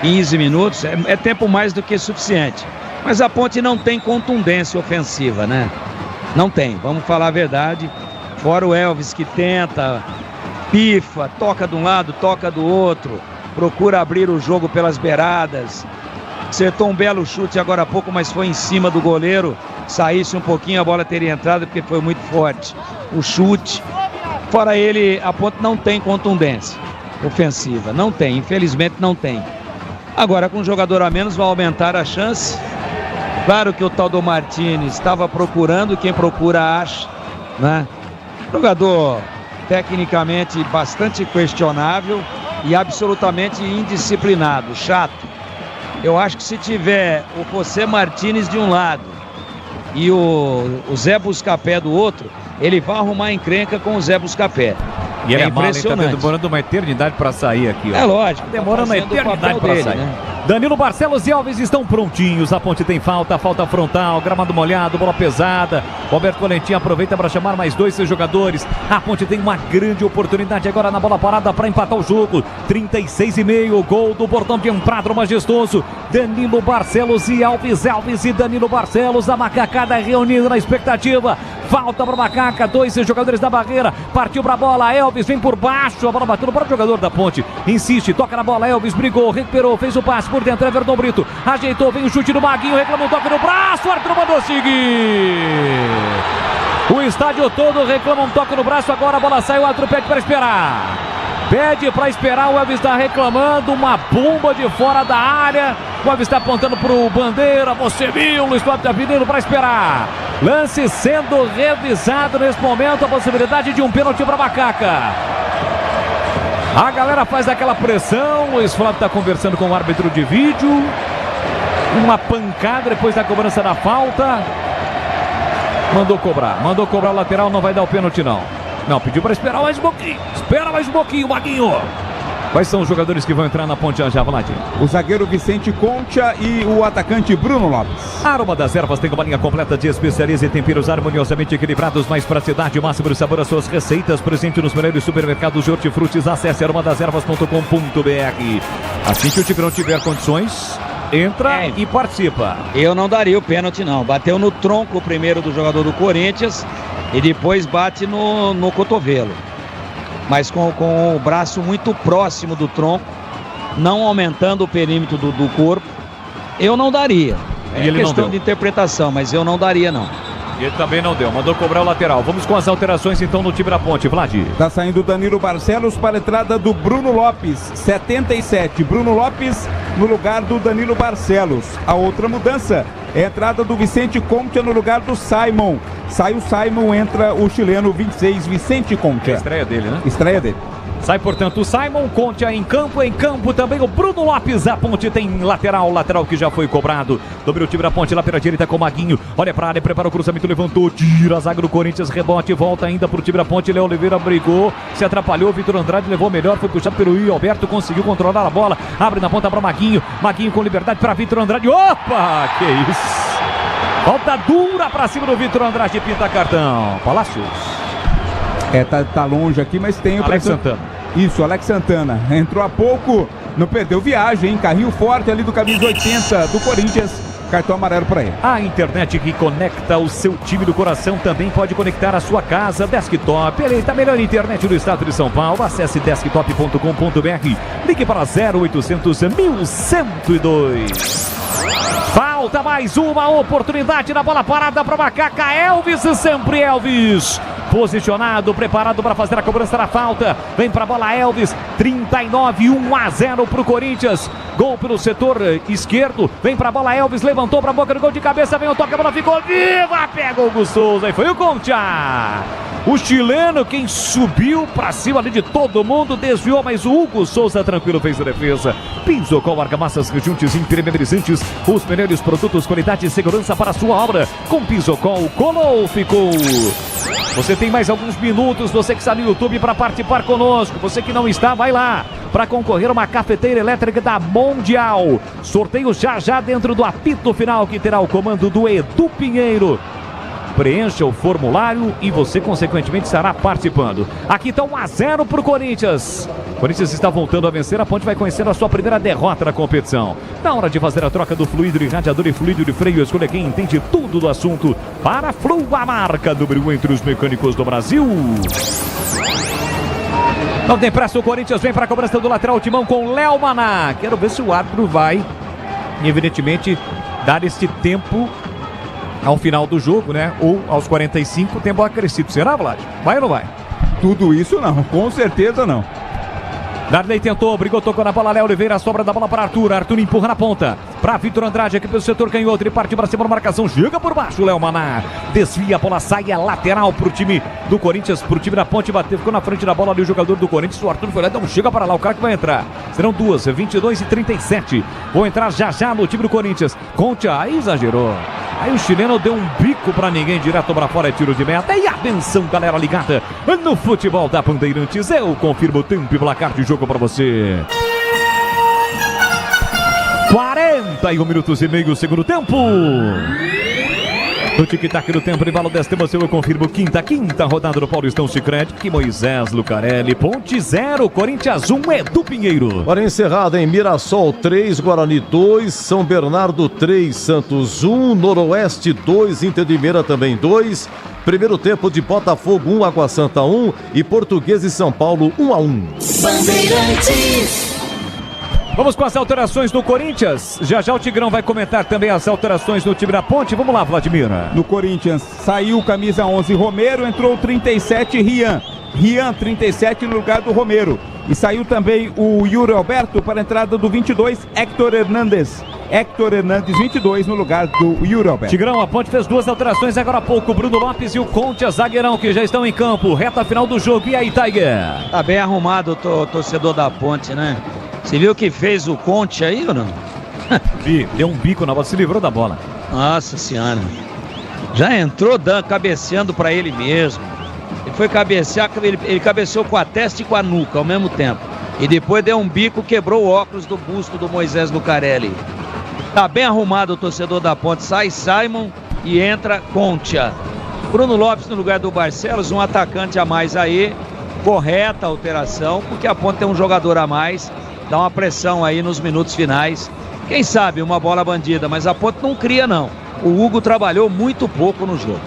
15 minutos, é tempo mais do que suficiente. Mas a Ponte não tem contundência ofensiva, né? Não tem, vamos falar a verdade. Fora o Elvis que tenta, pifa, toca de um lado, toca do outro, procura abrir o jogo pelas beiradas. Acertou um belo chute agora há pouco, mas foi em cima do goleiro. Saísse um pouquinho, a bola teria entrado porque foi muito forte o chute. Fora ele, a Ponte não tem contundência ofensiva. Não tem, infelizmente não tem. Agora, com um jogador a menos, vai aumentar a chance. Claro que o tal do Martínez estava procurando, quem procura acha, né? Jogador tecnicamente bastante questionável e absolutamente indisciplinado, chato. Eu acho que se tiver o José Martínez de um lado e o Zé Buscapé do outro, ele vai arrumar encrenca com o Zé Buscapé. E ele é impressionante. tá demorando uma eternidade para sair aqui, ó. É lógico. Demorando uma eternidade para sair. Né? Danilo Barcelos e Alves estão prontinhos. A Ponte tem falta frontal, gramado molhado, bola pesada. Roberto Valentim aproveita para chamar mais 2 seus jogadores. A Ponte tem uma grande oportunidade agora na bola parada para empatar o jogo. 36,5, gol do bordão de entrada majestoso. Danilo Barcelos e Alves e Danilo Barcelos. A macacada reunida na expectativa. Falta para o Macaca, 2 jogadores da barreira. Partiu para a bola, Elvis vem por baixo. A bola bateu para o jogador da Ponte. Insiste, toca na bola, Elvis brigou, recuperou, fez o passe por dentro. Everton Brito ajeitou, vem o chute do Maguinho, reclamou, toca no braço. O árbitro mandou seguir. O estádio todo reclama um toque no braço. Agora a bola sai, o árbitro pede para esperar. Pede para esperar, o Elvis está reclamando. Uma bomba de fora da área. O Elvis está apontando para o Bandeira. Você viu, o Luiz Fábio está pedindo para esperar. Lance sendo revisado nesse momento. A possibilidade de um pênalti para Macaca. A galera faz aquela pressão. O Luiz Flávio está conversando com o árbitro de vídeo. Uma pancada depois da cobrança da falta. Mandou cobrar o lateral. Não vai dar o pênalti não. Não, pediu para esperar mais um pouquinho. Espera mais um pouquinho, Maguinho. Quais são os jogadores que vão entrar na Ponte já, Valadinho? O zagueiro Vicente Concha e o atacante Bruno Lopes. A Aroma das Ervas tem uma linha completa de especiarias e temperos harmoniosamente equilibrados, mais praticidade, máximo de sabor às suas receitas. Presente nos melhores supermercados de hortifrutis. Acesse aromadeservas.com.br. Assim que o Tigrão tiver condições, entra e participa. Eu não daria o pênalti não. Bateu no tronco primeiro do jogador do Corinthians e depois bate no cotovelo. Mas com o braço muito próximo do tronco, não aumentando o perímetro do corpo, eu não daria. É questão de interpretação, mas eu não daria não. Ele também não deu, mandou cobrar o lateral. Vamos com as alterações então no time da Ponte, Vlad. Tá saindo o Danilo Barcelos para a entrada do Bruno Lopes, 77. Bruno Lopes no lugar do Danilo Barcelos. A outra mudança é a entrada do Vicente Concha no lugar do Simon. Sai o Simon, entra o chileno 26, Vicente Concha. É a estreia dele, né? Estreia dele. Sai, portanto, o Simon, Concha em campo também o Bruno Lopes. A Ponte tem lateral que já foi cobrado. Domina o time da Ponte lá pela direita com o Maguinho. Olha pra área, prepara o cruzamento, levantou, tira a zaga do Corinthians, rebote, volta ainda pro time da Ponte. Léo Oliveira brigou, se atrapalhou, Vitor Andrade levou melhor, foi puxado pelo Io Alberto, conseguiu controlar a bola, abre na ponta pra Maguinho, Maguinho com liberdade pra Vitor Andrade. Opa, que isso! Volta dura pra cima do Vitor Andrade, pinta cartão. Palácios. Tá longe aqui, mas tem o Alex Santana. Isso, Alex Santana. Entrou há pouco, não perdeu viagem, hein? Carrinho forte ali do camisa 80 do Corinthians. Cartão amarelo para ele. A internet que conecta o seu time do coração também pode conectar a sua casa. Desktop, eleita a melhor internet do estado de São Paulo. Acesse desktop.com.br. Ligue para 0800 1102. Falta mais uma oportunidade na bola parada para Macaca. Elvis, sempre Elvis. Posicionado, preparado para fazer a cobrança da falta. Vem para a bola Elvis. 39, 1-0 para o Corinthians. Gol pelo setor esquerdo. Vem para a bola Elvis. Levantou para a boca do gol de cabeça. Vem o toque, a bola ficou viva. Pega o Hugo Souza e foi o Concha. O chileno, quem subiu para cima ali de todo mundo, desviou, mas o Hugo Souza tranquilo fez a defesa. Pisocol, argamassas, rejuntes, impermeabilizantes, os melhores produtos, qualidade e segurança para a sua obra. Com Pisocol, colou, ficou. Você tem mais alguns minutos, você que está no YouTube para participar conosco. Você que não está, vai lá. para concorrer a uma cafeteira elétrica da Mundial. Sorteio já dentro do apito final, que terá o comando do Edu Pinheiro. Preencha o formulário e você, consequentemente, estará participando. Aqui está 1-0 para o Corinthians. O Corinthians está voltando a vencer. A Ponte vai conhecer a sua primeira derrota na competição. Na hora de fazer a troca do fluido de radiador e fluido de freio, escolha quem entende tudo do assunto. Para Flu, a marca número 1 entre os mecânicos do Brasil. Não tem pressa, o Corinthians vem para a cobrança do lateral Timão com Léo Maná. Quero ver se o árbitro vai, evidentemente, dar este tempo ao final do jogo, né? Ou aos 45, tempo acrescido. Será, Vlad? Vai ou não vai? Tudo isso não, com certeza não. Darley tentou, brigou, tocou na bola, Léo Oliveira, sobra da bola para Arthur. Arthur empurra na ponta para Vitor Andrade, aqui pelo setor canhoto, ele parte para cima da marcação, chega por baixo, Léo Maná desvia, a bola sai, a lateral pro time do Corinthians, pro time da Ponte, bateu, ficou na frente da bola ali o jogador do Corinthians, o Arthur foi lá, então chega para lá, o cara que vai entrar, serão duas, 22 e 37, vou entrar já no time do Corinthians, Conte, aí exagerou. Aí o chileno deu um bico pra ninguém, direto pra fora, é tiro de meta. E atenção, galera ligada no futebol da Bandeirantes. Eu confirmo o tempo e placar de jogo pra você. 41 minutos e meio, segundo tempo. No tic-tac do tempo, embalo desta emoção, eu confirmo quinta rodada do Paulistão Sicredi, que Moisés Lucarelli, Ponte 0, Corinthians 1, Edu Pinheiro. Para encerrada em Mirassol 3, Guarani 2, São Bernardo 3, Santos 1, Noroeste 2, Inter de Limeira também 2, primeiro tempo de Botafogo 1, Água Santa 1 e Portuguesa e São Paulo 1-1. Bandeirantes. Vamos com as alterações do Corinthians. Já o Tigrão vai comentar também as alterações no time da Ponte. Vamos lá, Vladimir. No Corinthians saiu camisa 11 Romero, entrou 37 Rian. Rian 37 no lugar do Romero. E saiu também o Yuri Alberto para a entrada do 22 Héctor Hernandes. Héctor Hernandes 22 no lugar do Yuri Alberto. Tigrão, a Ponte fez duas alterações agora há pouco. Bruno Lopes e o Conte, zagueirão, que já estão em campo. Reta final do jogo. E aí, Tiger? Tá bem arrumado o torcedor da Ponte, né? Você viu o que fez o Conte aí ou não? Vi, deu um bico na bola, se livrou da bola. Nossa senhora. Já entrou cabeceando pra ele mesmo. Ele foi cabecear, ele cabeceou com a testa e com a nuca ao mesmo tempo. E depois deu um bico, quebrou o óculos do busto do Moisés Lucarelli. Tá bem arrumado o torcedor da Ponte. Sai Simon e entra Concha. Bruno Lopes no lugar do Barcelos, um atacante a mais aí. Correta a alteração, porque a Ponte tem um jogador a mais. Dá uma pressão aí nos minutos finais. Quem sabe uma bola bandida, mas a Ponte não cria não. O Hugo trabalhou muito pouco no jogo.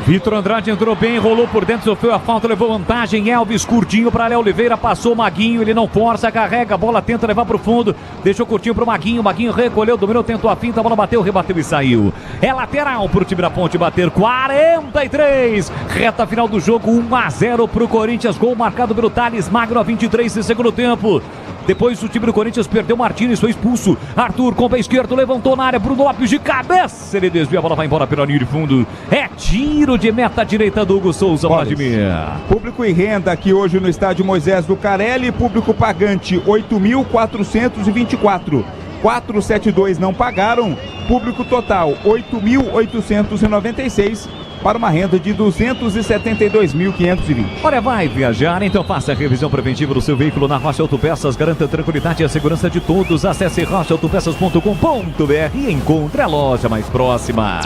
Vitor Andrade entrou bem, rolou por dentro, sofreu a falta, levou vantagem. Elvis curtinho para Léo Oliveira, passou o Maguinho, ele não força, carrega a bola, tenta levar para o fundo, deixou curtinho para o Maguinho recolheu, dominou, tentou a finta, a bola bateu, rebateu e saiu. É lateral para o time da Ponte bater, 43, reta final do jogo, 1-0 para o Corinthians, gol marcado pelo Thales Magno a 23 de segundo tempo. Depois o time do Corinthians perdeu, Martínez foi expulso. Arthur com o pé esquerdo, levantou na área, Bruno Lopes de cabeça, ele desvia, a bola vai embora pela linha de fundo. É tiro de meta direita do Hugo Souza, Vladimir. Público e renda aqui hoje no estádio Moisés Lucarelli, público pagante 8.424. 472 não pagaram, público total 8.896. Para uma renda de 272.520. Olha, vai viajar? Então faça a revisão preventiva do seu veículo na Rocha Autopeças. Garanta a tranquilidade e a segurança de todos. Acesse rochaautopeças.com.br e encontre a loja mais próxima.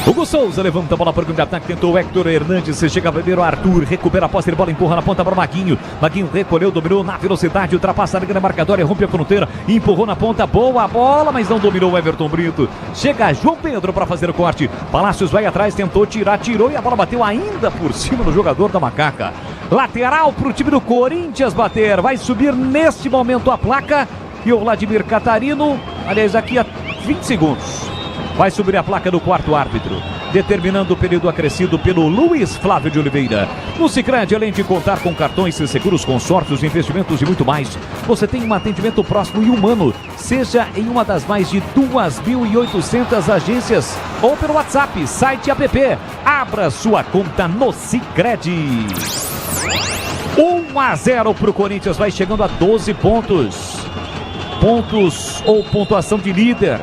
Hugo Souza levanta a bola para o grande ataque, tentou o Héctor Hernandes, chega primeiro Arthur, recupera a posse de bola, empurra na ponta para o Maguinho. Maguinho recolheu, dominou na velocidade, ultrapassa a linha marcadora, rompe a fronteira, empurrou na ponta, boa bola, mas não dominou o Everton Brito. Chega João Pedro para fazer o corte, Palácios vai atrás, tentou tirar, tirou e a bola bateu ainda por cima do jogador da Macaca. Lateral para o time do Corinthians bater, vai subir neste momento a placa e o Vladimir Catarino, aliás aqui a 20 segundos. Vai subir a placa do quarto árbitro, determinando o período acrescido pelo Luiz Flávio de Oliveira. No Sicredi, além de contar com cartões, seguros, consórcios, investimentos e muito mais, você tem um atendimento próximo e humano, seja em uma das mais de 2.800 agências ou pelo WhatsApp, site e app. Abra sua conta no Sicredi. 1-0 para o Corinthians, vai chegando a 12 pontos. Pontos ou pontuação de líder.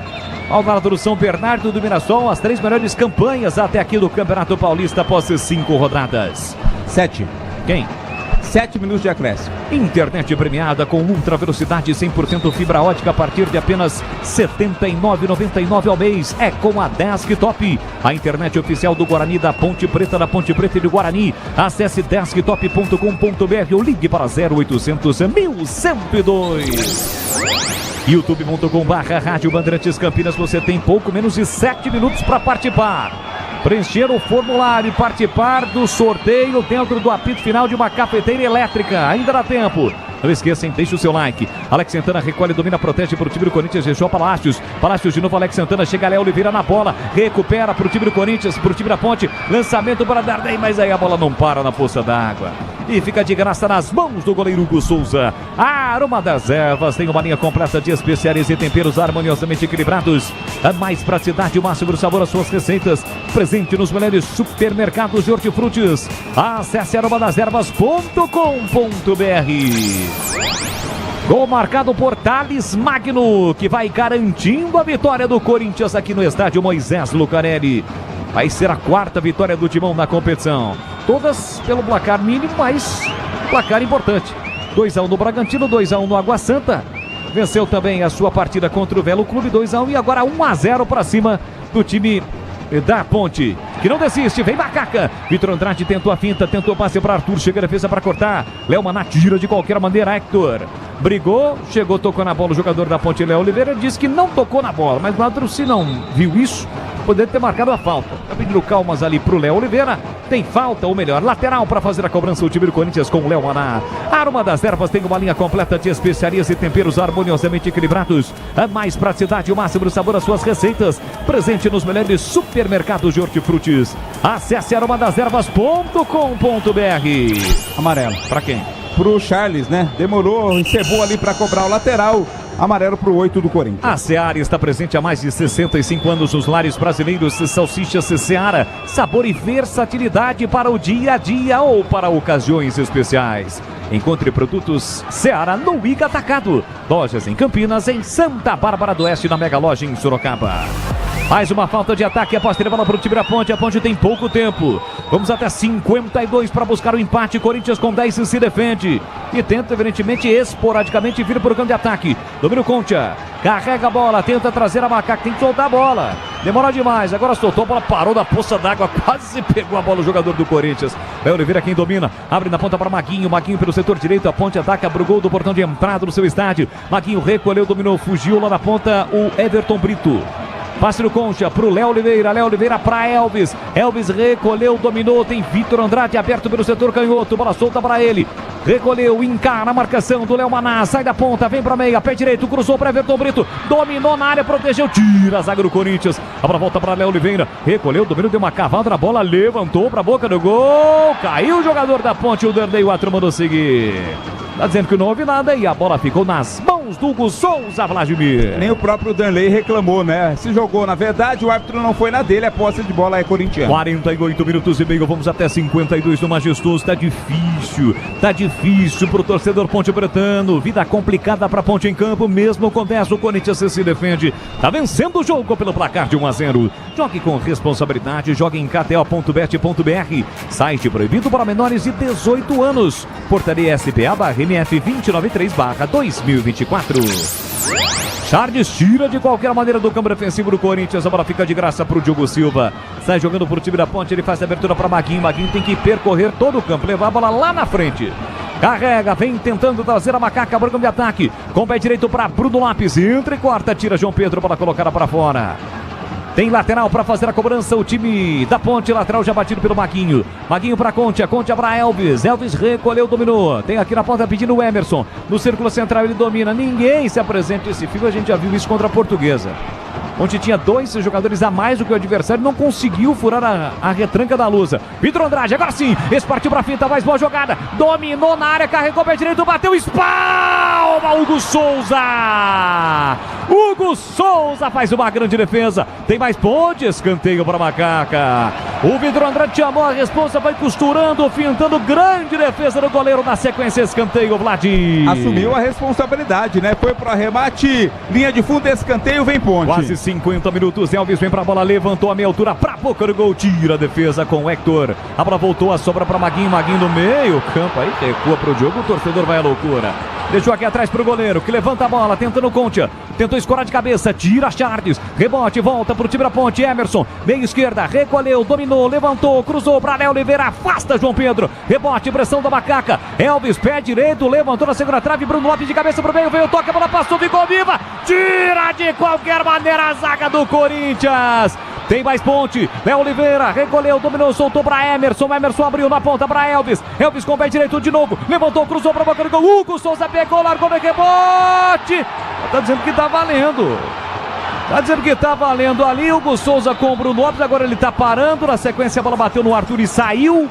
Ao lado do São Bernardo do Mirassol, as 3 melhores campanhas até aqui do Campeonato Paulista após 5 rodadas. 7. Quem? 7 minutos de acréscimo. Internet premiada com ultra velocidade 100% fibra ótica a partir de apenas R$ 79,99 ao mês. É com a Desktop, a internet oficial do Guarani da Ponte Preta e do Guarani. Acesse desktop.com.br ou ligue para 0800 1102. youtube.com/Rádio Bandeirantes Campinas. Você tem pouco menos de 7 minutos para participar. Preencher o formulário e participar do sorteio dentro do apito final de uma cafeteira elétrica. Ainda dá tempo. Não esqueçam, deixe o seu like. Alex Santana recolhe, domina, protege para o time do Corinthians. Deixou Palácios. Palácios de novo, Alex Santana. Chega Léo Oliveira na bola. Recupera para o time do Corinthians, para o time da Ponte. Lançamento para Darden, mas aí a bola não para na poça d'água. E fica de graça nas mãos do goleiro Hugo Souza. A Aroma das Ervas tem uma linha completa de especiarias e temperos harmoniosamente equilibrados. A mais praticidade e o máximo sabor às suas receitas. Presente nos melhores supermercados de hortifrutis. Acesse aromadasерvas.com.br. Gol marcado por Thales Magno, que vai garantindo a vitória do Corinthians aqui no estádio Moisés Lucarelli. Vai ser a 4ª vitória do Timão na competição. Todas pelo placar mínimo, mas placar importante. 2-1 no Bragantino, 2-1 no Água Santa. Venceu também a sua partida contra o Velo Clube, 2-1 e agora 1-0 para cima do time da Ponte, que não desiste, vem Macaca. Vitor Andrade tentou a finta, tentou o passe para Arthur, chega a defesa para cortar. Léo Maná tira de qualquer maneira, Hector brigou, chegou, tocou na bola o jogador da Ponte. Léo Oliveira disse que não tocou na bola, mas o árbitro, se não viu isso, poderia ter marcado a falta. Tá pedindo calmas ali pro Léo Oliveira. Tem falta, ou melhor, lateral para fazer a cobrança o time do Corinthians com o Léo Maná. A Aroma das Ervas tem uma linha completa de especiarias e temperos harmoniosamente equilibrados. A mais praticidade e o máximo do sabor às suas receitas. Presente nos melhores supermercados de hortifrutis. Acesse aromadasерvas.com.br. Amarelo. Para quem? Pro Charles, né? Demorou, encebou ali para cobrar o lateral. Amarelo pro 8 do Corinthians. A Seara está presente há mais de 65 anos nos lares brasileiros. Salsichas Seara, sabor e versatilidade para o dia a dia ou para ocasiões especiais. Encontre produtos Seara no Iga Atacado. Lojas em Campinas, em Santa Bárbara do Oeste, na Mega Loja em Sorocaba. Mais uma falta de ataque após ter a bola para o time da Ponte. A Ponte tem pouco tempo. Vamos até 52 para buscar o empate. Corinthians com 10 se defende. E tenta, evidentemente, esporadicamente vir para o campo de ataque. Domínio Concha. Carrega a bola. Tenta trazer a Macaca. Tem que soltar a bola. Demora demais. Agora soltou a bola. Parou na poça d'água. Quase pegou a bola o jogador do Corinthians. Léo Oliveira quem domina. Abre na ponta para Maguinho. Maguinho pelo setor direito. A Ponte ataca pro gol do portão de entrada do seu estádio. Maguinho recolheu, dominou, fugiu lá na ponta o Everton Brito. Passe no Concha pro Léo Oliveira. Léo Oliveira para Elvis. Elvis recolheu, dominou. Tem Vitor Andrade aberto pelo setor canhoto. Bola solta para ele. Recolheu, encara a marcação do Léo Maná. Sai da ponta, vem para meia. Pé direito, cruzou para Everton Brito. Dominou na área, protegeu. Tira a zaga do Corinthians. A bola volta para Léo Oliveira. Recolheu, dominou, deu uma cavada na bola. Levantou para a boca do gol. Caiu o jogador da Ponte. O Darley, o outro mandou seguir. Tá dizendo que não houve nada e a bola ficou nas mãos do Hugo Souza, Vladimir. Nem o próprio Danley reclamou, né? Se jogou, na verdade, o árbitro não foi na dele, a posse de bola é corintiana. 48 minutos e meio, vamos até 52 no Majestoso. Tá difícil pro torcedor Ponte Bretano. Vida complicada pra Ponte em campo, mesmo com 10 o Corinthians se defende. Tá vencendo o jogo pelo placar de 1-0. Jogue com responsabilidade, jogue em kto.bet.br. Site proibido para menores de 18 anos. Portaria SPA/MF 293/2024. Charles tira de qualquer maneira do campo defensivo do Corinthians. A bola fica de graça pro Diogo Silva. Sai jogando pro time da Ponte. Ele faz a abertura para Maguinho. Maguinho tem que percorrer todo o campo, levar a bola lá na frente. Carrega, vem tentando trazer a Macaca para o campo de ataque. Com o pé direito para Bruno Lopes. Entra e corta, tira João Pedro para colocar para fora. Tem lateral para fazer a cobrança o time da Ponte, lateral já batido pelo Maguinho. Maguinho para Concha, Concha para Elvis. Elvis recolheu, dominou. Tem aqui na ponta pedindo o Emerson. No círculo central ele domina. Ninguém se apresenta esse fio, a gente já viu isso contra a Portuguesa. Onde tinha 2 jogadores a mais do que o adversário, não conseguiu furar a retranca da Lusa. Vitor Andrade, agora sim, esse partiu pra finta, mais boa jogada, dominou na área, carregou o pé direito, bateu, espalma Hugo Souza! Hugo Souza faz uma grande defesa. Tem mais ponte, escanteio para Macaca. O Vitor Andrade chamou a responsa, vai costurando, fintando, grande defesa do goleiro. Na sequência, escanteio, Vladir. Assumiu a responsabilidade, né? Foi pro arremate, linha de fundo, escanteio, vem ponte. Quase 50 minutos, Elvis vem pra bola, levantou a meia altura pra boca do gol, tira a defesa com o Hector. A bola voltou, a sobra pra Maguinho no meio campo, aí recua pro Diogo, o torcedor vai à loucura. Deixou aqui atrás pro goleiro, que levanta a bola, tentando o Concha. Tentou escorar de cabeça, tira Charles. Rebote, volta pro time da ponte. Emerson, meia esquerda, recolheu, dominou, levantou, cruzou pra Léo Oliveira, afasta João Pedro. Rebote, pressão da Macaca. Elvis, pé direito, levantou na segunda trave. Bruno Lopes de cabeça pro meio, veio o toque, a bola passou, ficou viva. Tira de qualquer maneira a zaga do Corinthians. Tem mais ponte, Léo Oliveira, recolheu, dominou, soltou pra Emerson. Emerson abriu na ponta pra Elvis. Elvis com o pé direito de novo, levantou, cruzou pra boca do gol. Hugo Souza pegou, largou no rebote. Tá dizendo que tá valendo. Tá dizendo que tá valendo ali. Hugo Souza com o Bruno Lopes, agora ele tá parando. Na sequência a bola bateu no Arthur e saiu.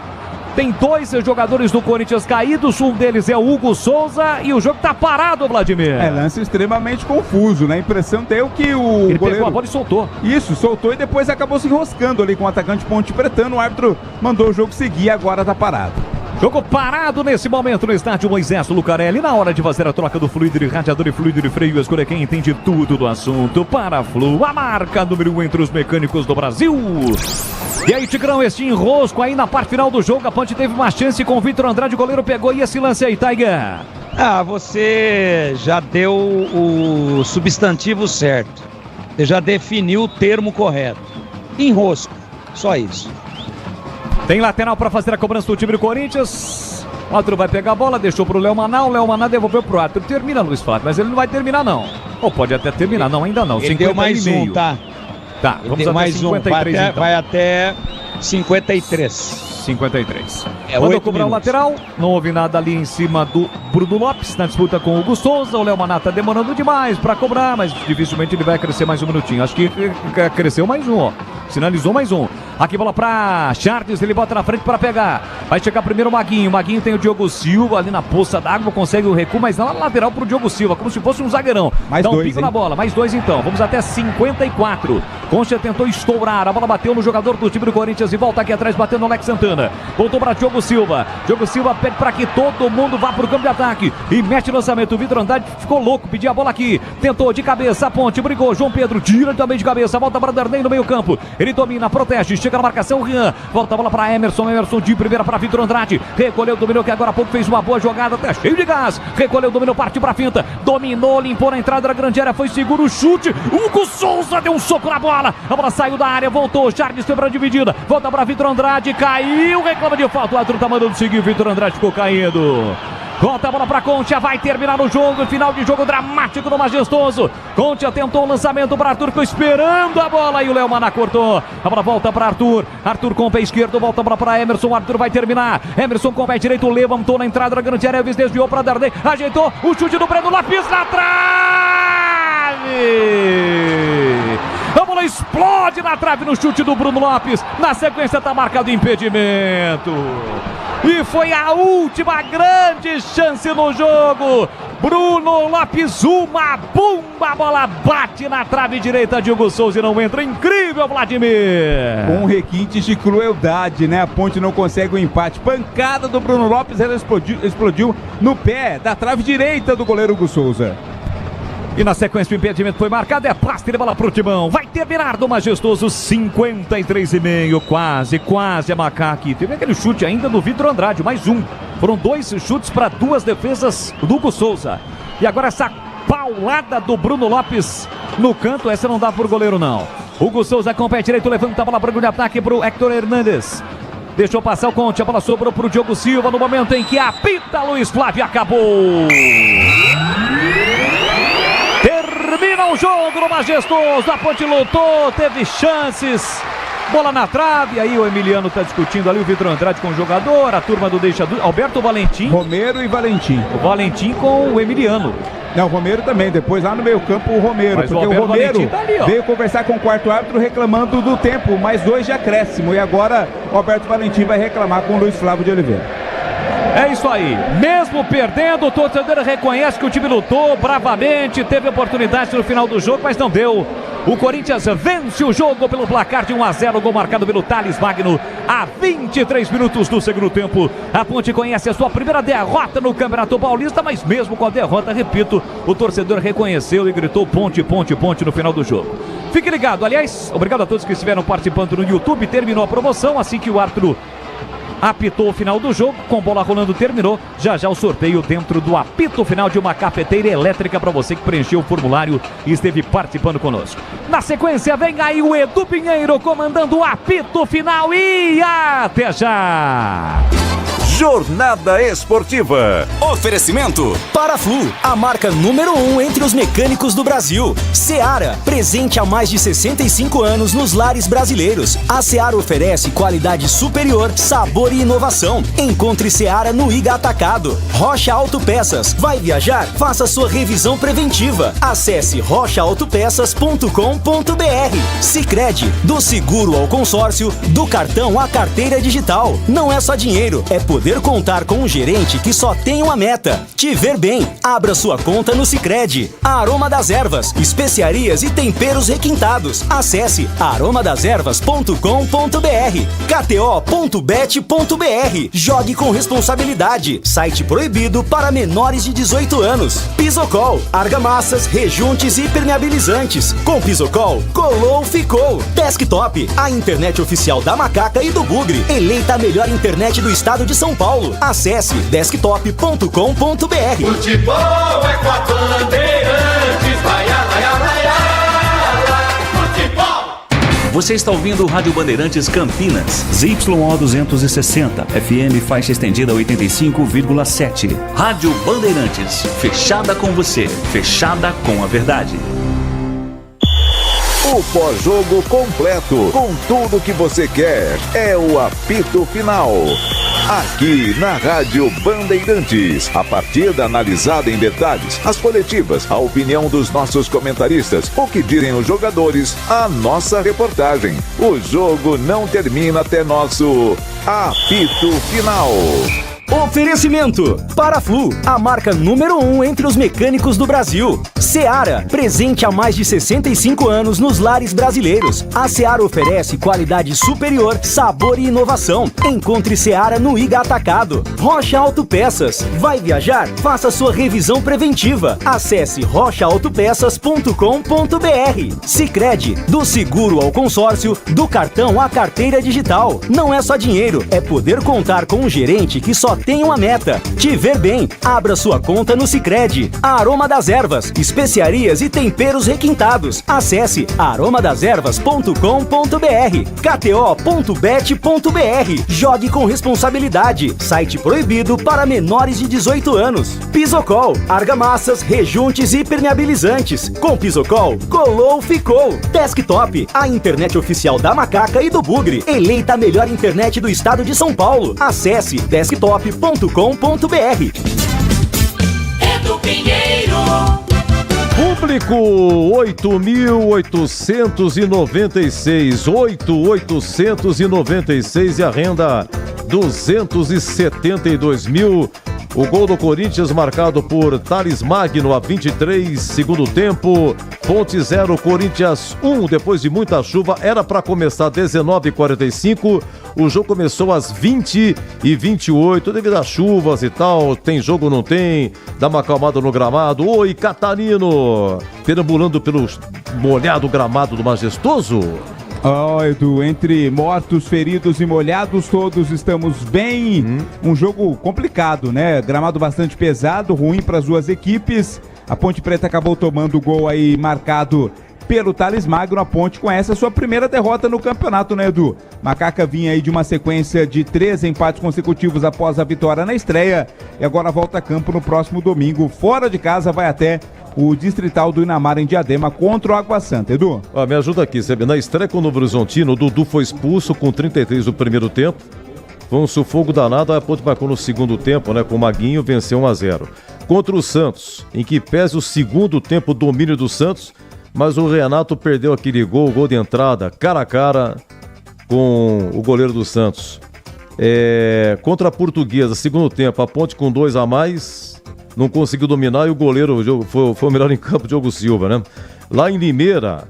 Tem dois jogadores do Corinthians caídos, um deles é o Hugo Souza e o jogo tá parado, Vladimir. É lance extremamente confuso, né? A impressão deu que o ele goleiro... pegou a bola e soltou. Isso, soltou e depois acabou se enroscando ali com o atacante Ponte Pretano. O árbitro mandou o jogo seguir e agora tá parado. Jogo parado nesse momento no estádio Moisés Lucarelli. Na hora de fazer a troca do fluido de radiador e fluido de freio, escolha quem entende tudo do assunto. Paraflu, a marca número 1 entre os mecânicos do Brasil. E aí, Tigrão, este enrosco aí na parte final do jogo. A Ponte teve uma chance com o Vitor Andrade, o goleiro pegou. E esse lance aí, Tiger? Você já deu o substantivo certo. Você já definiu o termo correto. Enrosco, só isso. Tem lateral para fazer a cobrança do time do Corinthians. O Arthur vai pegar a bola, deixou pro Léo Maná. O Léo Maná devolveu pro Arthur. Termina, Luiz Flávio, mas ele não vai terminar, não. Ou pode até terminar, não, ainda não. Ele deu mais um, tá? Tá, vamos até mais 53 um. então. Vai até 53. 53. Mandou cobrar o lateral, não houve nada ali em cima do Bruno Lopes na disputa com o Hugo Souza. O Léo Maná tá demorando demais para cobrar, mas dificilmente ele vai crescer mais um minutinho. Acho que cresceu mais um, ó. Sinalizou mais um. Aqui bola pra Charles, ele bota na frente para pegar. Vai chegar primeiro o Maguinho. O Maguinho tem o Diogo Silva ali na poça d'água, consegue o recuo, mas não na lateral pro Diogo Silva, como se fosse um zagueirão. Mais dá um dois, pico hein? na bola, mais dois então. Vamos até 54. Concha tentou estourar, a bola bateu no jogador do time do Corinthians e volta aqui atrás, batendo o Alex Santana. Voltou para Diogo Silva. Diogo Silva pede para que todo mundo vá pro campo de ataque e mete o lançamento. O Vitor Andrade ficou louco, pediu a bola aqui. Tentou de cabeça, a Ponte brigou. João Pedro tira também de cabeça, volta para Darnei no meio campo. Ele domina, protege, chega na marcação, Rian. Volta a bola para Emerson. Emerson de primeira para Vitor Andrade. Recolheu, dominou, que agora há pouco fez uma boa jogada, tá cheio de gás. Recolheu, dominou, partiu para finta. Dominou, limpou na entrada da grande área, foi seguro o chute. Hugo Souza deu um soco na bola. A bola saiu da área, voltou. Charles foi para dividida. Volta para Vitor Andrade, caiu, reclama de falta. O árbitro tá mandando seguir. O Vitor Andrade ficou caindo. Volta a bola para Concha, vai terminar o jogo, final de jogo dramático do Majestoso. Concha tentou o lançamento para Arthur, ficou esperando a bola e o Léo Maná cortou. A bola volta para Arthur, Arthur com o pé esquerdo, volta a bola para Emerson, Arthur vai terminar. Emerson com o pé direito, levantou na entrada da grande área, Elvis desviou para Darnei, ajeitou o chute do Breno Lopes na trave. A bola explode na trave no chute do Bruno Lopes. Na sequência está marcado impedimento. E foi a última grande chance no jogo. Bruno Lopes, uma bomba, a bola bate na trave direita de Hugo Souza e não entra. Incrível, Vladimir. Com requintes de crueldade, né? A Ponte não consegue o empate. Pancada do Bruno Lopes, ela explodiu no pé da trave direita do goleiro Hugo Souza. E na sequência o impedimento foi marcado, é passe de bola pro Timão. Vai terminar do Majestoso, 53,5, quase a Macaca. Teve aquele chute ainda do Vitor Andrade, mais um. Foram dois chutes para duas defesas do Hugo Souza. E agora essa paulada do Bruno Lopes no canto, essa não dá por goleiro não. Hugo Souza com o pé direito, levanta a bola para o ataque pro Hector Hernandes. Deixou passar o Conte, a bola sobrou pro Diogo Silva no momento em que apita Luiz Flávio, acabou. Termina o jogo no Majestoso, a Ponte lutou, teve chances, bola na trave, aí o Emiliano está discutindo ali, o Vitor Andrade com o jogador, a turma do Deixa do Alberto Valentim. Romero e Valentim. O Valentim com o Emiliano. Não, o Romero também, depois lá no meio campo o Romero, mas porque o Romero tá ali, veio conversar com o quarto árbitro reclamando do tempo, mais 2 de acréscimo, e agora o Alberto Valentim vai reclamar com o Luiz Flávio de Oliveira. É isso aí, mesmo perdendo, o torcedor reconhece que o time lutou bravamente, teve oportunidade no final do jogo, mas não deu. O Corinthians vence o jogo pelo placar de 1-0, gol marcado pelo Thales Magno a 23 minutos do segundo tempo. A Ponte conhece a sua primeira derrota no Campeonato Paulista, mas mesmo com a derrota, repito, o torcedor reconheceu e gritou Ponte, Ponte, Ponte no final do jogo. Fique ligado, aliás, obrigado a todos que estiveram participando no YouTube, terminou a promoção, assim que o árbitro apitou o final do jogo, com bola rolando terminou, já o sorteio dentro do apito final de uma cafeteira elétrica para você que preencheu o formulário e esteve participando conosco. Na sequência vem aí o Edu Pinheiro comandando o apito final e até já! Jornada Esportiva. Oferecimento Paraflu, a marca número 1 entre os mecânicos do Brasil. Seara, presente há mais de 65 anos nos lares brasileiros. A Seara oferece qualidade superior, sabor e inovação. Encontre Seara no Iga Atacado. Rocha Autopeças. Vai viajar? Faça sua revisão preventiva. Acesse rochaautopeças.com.br. Sicredi, do seguro ao consórcio, do cartão à carteira digital. Não é só dinheiro, é poder contar com um gerente que só tem uma meta: te ver bem. Abra sua conta no Sicredi. Aroma das Ervas, especiarias e temperos requintados. Acesse aromadeservas.com.br. KTO.bet.br. Jogue com responsabilidade. Site proibido para menores de 18 anos. Pisocol, argamassas, rejuntes e impermeabilizantes. Com Pisocol, colou, ficou. Desktop, a internet oficial da Macaca e do Bugre. Eleita a melhor internet do estado de São Paulo. Acesse desktop.com.br. Futebol é com a Bandeirantes, vai, futebol. Você está ouvindo o Rádio Bandeirantes Campinas, ZYO 260, FM faixa estendida 85,7. Rádio Bandeirantes, fechada com você, fechada com a verdade. O pós-jogo completo, com tudo que você quer, é o apito final. Aqui na Rádio Bandeirantes, a partida analisada em detalhes, as coletivas, a opinião dos nossos comentaristas, o que dizem os jogadores, a nossa reportagem. O jogo não termina até nosso apito final. Oferecimento Paraflu, a marca número 1 entre os mecânicos do Brasil. Seara, presente há mais de 65 anos nos lares brasileiros. A Seara oferece qualidade superior, sabor e inovação. Encontre Seara no Iga Atacado. Rocha Autopeças. Vai viajar? Faça sua revisão preventiva. Acesse rochaautopeças.com.br. Sicredi, do seguro ao consórcio, do cartão à carteira digital. Não é só dinheiro, é poder contar com um gerente que só tem uma meta: te ver bem. Abra sua conta no Sicredi. Aroma das Ervas, especiarias e temperos requintados. Acesse aromadeservas.com.br. KTO.bet.br. Jogue com responsabilidade. Site proibido para menores de 18 anos. Pisocol, argamassas, rejuntes e impermeabilizantes. Com Pisocol, colou, ficou. Desktop, a internet oficial da Macaca e do Bugre. Eleita a melhor internet do estado de São Paulo. Acesse desktop.com.br. Edu Pinheiro. Público 8.896 e a renda 272 mil. O gol do Corinthians marcado por Thales Magno a 23, segundo tempo. Ponte 0, Corinthians 1. Depois de muita chuva, era para começar 19h45. O jogo começou às 20h28, devido às chuvas e tal. Tem jogo, não tem? Dá uma acalmada no gramado. Oi, Catarino! Perambulando pelo molhado gramado do Majestoso. Edu, entre mortos, feridos e molhados, todos estamos bem. Um jogo complicado, né? Gramado bastante pesado, ruim para as duas equipes. A Ponte Preta acabou tomando o gol aí marcado pelo Thales Magno. A Ponte com essa sua primeira derrota no campeonato, né, Edu? Macaca vinha aí de uma sequência de 3 empates consecutivos após a vitória na estreia e agora volta a campo no próximo domingo. Fora de casa, vai até o Distrital do Inamar em Diadema contra o Água Santa. Edu? Me ajuda aqui, sabe? Na estreia com o Novo Horizontino, o Dudu foi expulso com 33 do primeiro tempo. Foi um sufoco danado, a Ponte marcou no segundo tempo, né? Com o Maguinho, venceu 1-0. Contra o Santos, em que pese o segundo tempo o domínio do Santos, mas o Renato perdeu aquele gol de entrada, cara a cara com o goleiro do Santos. Contra a Portuguesa, segundo tempo, a Ponte com 2 a mais, não conseguiu dominar e o goleiro foi o melhor em campo, Diogo Silva, né? Lá em Limeira,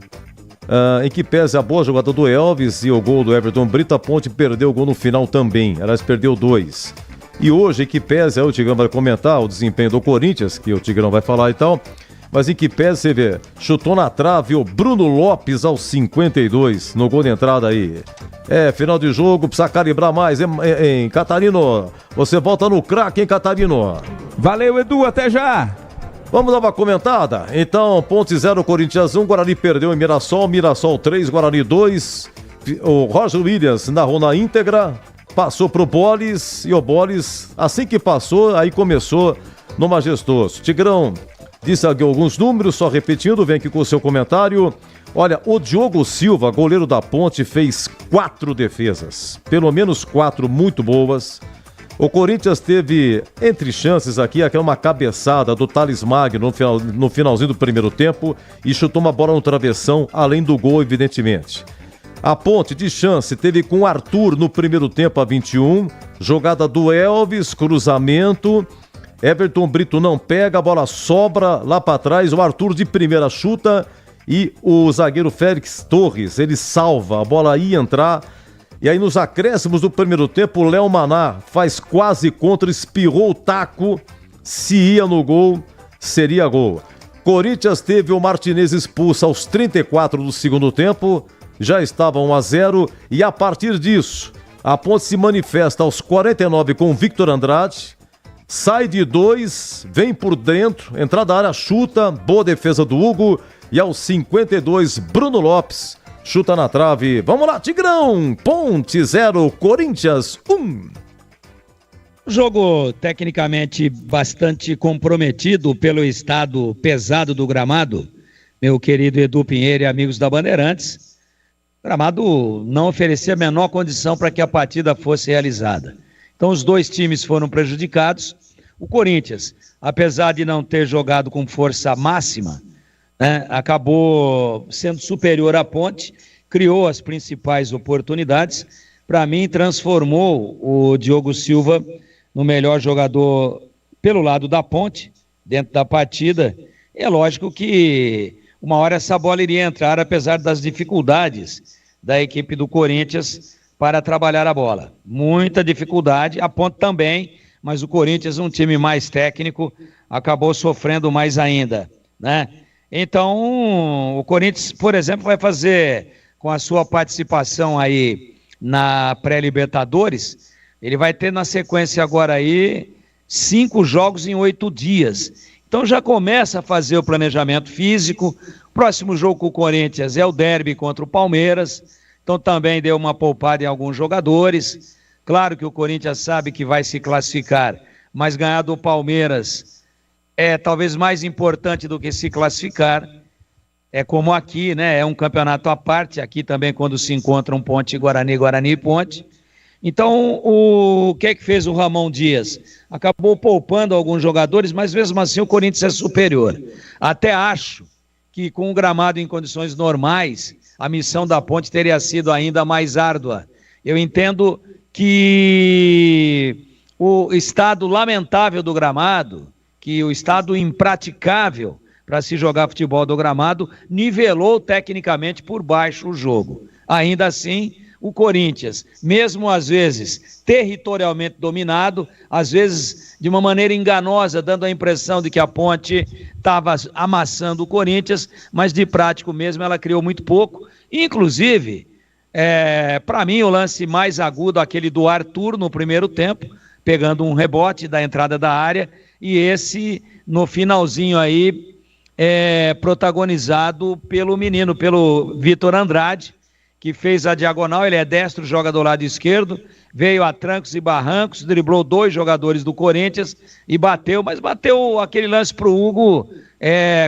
em que pese a boa jogada do Elvis e o gol do Everton Brito, a Ponte perdeu o gol no final também, elas perdeu 2. E hoje, em que pese, aí o Tigrão vai comentar o desempenho do Corinthians, que o Tigrão vai falar e tal, mas em que pese, você vê, chutou na trave o Bruno Lopes aos 52, no gol de entrada aí. Final de jogo, precisa calibrar mais, hein, Catarino? Você volta no craque, hein, Catarino? Valeu, Edu, até já! Vamos dar uma comentada? Então, Ponte 0, Corinthians 1, Guarani perdeu em Mirassol 3, Guarani 2. O Roger Williams narrou na íntegra, passou pro Bolis, e o Bolis, assim que passou, aí começou no Majestoso. Tigrão disse aqui alguns números, só repetindo, vem aqui com o seu comentário. Olha, o Diogo Silva, goleiro da Ponte, fez 4 defesas, pelo menos 4 muito boas. O Corinthians teve, entre chances aqui, uma cabeçada do Thales Magno no finalzinho do primeiro tempo e chutou uma bola no travessão, além do gol, evidentemente. A Ponte, de chance, teve com o Arthur no primeiro tempo a 21, jogada do Elvis, cruzamento, Everton Brito não pega, a bola sobra lá para trás, o Arthur de primeira chuta e o zagueiro Félix Torres, ele salva, a bola ia entrar. E aí nos acréscimos do primeiro tempo, o Léo Maná faz quase contra, espirrou o taco, se ia no gol, seria gol. Corinthians teve o Martinez expulso aos 34 do segundo tempo, já estava 1-0, e a partir disso, a Ponte se manifesta aos 49 com o Victor Andrade, sai de 2, vem por dentro, entrada da área, chuta, boa defesa do Hugo, e aos 52, Bruno Lopes chuta na trave. Vamos lá, Tigrão! Ponte 0, Corinthians 1. Jogo tecnicamente bastante comprometido pelo estado pesado do gramado, meu querido Edu Pinheiro e amigos da Bandeirantes. O gramado não oferecia a menor condição para que a partida fosse realizada. Então os dois times foram prejudicados. O Corinthians, apesar de não ter jogado com força máxima, acabou sendo superior à Ponte, criou as principais oportunidades. Para mim, transformou o Diogo Silva no melhor jogador pelo lado da Ponte, dentro da partida. É lógico que uma hora essa bola iria entrar, apesar das dificuldades da equipe do Corinthians para trabalhar a bola. Muita dificuldade, a Ponte também, mas o Corinthians, um time mais técnico, acabou sofrendo mais ainda, né? Então, o Corinthians, por exemplo, vai fazer, com a sua participação aí na pré-Libertadores, ele vai ter na sequência agora aí 5 jogos em 8 dias. Então já começa a fazer o planejamento físico. O próximo jogo com o Corinthians é o derby contra o Palmeiras, então também deu uma poupada em alguns jogadores. Claro que o Corinthians sabe que vai se classificar, mas ganhar do Palmeiras é talvez mais importante do que se classificar. É como aqui, né? É um campeonato à parte, aqui também quando se encontram Ponte e Guarani, Guarani e Ponte. Então, o que é que fez o Ramon Dias? Acabou poupando alguns jogadores, mas mesmo assim o Corinthians é superior. Até acho que com o gramado em condições normais, a missão da Ponte teria sido ainda mais árdua. Eu entendo que o estado lamentável do gramado, que o estado impraticável para se jogar futebol do gramado, nivelou tecnicamente por baixo o jogo. Ainda assim, o Corinthians, mesmo às vezes territorialmente dominado, às vezes de uma maneira enganosa, dando a impressão de que a Ponte estava amassando o Corinthians, mas de prático mesmo ela criou muito pouco. Inclusive, para mim o lance mais agudo, aquele do Arthur no primeiro tempo, pegando um rebote da entrada da área, e esse no finalzinho aí, protagonizado pelo menino, pelo Vitor Andrade, que fez a diagonal. Ele é destro, joga do lado esquerdo, veio a trancos e barrancos, driblou 2 jogadores do Corinthians e bateu, mas bateu aquele lance pro Hugo,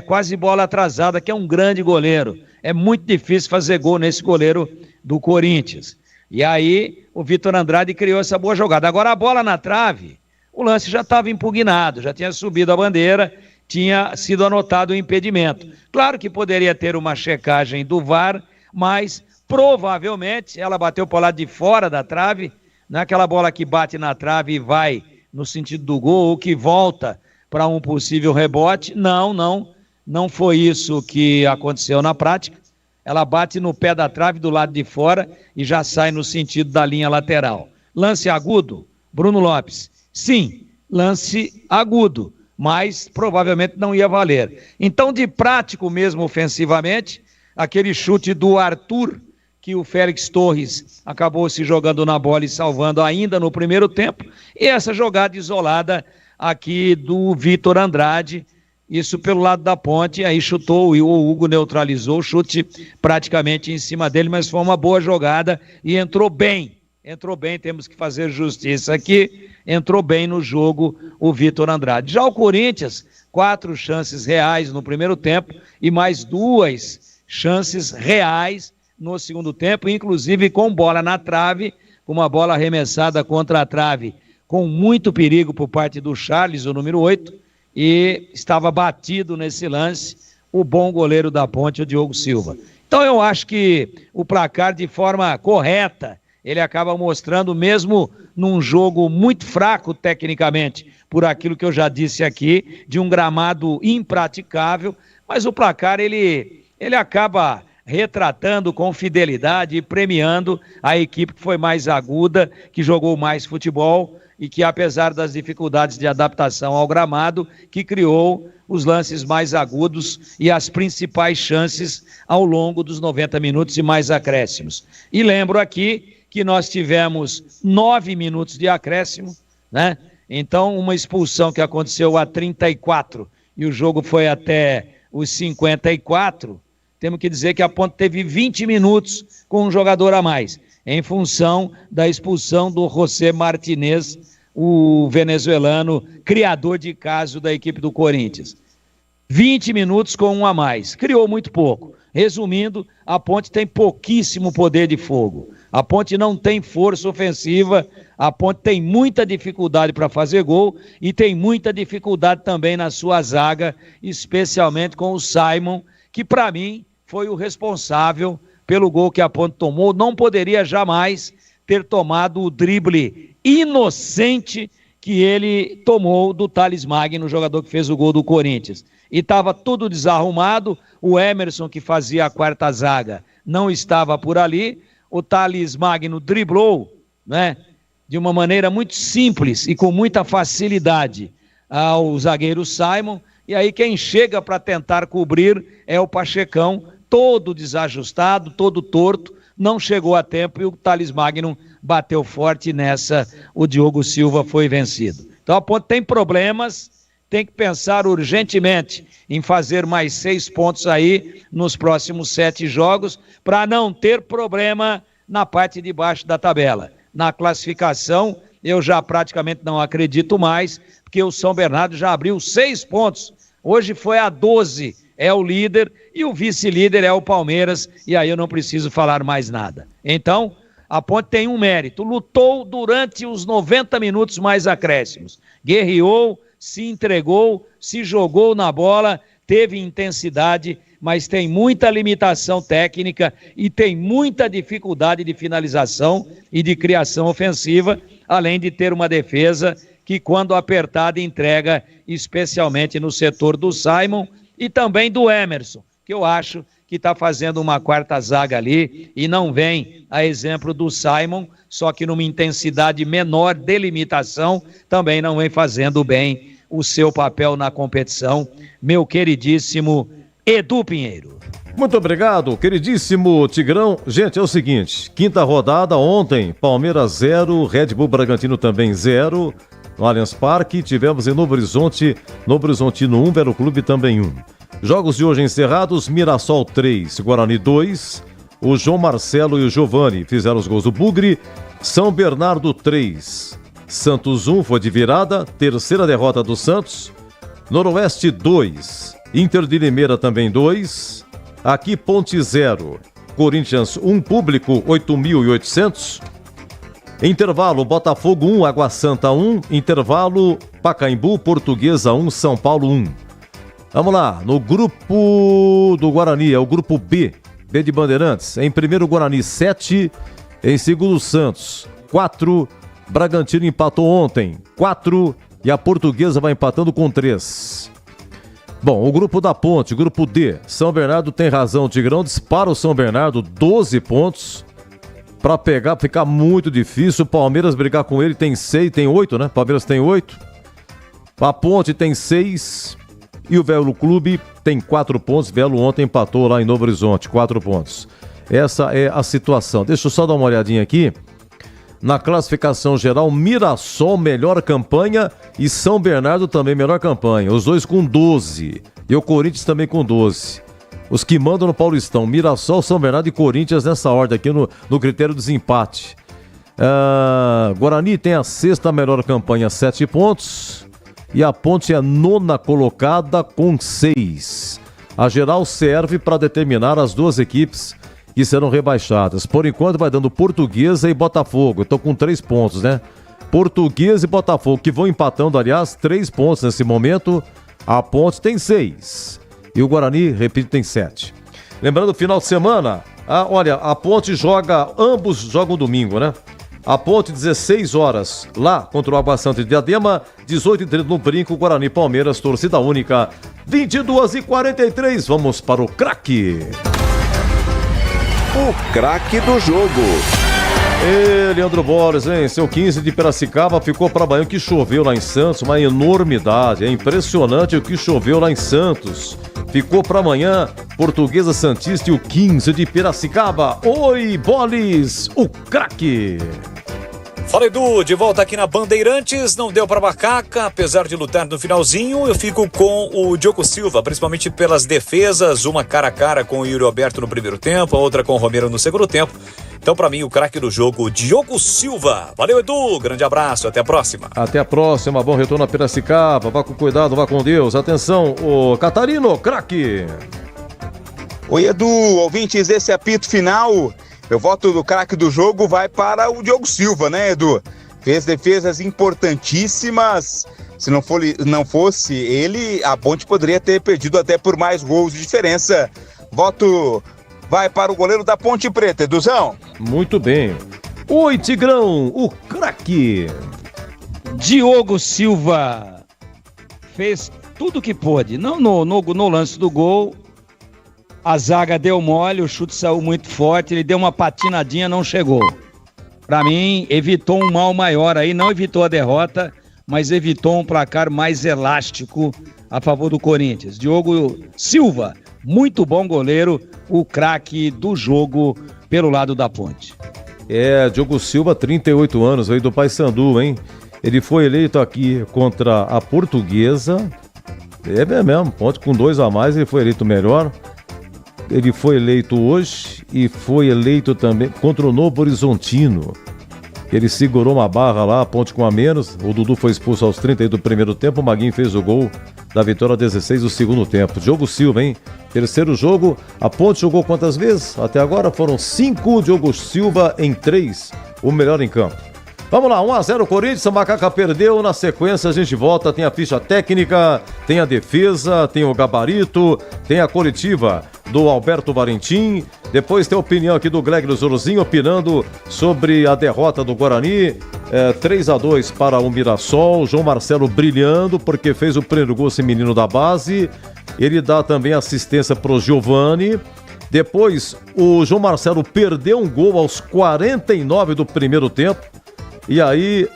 quase bola atrasada, que é um grande goleiro. É muito difícil fazer gol nesse goleiro do Corinthians. E aí o Vitor Andrade criou essa boa jogada. Agora a bola na trave, o lance já estava impugnado, já tinha subido a bandeira, tinha sido anotado o impedimento. Claro que poderia ter uma checagem do VAR, mas provavelmente ela bateu para o lado de fora da trave, Não é aquela bola que bate na trave e vai no sentido do gol ou que volta para um possível rebote. Não foi isso que aconteceu na prática. Ela bate no pé da trave do lado de fora e já sai no sentido da linha lateral. Lance agudo, Bruno Lopes. Sim, lance agudo, mas provavelmente não ia valer. Então, de prático mesmo ofensivamente, aquele chute do Arthur, que o Félix Torres acabou se jogando na bola e salvando ainda no primeiro tempo, e essa jogada isolada aqui do Vitor Andrade, isso pelo lado da ponte, aí chutou e o Hugo neutralizou o chute praticamente em cima dele, mas foi uma boa jogada e entrou bem, temos que fazer justiça aqui, entrou bem no jogo o Vitor Andrade. Já o Corinthians, 4 chances reais no primeiro tempo e mais 2 chances reais no segundo tempo, inclusive com bola na trave, uma bola arremessada contra a trave, com muito perigo por parte do Charles, o número 8, e estava batido nesse lance o bom goleiro da Ponte, o Diogo Silva. Então eu acho que o placar, de forma correta, ele acaba mostrando, mesmo num jogo muito fraco tecnicamente, por aquilo que eu já disse aqui, de um gramado impraticável, mas o placar ele acaba retratando com fidelidade e premiando a equipe que foi mais aguda, que jogou mais futebol e que, apesar das dificuldades de adaptação ao gramado, que criou os lances mais agudos e as principais chances ao longo dos 90 minutos e mais acréscimos. E lembro aqui que nós tivemos 9 minutos de acréscimo, né? Então, uma expulsão que aconteceu a 34 e o jogo foi até os 54, temos que dizer que a Ponte teve 20 minutos com um jogador a mais, em função da expulsão do José Martinez, o venezuelano, criador de caso da equipe do Corinthians. 20 minutos com um a mais, criou muito pouco. Resumindo, a Ponte tem pouquíssimo poder de fogo. A Ponte não tem força ofensiva, a Ponte tem muita dificuldade para fazer gol e tem muita dificuldade também na sua zaga, especialmente com o Simon, que para mim foi o responsável pelo gol que a Ponte tomou. Não poderia jamais ter tomado o drible inocente que ele tomou do Thales Magno, jogador que fez o gol do Corinthians. E estava tudo desarrumado, o Emerson, que fazia a quarta zaga, não estava por ali, o Thales Magno driblou, né, de uma maneira muito simples e com muita facilidade ao zagueiro Simon, e aí quem chega para tentar cobrir é o Pachecão, todo desajustado, todo torto, não chegou a tempo e o Thales Magno bateu forte nessa, o Diogo Silva foi vencido. Então a Ponte tem problemas, tem que pensar urgentemente em fazer mais 6 pontos aí nos próximos 7 jogos para não ter problema na parte de baixo da tabela. Na classificação, eu já praticamente não acredito mais, porque o São Bernardo já abriu 6 pontos. Hoje foi a 12, é o líder, e o vice-líder é o Palmeiras, e aí eu não preciso falar mais nada. Então, a Ponte tem um mérito, lutou durante os 90 minutos mais acréscimos, guerreou, se entregou, se jogou na bola, teve intensidade, mas tem muita limitação técnica e tem muita dificuldade de finalização e de criação ofensiva, além de ter uma defesa que, quando apertada, entrega, especialmente no setor do Simon e também do Emerson, que eu acho que está fazendo uma quarta zaga ali e não vem a exemplo do Simon, só que numa intensidade menor de limitação, também não vem fazendo bem o seu papel na competição, meu queridíssimo Edu Pinheiro. Muito obrigado, queridíssimo Tigrão. Gente, é o seguinte, quinta rodada ontem, Palmeiras 0, Red Bull Bragantino também 0, no Allianz Parque, tivemos em Novo Horizontino 1, Vero Clube também 1. Jogos de hoje encerrados, Mirassol 3, Guarani 2, o João Marcelo e o Giovani fizeram os gols do Bugre, São Bernardo 3, Santos 1, foi de virada, terceira derrota do Santos, Noroeste 2, Inter de Limeira também 2, aqui Ponte 0, Corinthians 1, público 8.800, intervalo Botafogo 1, Água Santa 1, intervalo Pacaembu, Portuguesa 1, São Paulo 1. Vamos lá, no grupo do Guarani, é o grupo B de Bandeirantes. Em primeiro Guarani 7, em segundo Santos 4, Bragantino empatou ontem, 4, e a Portuguesa vai empatando com 3. Bom, o grupo da Ponte, grupo D, São Bernardo tem razão, o Tigrão dispara o São Bernardo, 12 pontos, para pegar, ficar muito difícil, o Palmeiras brigar com ele, tem 6, tem 8, né? Palmeiras tem 8, a Ponte tem 6, e o Velo Clube tem 4 pontos, Velo ontem empatou lá em Novo Horizonte, 4 pontos. Essa é a situação. Deixa eu só dar uma olhadinha aqui. Na classificação geral, Mirassol, melhor campanha, e São Bernardo também, melhor campanha. Os dois com 12. E o Corinthians também com 12. Os que mandam no Paulistão, Mirassol, São Bernardo e Corinthians nessa ordem aqui no critério de desempate. Guarani tem a 6ª melhor campanha, 7 pontos. E a Ponte é a 9ª colocada com 6. A geral serve para determinar as duas equipes que serão rebaixadas. Por enquanto vai dando Portuguesa e Botafogo. Estou com 3 pontos, né? Portuguesa e Botafogo, que vão empatando, aliás, 3 pontos nesse momento. A Ponte tem 6. E o Guarani, repito, tem 7. Lembrando, final de semana, olha, a Ponte ambos jogam domingo, né? A Ponte, 16 horas, lá contra o Água Santa de Diadema, 18h30 no Brinco, Guarani Palmeiras, torcida única, 22h43. Vamos para o craque. O craque do jogo. Leandro Borges, hein? Seu 15 de Piracicaba ficou para amanhã. O que choveu lá em Santos, uma enormidade. É impressionante o que choveu lá em Santos. Ficou para amanhã, Portuguesa Santista e o 15 de Piracicaba. Oi, Boles, o craque. Fala, Edu, de volta aqui na Bandeirantes, não deu para Macaca, apesar de lutar no finalzinho, eu fico com o Diogo Silva, principalmente pelas defesas, uma cara a cara com o Yuri Alberto no primeiro tempo, a outra com o Romero no segundo tempo. Então, para mim, o craque do jogo, Diogo Silva. Valeu, Edu, grande abraço, até a próxima. Até a próxima, bom retorno a Piracicaba, vá com cuidado, vá com Deus. Atenção, o Catarino, craque. Oi, Edu, ouvintes desse apito final. Eu voto do craque do jogo vai para o Diogo Silva, né, Edu? Fez defesas importantíssimas. Se não fosse ele, a Ponte poderia ter perdido até por mais gols de diferença. Voto vai para o goleiro da Ponte Preta, Eduzão. Muito bem. Oi, Tigrão, o craque. Diogo Silva fez tudo o que pôde. Não no lance do gol. A zaga deu mole, o chute saiu muito forte, ele deu uma patinadinha, não chegou. Para mim, evitou um mal maior aí, não evitou a derrota, mas evitou um placar mais elástico a favor do Corinthians. Diogo Silva, muito bom goleiro, o craque do jogo pelo lado da Ponte. Diogo Silva, 38 anos, veio do Paysandu, hein? Ele foi eleito aqui contra a Portuguesa, é mesmo, Ponte com 2 a mais, ele foi eleito melhor. Ele foi eleito hoje e foi eleito também contra o Novo Horizontino. Ele segurou uma barra lá, a Ponte com a menos. O Dudu foi expulso aos 30 do primeiro tempo. O Maguinho fez o gol da vitória 16 do segundo tempo. Diogo Silva, hein? Terceiro jogo. A Ponte jogou quantas vezes? Até agora foram 5. Diogo Silva em 3. O melhor em campo. Vamos lá, 1-0 Corinthians, a Macaca perdeu, na sequência a gente volta, tem a ficha técnica, tem a defesa, tem o gabarito, tem a coletiva do Alberto Valentim, depois tem a opinião aqui do Greg Zorozinho, opinando sobre a derrota do Guarani, 3-2 para o Mirassol, João Marcelo brilhando, porque fez o primeiro gol esse menino da base, ele dá também assistência para o Giovani. Depois o João Marcelo perdeu um gol aos 49 do primeiro tempo. E aí,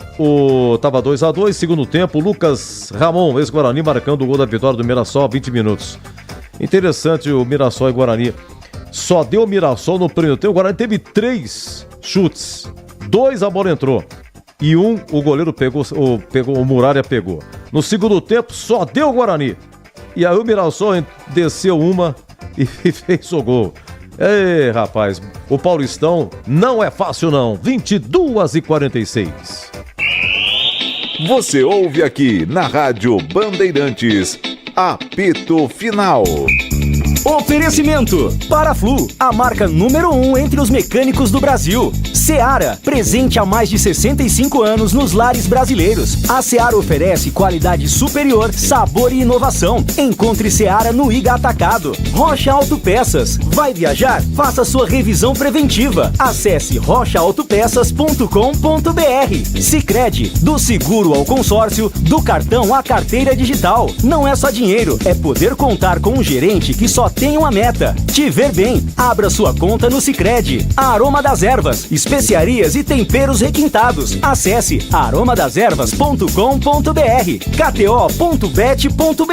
tava 2-2, segundo tempo, Lucas Ramon, ex-Guarani, marcando o gol da vitória do Mirassol, 20 minutos. Interessante o Mirassol e Guarani. Só deu o Mirassol no primeiro tempo, o Guarani teve 3 chutes. 2 a bola entrou. E o goleiro pegou, o Muralha pegou. No segundo tempo, só deu o Guarani. E aí o Mirassol desceu uma e fez o gol. Ei, rapaz, o Paulistão não é fácil não, 22h46. Você ouve aqui na Rádio Bandeirantes, apito final. Oferecimento: Paraflu, a marca número 1 entre os mecânicos do Brasil. Seara, presente há mais de 65 anos nos lares brasileiros. A Seara oferece qualidade superior, sabor e inovação. Encontre Seara no Iga Atacado. Rocha Autopeças. Vai viajar? Faça sua revisão preventiva. Acesse rochaautopeças.com.br. Sicredi, do seguro ao consórcio, do cartão à carteira digital. Não é só dinheiro, é poder contar com um gerente que só tem uma meta: te ver bem. Abra sua conta no Sicredi. Aroma das Ervas, especiarias e temperos requintados. Acesse aromadeservas.com.br. kto.bet.br.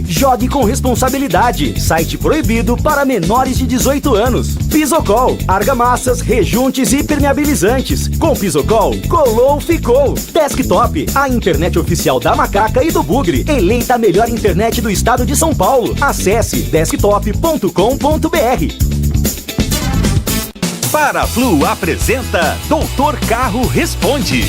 Jogue com responsabilidade. Site proibido para menores de 18 anos. Pisocol, argamassas, rejuntes e permeabilizantes. Com Pisocol, colou, ficou. Desktop, a internet oficial da Macaca e do Bugre. Eleita a melhor internet do estado de São Paulo. Acesse desktop.com.br. Paraflu apresenta Doutor Carro Responde.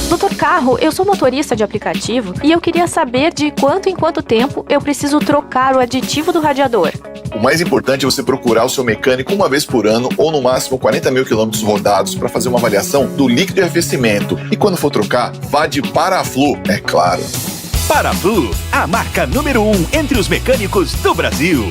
Doutor Carro, eu sou motorista de aplicativo e eu queria saber de quanto em quanto tempo eu preciso trocar o aditivo do radiador. O mais importante é você procurar o seu mecânico uma vez por ano ou no máximo 40 mil quilômetros rodados para fazer uma avaliação do líquido de arrefecimento. E quando for trocar, vá de Paraflu, é claro. Paraflu, a marca número 1 entre os mecânicos do Brasil.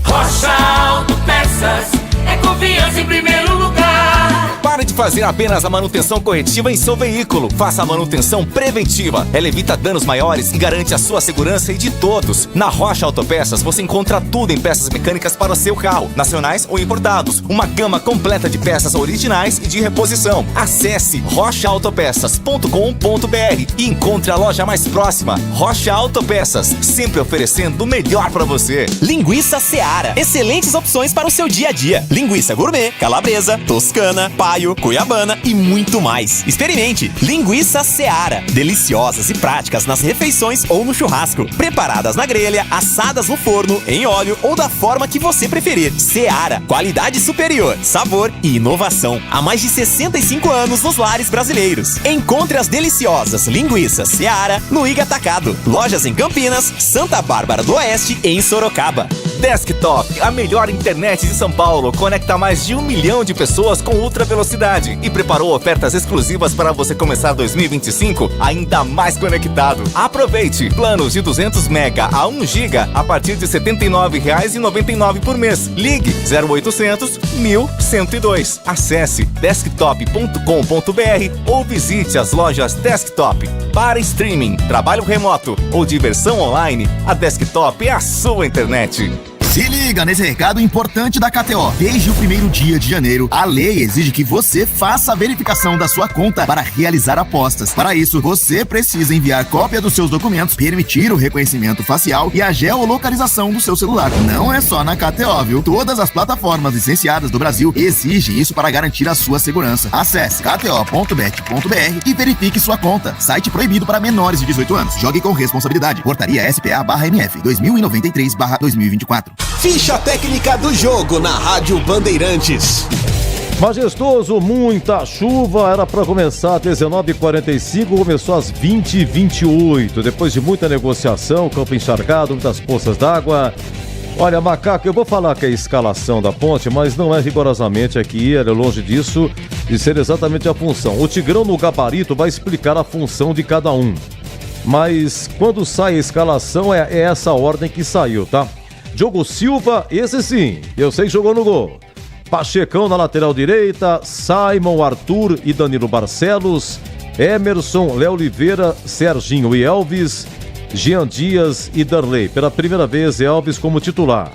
Rocha Autopeças, é confiança em primeiro lugar. Pare de fazer apenas a manutenção corretiva em seu veículo. Faça a manutenção preventiva. Ela evita danos maiores e garante a sua segurança e de todos. Na Rocha Autopeças você encontra tudo em peças mecânicas para o seu carro, nacionais ou importados. Uma gama completa de peças originais e de reposição. Acesse rochaautopeças.com.br e encontre a loja mais próxima. Rocha Autopeças, sempre oferecendo o melhor para você. Linguiça Seara. Excelentes opções para o seu dia a dia. Linguiça gourmet, calabresa, toscana, paio, cuiabana e muito mais. Experimente. Linguiça Seara. Deliciosas e práticas nas refeições ou no churrasco. Preparadas na grelha, assadas no forno, em óleo ou da forma que você preferir. Seara. Qualidade superior, sabor e inovação. Há mais de 65 anos nos lares brasileiros. Encontre as deliciosas linguiças Seara no Iga Atacado. Lojas em Campinas, Santa Bárbara do Oeste e em Sorocaba. Desktop, a melhor internet de São Paulo, conecta mais de 1 milhão de pessoas com ultra velocidade e preparou ofertas exclusivas para você começar 2025 ainda mais conectado. Aproveite! Planos de 200 mega a 1 giga a partir de R$ 79,99 por mês. Ligue 0800 1102. Acesse desktop.com.br ou visite as lojas Desktop. Para streaming, trabalho remoto ou diversão online, a Desktop é a sua internet. Se liga nesse recado importante da KTO. Desde o primeiro dia de janeiro, a lei exige que você faça a verificação da sua conta para realizar apostas. Para isso, você precisa enviar cópia dos seus documentos, permitir o reconhecimento facial e a geolocalização do seu celular. Não é só na KTO, viu? Todas as plataformas licenciadas do Brasil exigem isso para garantir a sua segurança. Acesse kto.bet.br e verifique sua conta. Site proibido para menores de 18 anos. Jogue com responsabilidade. Portaria SPA/MF 2093/2024. Ficha técnica do jogo na Rádio Bandeirantes. Majestoso, muita chuva, era para começar às 19h45, começou às 20h28. Depois de muita negociação, campo encharcado, muitas poças d'água. Olha, Macaco, eu vou falar que é a escalação da Ponte, mas não é rigorosamente aqui, é longe disso de ser exatamente a função. O Tigrão no gabarito vai explicar a função de cada um. Mas quando sai a escalação é essa ordem que saiu, tá? Diogo Silva, esse sim, eu sei que jogou no gol. Pachecão na lateral direita, Simon, Arthur e Danilo Barcelos, Emerson, Léo Oliveira, Serginho e Elvis, Jean Dias e Darley. Pela primeira vez, Elvis como titular.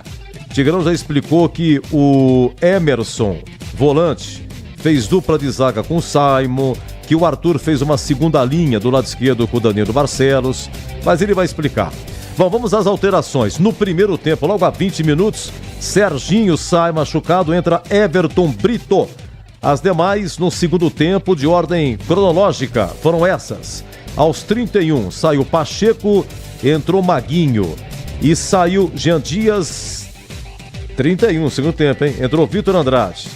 Tigrão já explicou que o Emerson, volante, fez dupla de zaga com o Simon, que o Arthur fez uma segunda linha do lado esquerdo com o Danilo Barcelos, mas ele vai explicar. Bom, vamos às alterações. No primeiro tempo, logo a 20 minutos, Serginho sai machucado, entra Everton Brito. As demais, no segundo tempo, de ordem cronológica, foram essas. Aos 31, saiu Pacheco, entrou Maguinho. E saiu Jean Dias, 31, segundo tempo, hein? Entrou Vitor Andrade.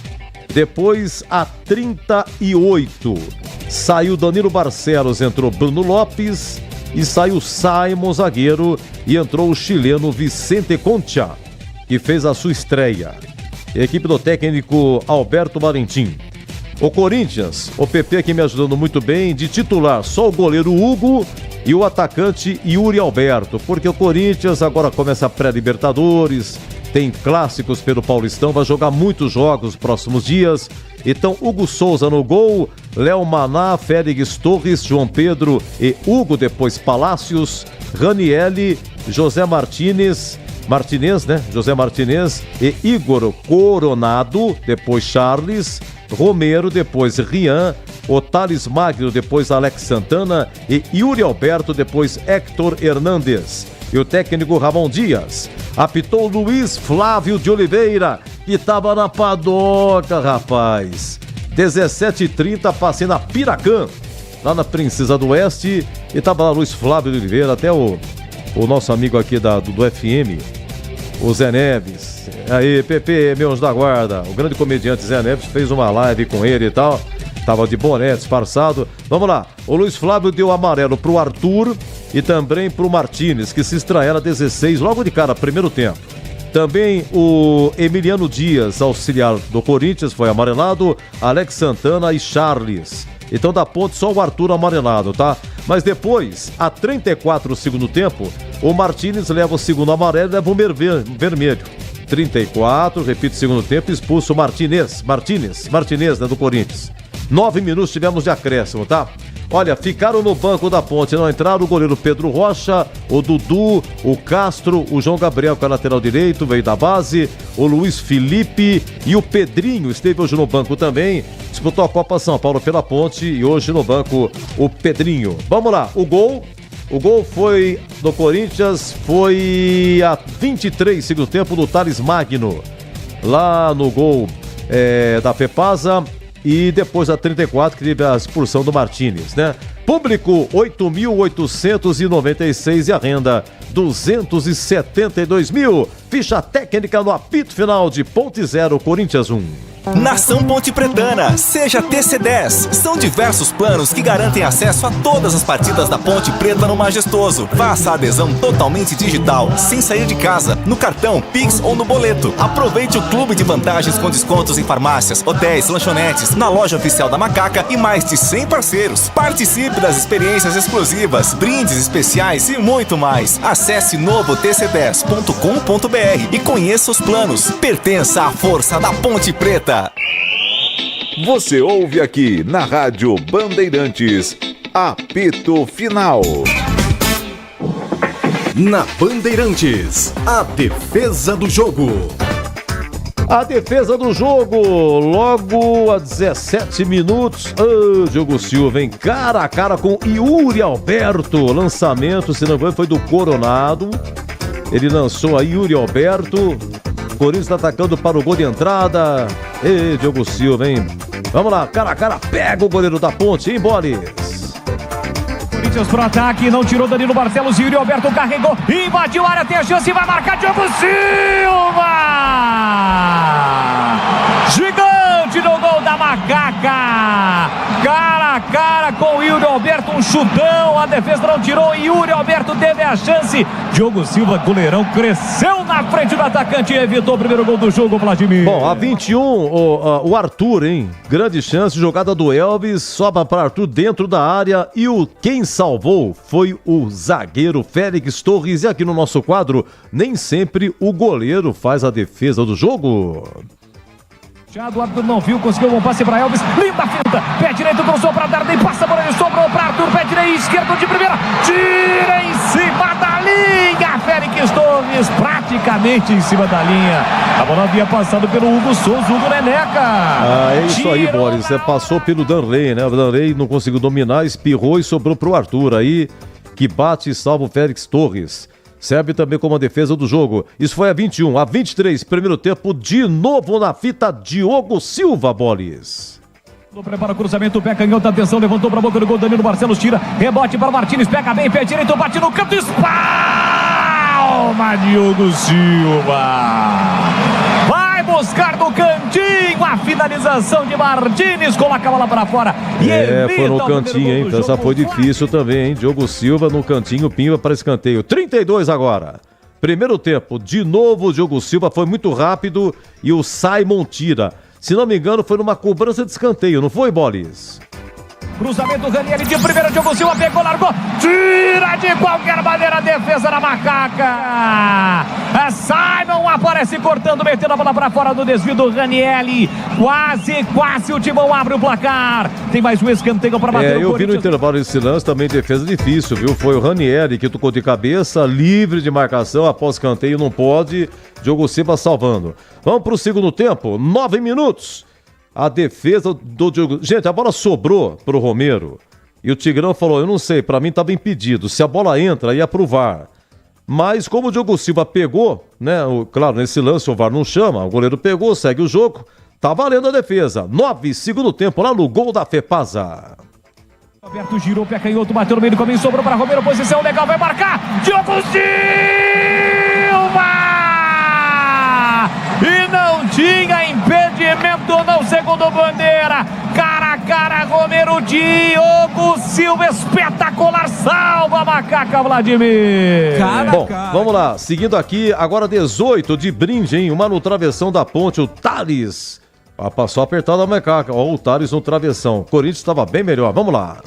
Depois, a 38, saiu Danilo Barcelos, entrou Bruno Lopes. e saiu Simon, zagueiro, e entrou o chileno Vicente Concha, que fez a sua estreia. Equipe do técnico Alberto Valentim. O Corinthians, o PP aqui me ajudando muito bem, de titular só o goleiro Hugo e o atacante Yuri Alberto, porque o Corinthians agora começa a pré-Libertadores, tem clássicos pelo Paulistão, vai jogar muitos jogos nos próximos dias. Então, Hugo Souza no gol, Léo Maná, Félix Torres, João Pedro e Hugo, depois Palácios, Ranielli, José Martinez, José Martinez e Igor Coronado, depois Charles, Romero, depois Rian, o Thales Magno, depois Alex Santana e Yuri Alberto, depois Héctor Hernandes. E o técnico Ramon Dias apitou Luiz Flávio de Oliveira, que estava na padoca, rapaz. 17h30, passei na Piracã, lá na Princesa do Oeste, e estava lá Luiz Flávio de Oliveira, até o nosso amigo aqui do FM, o Zé Neves. Aí, Pepe, meus da guarda, o grande comediante Zé Neves fez uma live com ele e tal, tava de boné, disfarçado. Vamos lá, o Luiz Flávio deu amarelo pro Arthur e também pro Martínez, que se estranharam a 16, logo de cara, primeiro tempo. Também o Emiliano Dias, auxiliar do Corinthians, foi amarelado, Alex Santana e Charles. Então da ponte só o Arthur amarelado, tá? Mas depois, a 34 do segundo tempo, o Martínez leva o segundo amarelo e leva o vermelho. 34, repito, segundo tempo, expulso o Martínez, né, do Corinthians. 9 minutos tivemos de acréscimo, tá? Olha, ficaram no banco da ponte, não entraram o goleiro Pedro Rocha, o Dudu, o Castro, o João Gabriel, que é lateral direito, veio da base, o Luiz Felipe e o Pedrinho esteve hoje no banco também, disputou a Copa São Paulo pela ponte e hoje no banco o Pedrinho. Vamos lá, o gol foi do Corinthians, foi a 23 segundo tempo do Thales Magno, lá no gol da Fepasa. E depois a 34 que teve a expulsão do Martínez, né? Público 8.896 e a renda 272 mil. Ficha técnica no apito final de Ponte 0, Corinthians 1. Nação Ponte Pretana, seja TC10. São diversos planos que garantem acesso a todas as partidas da Ponte Preta no Majestoso. Faça a adesão totalmente digital, sem sair de casa, no cartão, Pix ou no boleto. Aproveite o clube de vantagens com descontos em farmácias, hotéis, lanchonetes, na loja oficial da Macaca e mais de 100 parceiros. Participe das experiências exclusivas, brindes especiais e muito mais. Acesse novotc10.com.br e conheça os planos. Pertença à força da Ponte Preta. Você ouve aqui na Rádio Bandeirantes, apito final. Na Bandeirantes, a defesa do jogo. A defesa do jogo, logo a 17 minutos. Diogo Silva, hein? Cara a cara com Yuri Alberto. Lançamento, se não me engano, foi do Coronado. Ele lançou a Yuri Alberto. Corinthians tá atacando para o gol de entrada. Diogo Silva, hein? Vamos lá, cara a cara, pega o goleiro da ponte, hein, Bolis? Corinthians pro ataque, não tirou Danilo Barcelos, Yuri Alberto carregou, invadiu a área, tem a chance, vai marcar Diogo Silva! Gigante no gol da Macaca! Cara a cara com o Yuri Alberto, um chutão, a defesa não tirou, Yuri Alberto teve a chance. Diogo Silva, goleirão, cresceu na frente do atacante e evitou o primeiro gol do jogo, Vladimir. Bom, a 21, o Arthur, hein? Grande chance, jogada do Elvis, sobra para Arthur dentro da área e quem salvou foi o zagueiro Félix Torres. E aqui no nosso quadro, nem sempre o goleiro faz a defesa do jogo. O Arthur não viu, conseguiu um bom passe para Elvis, linda finta, pé direito, cruzou para Darden, passa por ele, sobrou para Arthur, pé direito, esquerdo de primeira, tira em cima da linha, Félix Torres praticamente em cima da linha, a bola havia passado pelo Hugo Souza, Hugo Neneca. É isso aí, Boris, você passou pelo Danley, né, o Danley não conseguiu dominar, espirrou e sobrou para o Arthur aí, que bate e salva o Félix Torres. Serve também como a defesa do jogo. Isso foi a 21, a 23, primeiro tempo, de novo na fita, Diogo Silva, Bolis. Prepara o cruzamento, pé canhão, da atenção, levantou para a boca do gol, Danilo Barcelos tira, rebote para Martínez, pega bem, pé direito, bate no canto, espalma, Diogo Silva. Vai buscar no cantinho a finalização de Martins, coloca a bola pra fora e foi no cantinho, hein? Então essa foi difícil também, hein? Diogo Silva no cantinho, Pimba para escanteio. 32 agora. Primeiro tempo, de novo o Diogo Silva foi muito rápido e o Simon tira. Se não me engano, foi numa cobrança de escanteio, não foi, Bolis? Cruzamento, Ranieri de primeira, Diogo Silva pegou, largou, tira de qualquer maneira a defesa da Macaca. Simon aparece cortando, metendo a bola para fora do desvio do Ranieri. Quase o Timão abre o placar. Tem mais um escanteio para bater o Eu vi no intervalo esse lance também, defesa difícil, viu? Foi o Ranieri que tocou de cabeça, livre de marcação, após escanteio, não pode. Diogo Silva salvando. Vamos para o segundo tempo, 9 minutos. A defesa do Diogo... Gente, a bola sobrou pro Romero. E o Tigrão falou, eu não sei, pra mim tava impedido. Se a bola entra, ia pro VAR. Mas como o Diogo Silva pegou, né? Claro, nesse lance o VAR não chama. O goleiro pegou, segue o jogo. Tá valendo a defesa. 9, segundo tempo, lá no gol da Fepasa. Roberto girou, pé canhoto, bateu no meio do caminho, sobrou para Romero, posição legal, vai marcar. Diogo Silva! E não tinha impedimento não, segundo bandeira. Cara a cara, Romero, Diogo Silva, espetacular, salva a Macaca, Vladimir. Bom, vamos lá, seguindo aqui, agora 18 de brinde, hein? Uma no travessão da ponte, o Thales. Passou apertado a Macaca, ó, o Thales no travessão. O Corinthians estava bem melhor, vamos lá.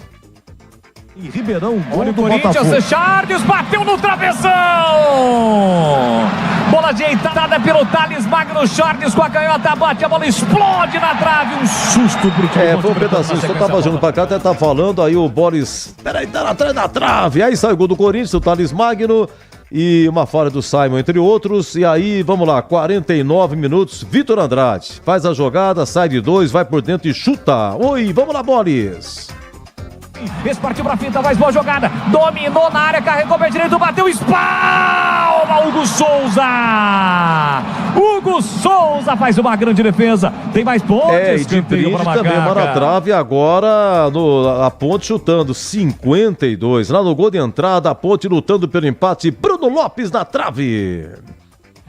E Ribeirão, gol do Corinthians, Charles bateu no travessão. Bola ajeitada pelo Thales Magno, Charles com a canhota, bate a bola, explode na trave, um susto pro time. Foi um pedacinho, só tava jogando pra cá, até tá falando, aí o Boris, peraí, tá atrás da trave, aí sai o gol do Corinthians, o Thales Magno e uma falha do Simon, entre outros, e aí, vamos lá, 49 minutos, Vitor Andrade faz a jogada, sai de 2, vai por dentro e chuta. Oi, vamos lá, Boris. Esse partiu pra finta, mais boa jogada, dominou na área, carregou pé direito, bateu, espalma, Hugo Souza faz uma grande defesa, tem mais pontos. E de brinde também, uma na trave, agora a Ponte chutando, 52, lá no gol de entrada, a Ponte lutando pelo empate, Bruno Lopes na trave.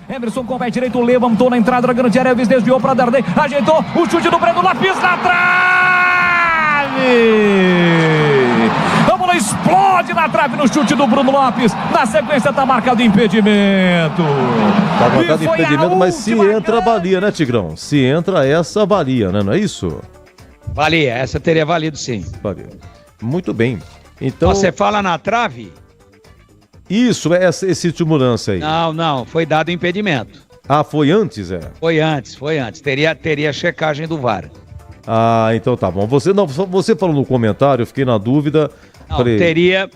Emerson com o pé direito, levantou na entrada da grande área, Elvis desviou para Darden, ajeitou, o chute do Breno Lopes na trave! A bola explode na trave no chute do Bruno Lopes, na sequência tá marcado impedimento. Tá marcado impedimento, mas se entra, valia, né, Tigrão? Se entra, essa valia, né, não é isso? Valia, essa teria valido sim. Valia. Muito bem. Então... Você fala na trave? Isso, esse último lance aí. Não, foi dado impedimento. Ah, foi antes, é? Foi antes. Teria a checagem do VAR. Ah, então tá bom. Você falou no comentário, eu fiquei na dúvida. Não, teria,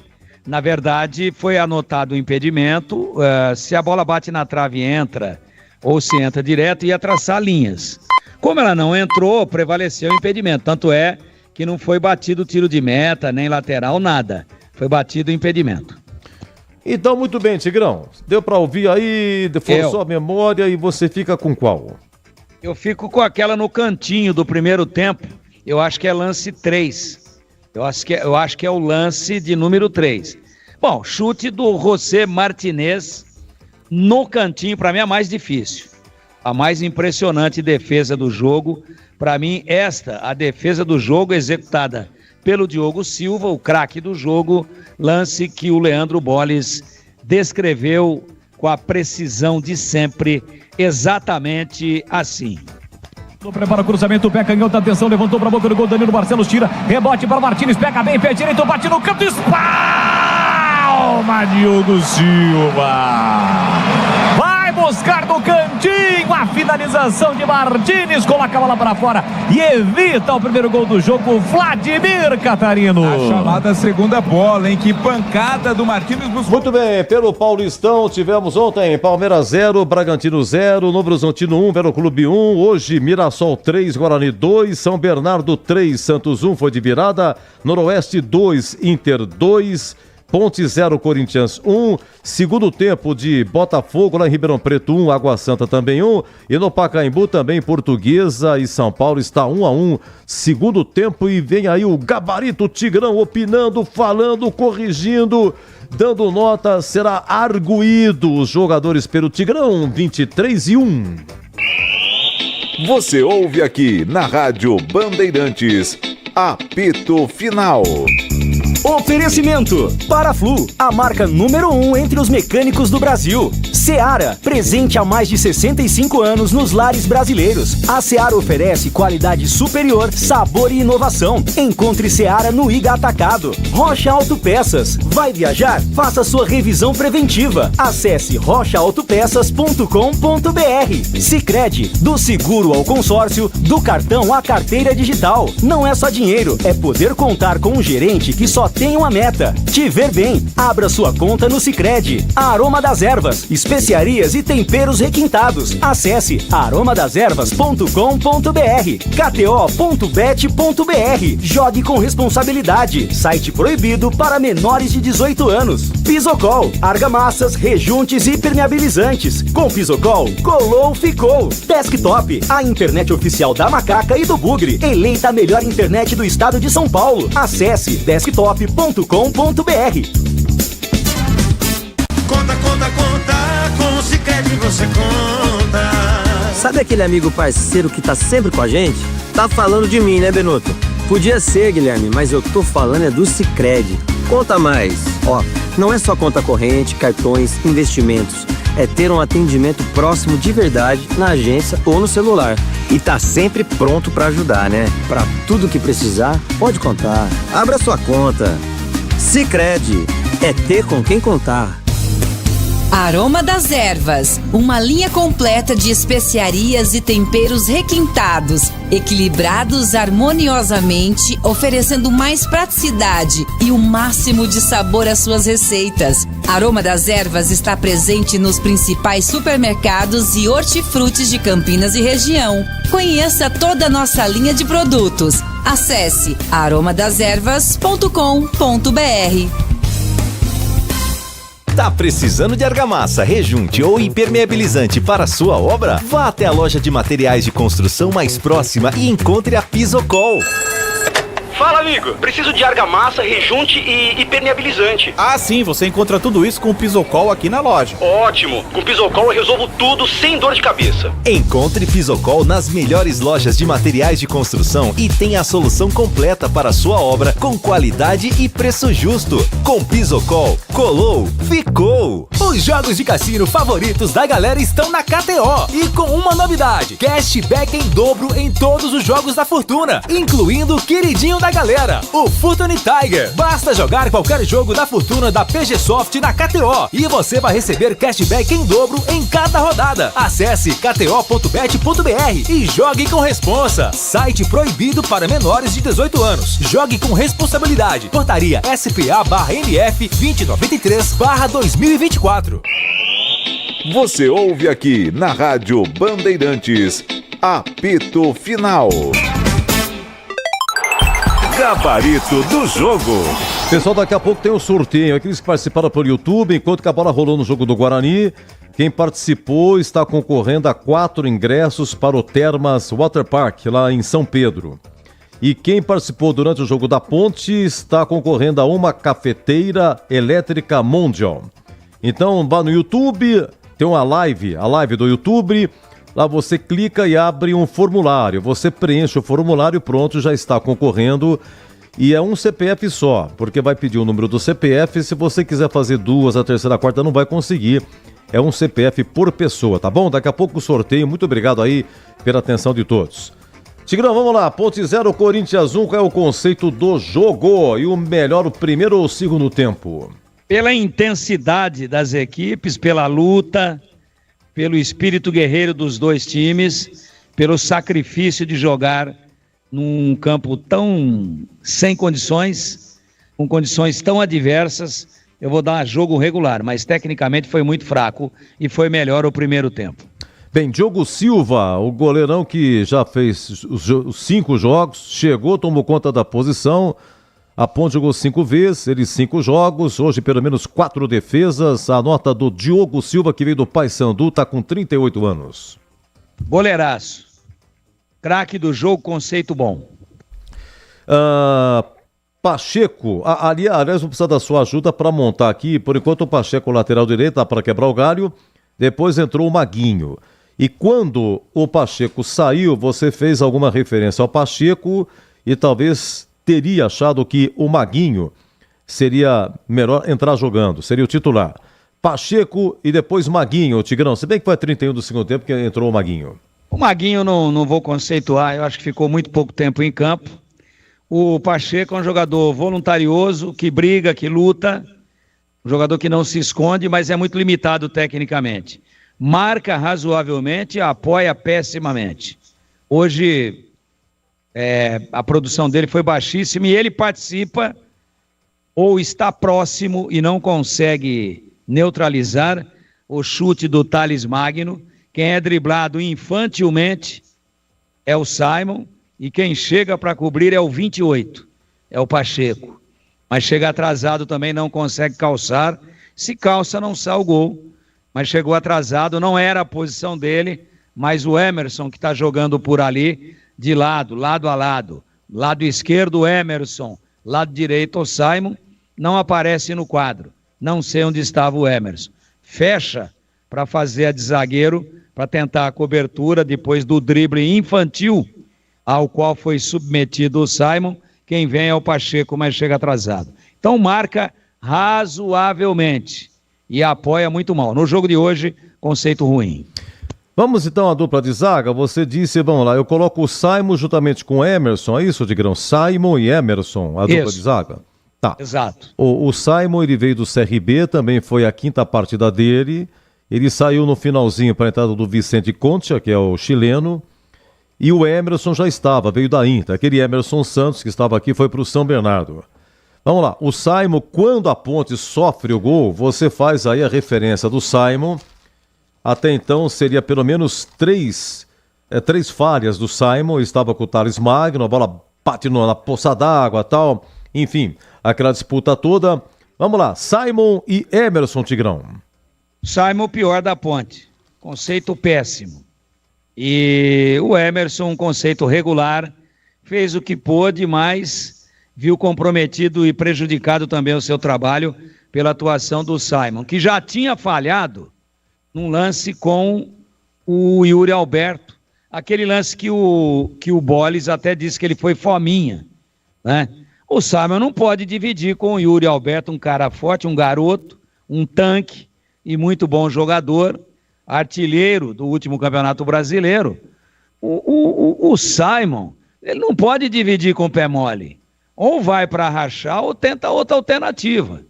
na verdade, foi anotado o impedimento. Se a bola bate na trave e entra, ou se entra direto, ia traçar linhas. Como ela não entrou, prevaleceu o impedimento. Tanto é que não foi batido tiro de meta, nem lateral, nada. Foi batido o impedimento. Então, muito bem, Tigrão. Deu pra ouvir aí, forçou a memória e você fica com qual? Eu fico com aquela no cantinho do primeiro tempo. Eu acho que é lance 3. Eu acho que é o lance de número 3. Bom, chute do José Martinez no cantinho, para mim é a mais difícil. A mais impressionante defesa do jogo. Para mim, a defesa do jogo executada pelo Diogo Silva, o craque do jogo, lance que o Leandro Bolis descreveu com a precisão de sempre, exatamente assim. Prepara o cruzamento, pé canhoto, atenção, levantou para a boca do gol, Danilo Barcelos tira, rebote para Martins, pega bem, pé direito, bate no canto, espalma Diogo Silva. Vai buscar no cantinho a finalização de Martins, coloca a bola para fora e evita o primeiro gol do jogo, Vladimir Catarino. A chamada segunda bola, hein? Que pancada do Martins. Muito bem, pelo Paulistão tivemos ontem Palmeiras 0, Bragantino 0, Novo Horizontino 1, Veroclube 1, hoje Mirassol 3, Guarani 2, São Bernardo 3, Santos 1, foi de virada, Noroeste 2, Inter 2, Ponte 0, Corinthians 1, segundo tempo de Botafogo lá em Ribeirão Preto 1, Água Santa também 1, e no Pacaembu também Portuguesa e São Paulo está 1-1, segundo tempo, e vem aí o gabarito Tigrão opinando, falando, corrigindo, dando nota, será arguído os jogadores pelo Tigrão, 23-1. Você ouve aqui na Rádio Bandeirantes, apito final. Oferecimento: Paraflu, a marca número 1 entre os mecânicos do Brasil. Seara, presente há mais de 65 anos nos lares brasileiros. A Seara oferece qualidade superior, sabor e inovação. Encontre Seara no Iga Atacado. Rocha Autopeças. Vai viajar? Faça sua revisão preventiva. Acesse rochaautopeças.com.br. Sicredi, do seguro ao consórcio, do cartão à carteira digital. Não é só dinheiro, é poder contar com um gerente que só tem uma meta: te ver bem. Abra sua conta no Sicredi. A Aroma das Ervas, especiarias e temperos requintados. Acesse aromadeservas.com.br. kto.bet.br. Jogue com responsabilidade. Site proibido para menores de 18 anos. Pisocol, argamassas, rejuntes e permeabilizantes. Com Pisocol, colou, ficou. Desktop, a internet oficial da Macaca e do Bugre. Eleita a melhor internet do estado de São Paulo. Acesse desktop.com.br. Conta, com o Sicredi você conta. Sabe aquele amigo parceiro que tá sempre com a gente? Tá falando de mim, né, Benuto? Podia ser, Guilherme, mas eu tô falando é do Sicredi. Conta mais. Ó, não é só conta corrente, cartões, investimentos. É ter um atendimento próximo de verdade na agência ou no celular. E tá sempre pronto pra ajudar, né? Pra tudo que precisar, pode contar. Abra sua conta. Sicredi, é ter com quem contar. Aroma das Ervas, uma linha completa de especiarias e temperos requintados, equilibrados harmoniosamente, oferecendo mais praticidade e o máximo de sabor às suas receitas. Aroma das Ervas está presente nos principais supermercados e hortifrutis de Campinas e região. Conheça toda a nossa linha de produtos. Acesse aromadeservas.com.br. Tá precisando de argamassa, rejunte ou impermeabilizante para sua obra? Vá até a loja de materiais de construção mais próxima e encontre a Pisocol. Fala, amigo. Preciso de argamassa, rejunte e impermeabilizante. Ah, sim, você encontra tudo isso com o Pisocol aqui na loja. Ótimo. Com Pisocol eu resolvo tudo sem dor de cabeça. Encontre Pisocol nas melhores lojas de materiais de construção e tenha a solução completa para a sua obra com qualidade e preço justo. Com Pisocol, colou, ficou. Os jogos de cassino favoritos da galera estão na KTO. E com uma novidade: cashback em dobro em todos os jogos da Fortuna, incluindo o queridinho da galera, o Fortune Tiger. Basta jogar qualquer jogo da Fortuna da PG Soft na KTO e você vai receber cashback em dobro em cada rodada. Acesse kto.bet.br e jogue com responsa. Site proibido para menores de 18 anos. Jogue com responsabilidade. Portaria SPA/MF 2093/2024. Você ouve aqui na Rádio Bandeirantes, apito final. Gabarito do jogo. Pessoal, daqui a pouco tem um sorteio. Aqueles que participaram por YouTube, enquanto que a bola rolou no jogo do Guarani, quem participou está concorrendo a 4 ingressos para o Termas Water Park, lá em São Pedro. E quem participou durante o jogo da Ponte está concorrendo a uma cafeteira elétrica Mondial. Então, vá no YouTube, tem uma live, a live do YouTube. Lá você clica e abre um formulário. Você preenche o formulário, pronto, já está concorrendo. E é um CPF só, porque vai pedir o número do CPF. Se você quiser fazer 2, a terceira, a quarta, não vai conseguir. É um CPF por pessoa, tá bom? Daqui a pouco o sorteio. Muito obrigado aí pela atenção de todos. Tigrão, vamos lá. Ponte 0, Corinthians 1. Qual é o conceito do jogo? E o melhor, o primeiro ou o segundo tempo? Pela intensidade das equipes, pela luta, pelo espírito guerreiro dos dois times, pelo sacrifício de jogar num campo tão sem condições, com condições tão adversas, eu vou dar jogo regular, mas tecnicamente foi muito fraco e foi melhor o primeiro tempo. Bem, Diogo Silva, o goleirão que já fez os 5 jogos, chegou, tomou conta da posição. A Ponte jogou 5 vezes, ele 5 jogos, hoje pelo menos 4 defesas. A nota do Diogo Silva, que veio do Paysandu, está com 38 anos. Goleiraço. Craque do jogo, conceito bom. Pacheco, aliás, vou precisar da sua ajuda para montar aqui. Por enquanto o Pacheco, lateral direito, para quebrar o galho. Depois entrou o Maguinho. E quando o Pacheco saiu, você fez alguma referência ao Pacheco e talvez teria achado que o Maguinho seria melhor entrar jogando, seria o titular. Pacheco e depois Maguinho, Tigrão. Se bem que foi 31 do segundo tempo que entrou o Maguinho. O Maguinho não vou conceituar, eu acho que ficou muito pouco tempo em campo. O Pacheco é um jogador voluntarioso, que briga, que luta, um jogador que não se esconde, mas é muito limitado tecnicamente. Marca razoavelmente, apoia pessimamente. Hoje a produção dele foi baixíssima e ele participa ou está próximo e não consegue neutralizar o chute do Thales Magno. Quem é driblado infantilmente é o Simon e quem chega para cobrir é o 28, é o Pacheco. Mas chega atrasado também, não consegue calçar. Se calça, não sai o gol. Mas chegou atrasado, não era a posição dele, mas o Emerson que está jogando por ali, de lado a lado. Lado esquerdo, o Emerson. Lado direito, o Simon. Não aparece no quadro. Não sei onde estava o Emerson. Fecha para fazer a de zagueiro, para tentar a cobertura depois do drible infantil ao qual foi submetido o Simon. Quem vem é o Pacheco, mas chega atrasado. Então marca razoavelmente e apoia muito mal. No jogo de hoje, conceito ruim. Vamos então à dupla de zaga. Você disse, vamos lá, eu coloco o Simon juntamente com o Emerson, é isso, Tigrão? Simon e Emerson, a dupla de zaga? Tá. Exato. O Simon, ele veio do CRB, também foi a quinta partida dele. Ele saiu no finalzinho para a entrada do Vicente Concha, que é o chileno. E o Emerson já estava, veio da Inter. Aquele Emerson Santos que estava aqui foi para o São Bernardo. Vamos lá, o Simon, quando a Ponte sofre o gol, você faz aí a referência do Simon. Até então seria pelo menos três falhas do Simon. Estava com o Thales Magno, a bola bate na poça d'água e tal. Enfim, aquela disputa toda. Vamos lá, Simon e Emerson, Tigrão. Simon o pior da Ponte, conceito péssimo. E o Emerson, um conceito regular, fez o que pôde, mas viu comprometido e prejudicado também o seu trabalho pela atuação do Simon, que já tinha falhado num lance com o Yuri Alberto, aquele lance que o Bolis até disse que ele foi fominha, né? O Simon não pode dividir com o Yuri Alberto, um cara forte, um garoto, um tanque e muito bom jogador, artilheiro do último Campeonato Brasileiro. O Simon, ele não pode dividir com o pé mole. Ou vai para rachar ou tenta outra alternativa.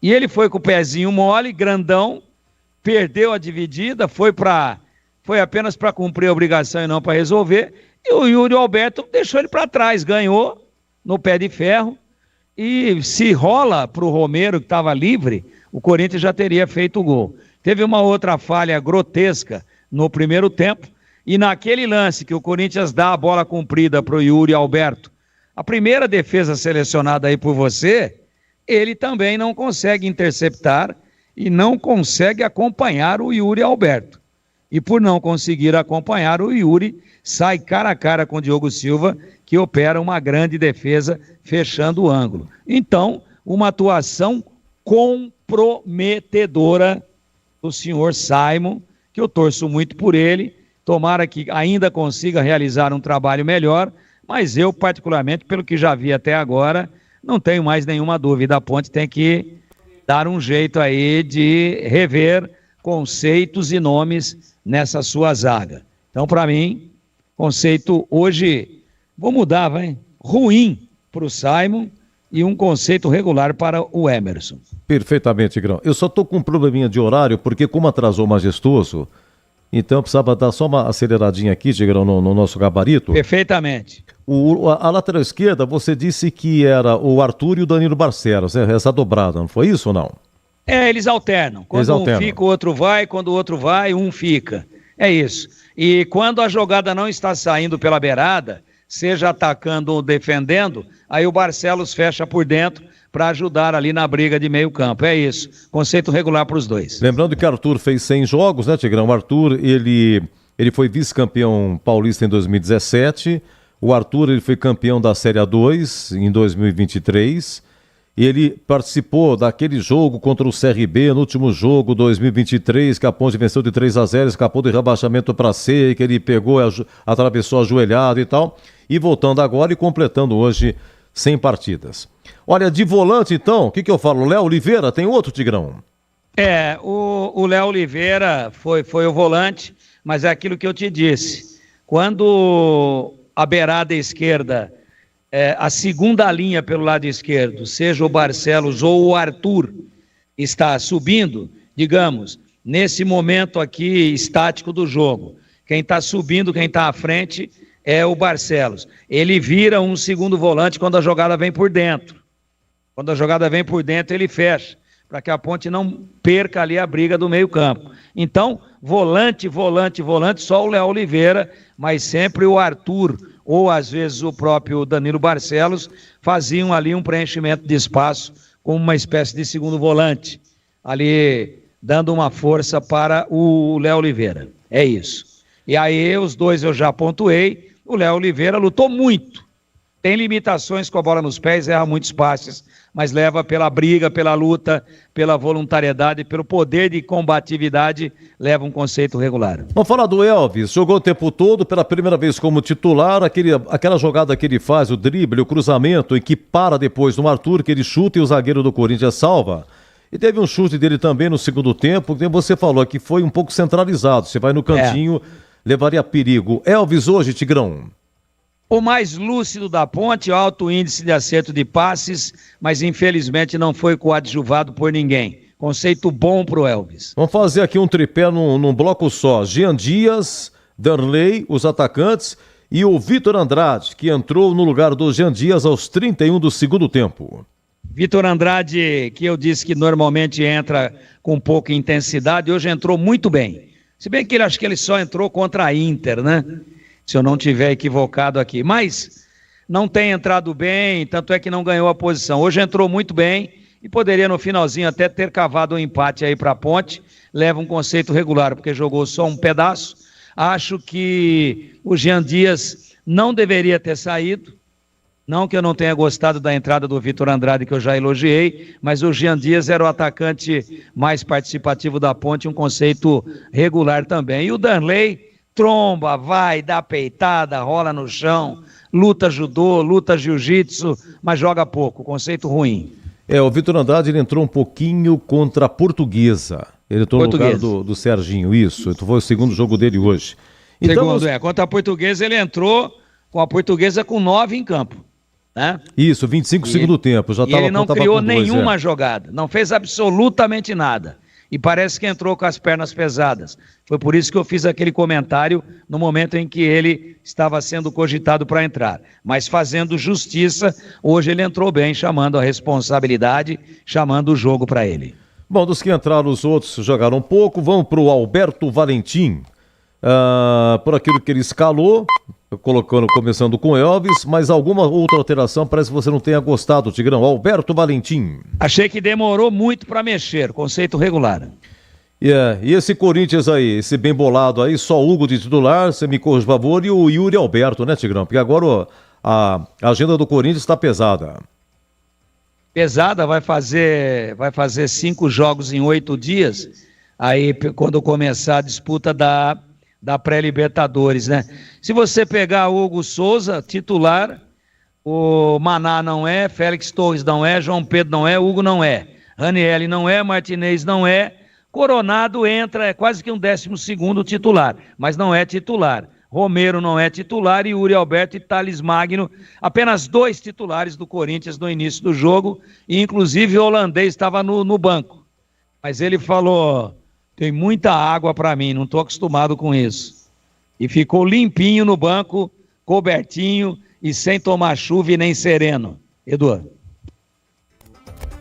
E ele foi com o pezinho mole, grandão, perdeu a dividida, foi apenas para cumprir a obrigação e não para resolver. E o Yuri Alberto deixou ele para trás, ganhou no pé de ferro. E se rola para o Romero, que estava livre, o Corinthians já teria feito o gol. Teve uma outra falha grotesca no primeiro tempo, e naquele lance que o Corinthians dá a bola comprida para o Yuri Alberto, a primeira defesa selecionada aí por você, ele também não consegue interceptar e não consegue acompanhar o Yuri Alberto. E por não conseguir acompanhar, o Yuri sai cara a cara com o Diogo Silva, que opera uma grande defesa fechando o ângulo. Então, uma atuação comprometedora do senhor Simon, que eu torço muito por ele, tomara que ainda consiga realizar um trabalho melhor, mas eu, particularmente, pelo que já vi até agora, não tenho mais nenhuma dúvida, a Ponte tem que dar um jeito aí de rever conceitos e nomes nessa sua zaga. Então, para mim, conceito hoje, vou mudar, vai, ruim para o Simon e um conceito regular para o Emerson. Perfeitamente, Grão. Eu só estou com um probleminha de horário, porque como atrasou o Majestoso, então eu precisava dar só uma aceleradinha aqui, Tigrão, no nosso gabarito. Perfeitamente. A lateral esquerda, você disse que era o Arthur e o Danilo Barcelos, essa dobrada, não foi isso ou não? Eles alternam. Quando um fica, o outro vai, quando o outro vai, um fica. É isso. E quando a jogada não está saindo pela beirada, seja atacando ou defendendo, aí o Barcelos fecha por dentro para ajudar ali na briga de meio campo. É isso. Conceito regular para os dois. Lembrando que Arthur fez 100 jogos, né, Tigrão? O Arthur, ele foi vice-campeão paulista em 2017. O Arthur, ele foi campeão da Série A2 em 2023. Ele participou daquele jogo contra o CRB, no último jogo, 2023, que a Ponte venceu de 3-0, escapou do rebaixamento para C, que ele pegou, atravessou ajoelhado e tal. E voltando agora e completando hoje 100 partidas. Olha, de volante então, o que eu falo? Léo Oliveira, tem outro, Tigrão? O Léo Oliveira foi o volante, mas é aquilo que eu te disse. Quando a beirada esquerda, a segunda linha pelo lado esquerdo, seja o Barcelos ou o Arthur, está subindo, digamos, nesse momento aqui estático do jogo, quem está subindo, quem está à frente é o Barcelos. Ele vira um segundo volante quando a jogada vem por dentro. Quando a jogada vem por dentro, ele fecha, para que a Ponte não perca ali a briga do meio campo. Então, volante, só o Léo Oliveira, mas sempre o Arthur, ou às vezes o próprio Danilo Barcelos, faziam ali um preenchimento de espaço, como uma espécie de segundo volante, ali dando uma força para o Léo Oliveira. É isso. E aí, os dois eu já pontuei. O Léo Oliveira lutou muito. Tem limitações com a bola nos pés, erra muitos passes, mas leva pela briga, pela luta, pela voluntariedade, pelo poder de combatividade, leva um conceito regular. Vamos falar do Elvis, jogou o tempo todo, pela primeira vez como titular, aquela jogada que ele faz, o drible, o cruzamento, e que para depois no Arthur, que ele chuta e o zagueiro do Corinthians salva. E teve um chute dele também no segundo tempo, que você falou que foi um pouco centralizado, você vai no cantinho, levaria perigo. Elvis hoje, Tigrão? O mais lúcido da Ponte, alto índice de acerto de passes, mas infelizmente não foi coadjuvado por ninguém. Conceito bom pro Elvis. Vamos fazer aqui um tripé num bloco só. Jean Dias, Darley, os atacantes, e o Vitor Andrade, que entrou no lugar do Jean Dias aos 31 do segundo tempo. Vitor Andrade, que eu disse que normalmente entra com pouca intensidade, hoje entrou muito bem. Se bem que acho que ele só entrou contra a Inter, né? Se eu não tiver equivocado aqui, mas não tem entrado bem, tanto é que não ganhou a posição. Hoje entrou muito bem e poderia no finalzinho até ter cavado um empate aí para a Ponte, leva um conceito regular, porque jogou só um pedaço. Acho que o Jean Dias não deveria ter saído, não que eu não tenha gostado da entrada do Vitor Andrade, que eu já elogiei, mas o Jean Dias era o atacante mais participativo da Ponte, um conceito regular também. E o Darley tromba, vai, dá peitada, rola no chão, luta judô, luta jiu-jitsu, mas joga pouco, conceito ruim. O Vitor Andrade ele entrou um pouquinho contra a Portuguesa. Ele entrou no lugar do Serginho, isso. Foi o segundo jogo dele hoje. Então, contra a Portuguesa ele entrou com a Portuguesa com 9 em campo. Né? Isso, 25 segundo tempo. Ele não criou nenhuma jogada, não fez absolutamente nada. E parece que entrou com as pernas pesadas. Foi por isso que eu fiz aquele comentário no momento em que ele estava sendo cogitado para entrar. Mas fazendo justiça, hoje ele entrou bem, chamando a responsabilidade, chamando o jogo para ele. Bom, dos que entraram, os outros jogaram um pouco. Vamos para o Alberto Valentim. Por aquilo que ele escalou, começando com Elvis, mas alguma outra alteração parece que você não tenha gostado, Tigrão. Alberto Valentim. Achei que demorou muito para mexer, conceito regular. E esse Corinthians aí, esse bem bolado aí, só Hugo de titular, você me corrige, por favor, e o Yuri Alberto, né, Tigrão? Porque agora a agenda do Corinthians está pesada. Pesada, vai fazer 5 jogos em 8 dias, aí quando começar a disputa da pré-Libertadores, né? Se você pegar o Hugo Souza, titular, o Maná não é, Félix Torres não é, João Pedro não é, Hugo não é, Ranieri não é, Martinez não é, Coronado entra, é quase que um 12º titular, mas não é titular. Romero não é titular e Yuri Alberto e Thales Magno, apenas 2 titulares do Corinthians no início do jogo, e inclusive o holandês estava no banco. Mas ele falou: tem muita água para mim, não estou acostumado com isso. E ficou limpinho no banco, cobertinho e sem tomar chuva e nem sereno. Eduardo.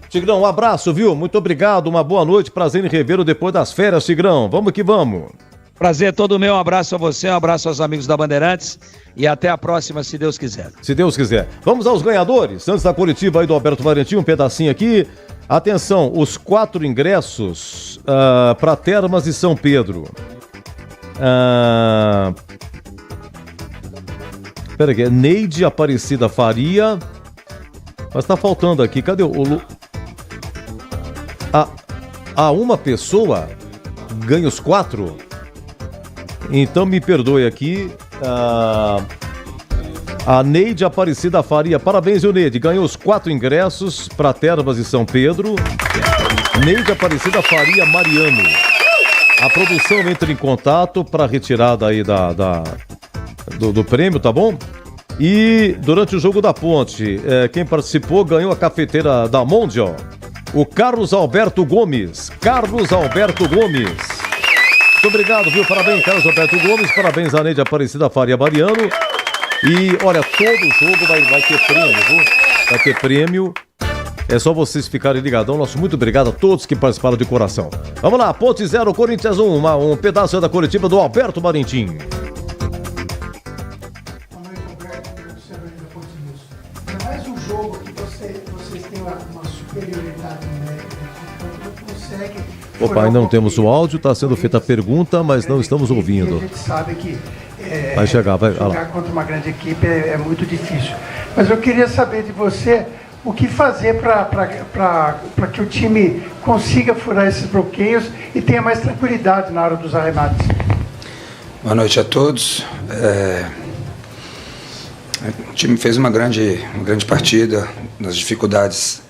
Tigrão, um abraço, viu? Muito obrigado, uma boa noite, prazer em revê-lo depois das férias, Tigrão. Vamos que vamos. Prazer todo meu, um abraço a você, um abraço aos amigos da Bandeirantes e até a próxima, se Deus quiser. Se Deus quiser. Vamos aos ganhadores, antes da coletiva aí do Alberto Valentim, um pedacinho aqui. Atenção, os 4 ingressos para Termas de São Pedro. Neide Aparecida Faria, Mas tá faltando aqui, cadê o Lu? Uma pessoa ganha os 4? Então me perdoe aqui. A Neide Aparecida Faria. Parabéns, Neide. Ganhou os 4 ingressos para Termas e São Pedro. Neide Aparecida Faria Mariano. A produção entra em contato para retirada aí do prêmio, tá bom? E durante o jogo da Ponte, quem participou ganhou a cafeteira da Mondial. O Carlos Alberto Gomes. Carlos Alberto Gomes. Muito obrigado, viu? Parabéns, Carlos Alberto Gomes. Parabéns a Neide Aparecida Faria Mariano. E olha, todo jogo vai ter prêmio, viu? Vai ter prêmio. É só vocês ficarem ligadão. Nosso muito obrigado a todos que participaram de coração. Vamos lá, Ponte 0, Corinthians 1. Um pedaço da coletiva do Alberto Valentim. Mais um jogo que vocês têm uma superioridade numérica, não consegue. Opa, ainda não temos o áudio, está sendo feita a pergunta, mas não estamos ouvindo. A gente sabe que vai chegar, vai jogar lá. Contra uma grande equipe é muito difícil. Mas eu queria saber de você o que fazer para que o time consiga furar esses bloqueios e tenha mais tranquilidade na hora dos arremates. Boa noite a todos. O time fez uma grande partida nas dificuldades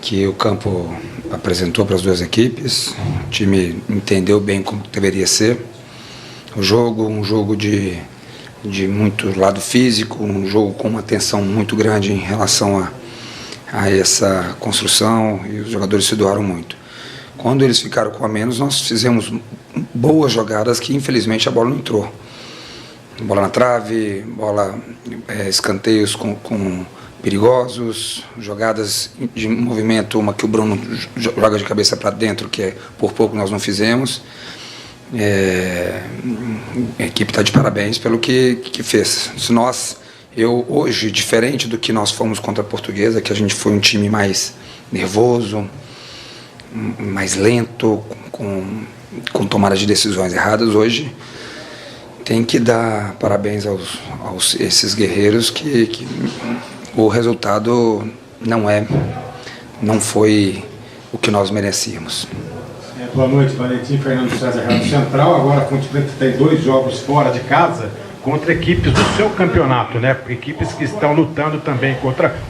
que o campo apresentou para as duas equipes. O time entendeu bem como deveria ser. Um jogo de muito lado físico, um jogo com uma tensão muito grande em relação a essa construção, e os jogadores se doaram muito. Quando eles ficaram com a menos, nós fizemos boas jogadas que infelizmente a bola não entrou. Bola na trave, escanteios com perigosos, jogadas de movimento, uma que o Bruno joga de cabeça para dentro, que por pouco nós não fizemos. A equipe está de parabéns pelo que fez. Eu hoje, diferente do que nós fomos contra a Portuguesa, que a gente foi um time mais nervoso, mais lento, com tomada de decisões erradas, hoje tem que dar parabéns aos esses guerreiros que o resultado não foi o que nós merecíamos. Boa noite, Valentim. Fernando César, Rádio Central. Agora a Ponte Preta tem 2 jogos fora de casa contra equipes do seu campeonato, né? Equipes que estão lutando também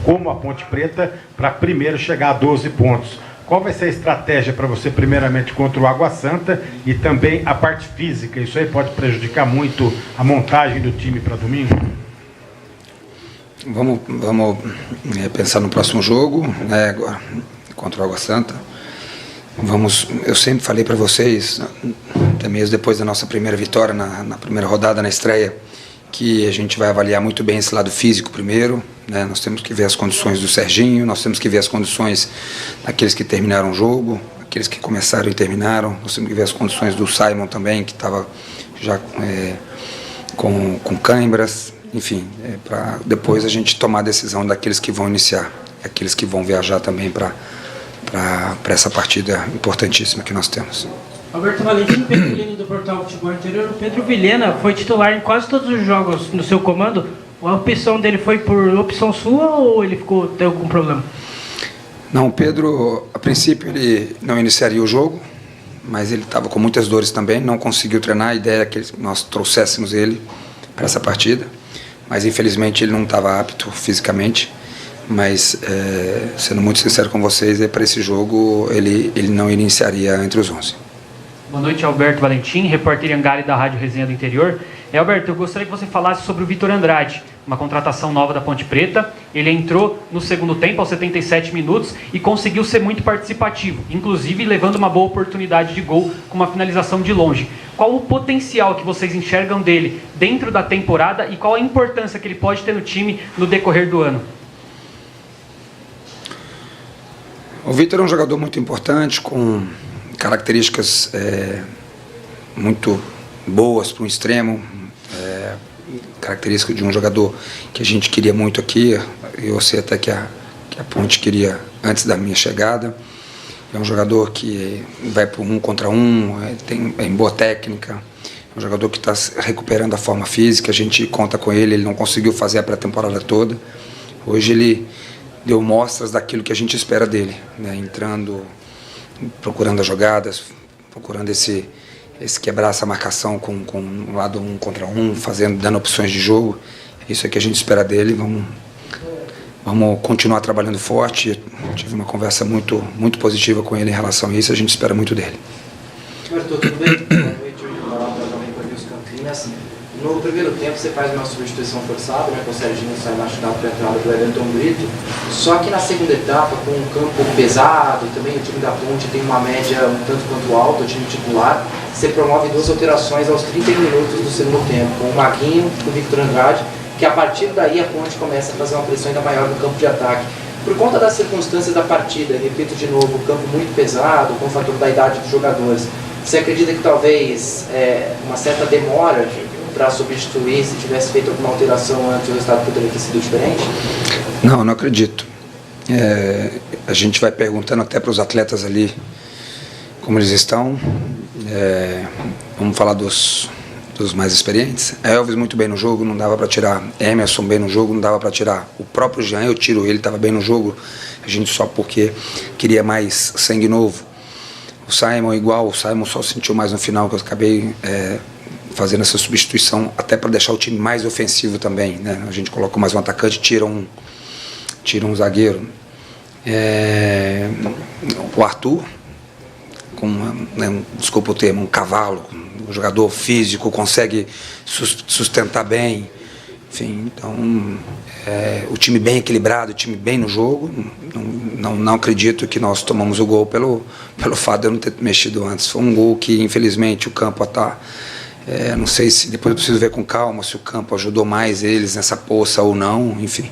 como a Ponte Preta, para primeiro chegar a 12 pontos. Qual vai ser a estratégia para você, primeiramente, contra o Água Santa e também a parte física? Isso aí pode prejudicar muito a montagem do time para domingo? Vamos pensar no próximo jogo, né, agora, contra o Água Santa. Eu sempre falei para vocês, até mesmo depois da nossa primeira vitória na primeira rodada, na estreia, que a gente vai avaliar muito bem esse lado físico primeiro, né? Nós temos que ver as condições do Serginho, nós temos que ver as condições daqueles que terminaram o jogo, aqueles que começaram e terminaram, nós temos que ver as condições do Simon também, que estava já com cãibras, enfim, para depois a gente tomar a decisão daqueles que vão iniciar, aqueles que vão viajar também para essa partida importantíssima que nós temos. Alberto Valentim, Pedro Vilhena do Portal Futebol Interior. O Pedro Vilhena foi titular em quase todos os jogos no seu comando. A opção dele foi por opção sua ou ele teve algum problema? Não, o Pedro, a princípio ele não iniciaria o jogo, mas ele estava com muitas dores também, não conseguiu treinar. A ideia é que nós trouxéssemos ele para essa partida, mas infelizmente ele não estava apto fisicamente. Mas, sendo muito sincero com vocês, para esse jogo ele não iniciaria entre os 11. Boa noite, Alberto Valentim, repórter Angari da Rádio Resenha do Interior. Alberto, eu gostaria que você falasse sobre o Vitor Andrade, uma contratação nova da Ponte Preta. Ele entrou no segundo tempo, aos 77 minutos, e conseguiu ser muito participativo, inclusive levando uma boa oportunidade de gol com uma finalização de longe. Qual o potencial que vocês enxergam dele dentro da temporada e qual a importância que ele pode ter no time no decorrer do ano? O Vitor é um jogador muito importante, com características muito boas para um extremo, característica de um jogador que a gente queria muito aqui. Eu sei até que a Ponte queria antes da minha chegada. É um jogador que vai para 1 contra 1, tem boa técnica, é um jogador que está recuperando a forma física, a gente conta com ele, ele não conseguiu fazer a pré-temporada toda. Hoje ele deu mostras daquilo que a gente espera dele, né? Entrando, procurando as jogadas, procurando esse quebrar essa marcação com um lado 1 contra 1, dando opções de jogo. Isso é que a gente espera dele. Vamos continuar trabalhando forte. Tive uma conversa muito positiva com ele em relação a isso. A gente espera muito dele. Arthur, tudo bem? Boa noite, hoje falar para também para os Campinas. No primeiro tempo você faz uma substituição forçada, né, com o Serginho sai machucado para a entrada do Everton Brito. Só que na segunda etapa, com um campo pesado, também o time da Ponte tem uma média um tanto quanto alta, o time titular, você promove 2 alterações aos 31 minutos do segundo tempo, com o Maguinho e o Victor Andrade, que a partir daí a Ponte começa a fazer uma pressão ainda maior no campo de ataque. Por conta das circunstâncias da partida, repito de novo, o campo muito pesado, com o fator da idade dos jogadores, você acredita que talvez uma certa demora para substituir, se tivesse feito alguma alteração antes, o resultado poderia ter sido diferente? Não acredito. A gente vai perguntando até para os atletas ali como eles estão. Vamos falar dos mais experientes. Elvis muito bem no jogo, não dava para tirar. Emerson bem no jogo, não dava para tirar. O próprio Jean, eu tiro ele, estava bem no jogo. A gente só porque queria mais sangue novo. O Simon igual, o Simon só sentiu mais no final, que eu acabei fazendo essa substituição até para deixar o time mais ofensivo também, né? A gente coloca mais um atacante, tira um zagueiro. O Arthur, desculpa o termo, um cavalo, um jogador físico, consegue sustentar bem. Enfim, então o time bem equilibrado, o time bem no jogo. Não acredito que nós tomamos o gol pelo fato de eu não ter mexido antes. Foi um gol que infelizmente o campo está... não sei se depois eu preciso ver com calma se o campo ajudou mais eles nessa poça ou não. Enfim,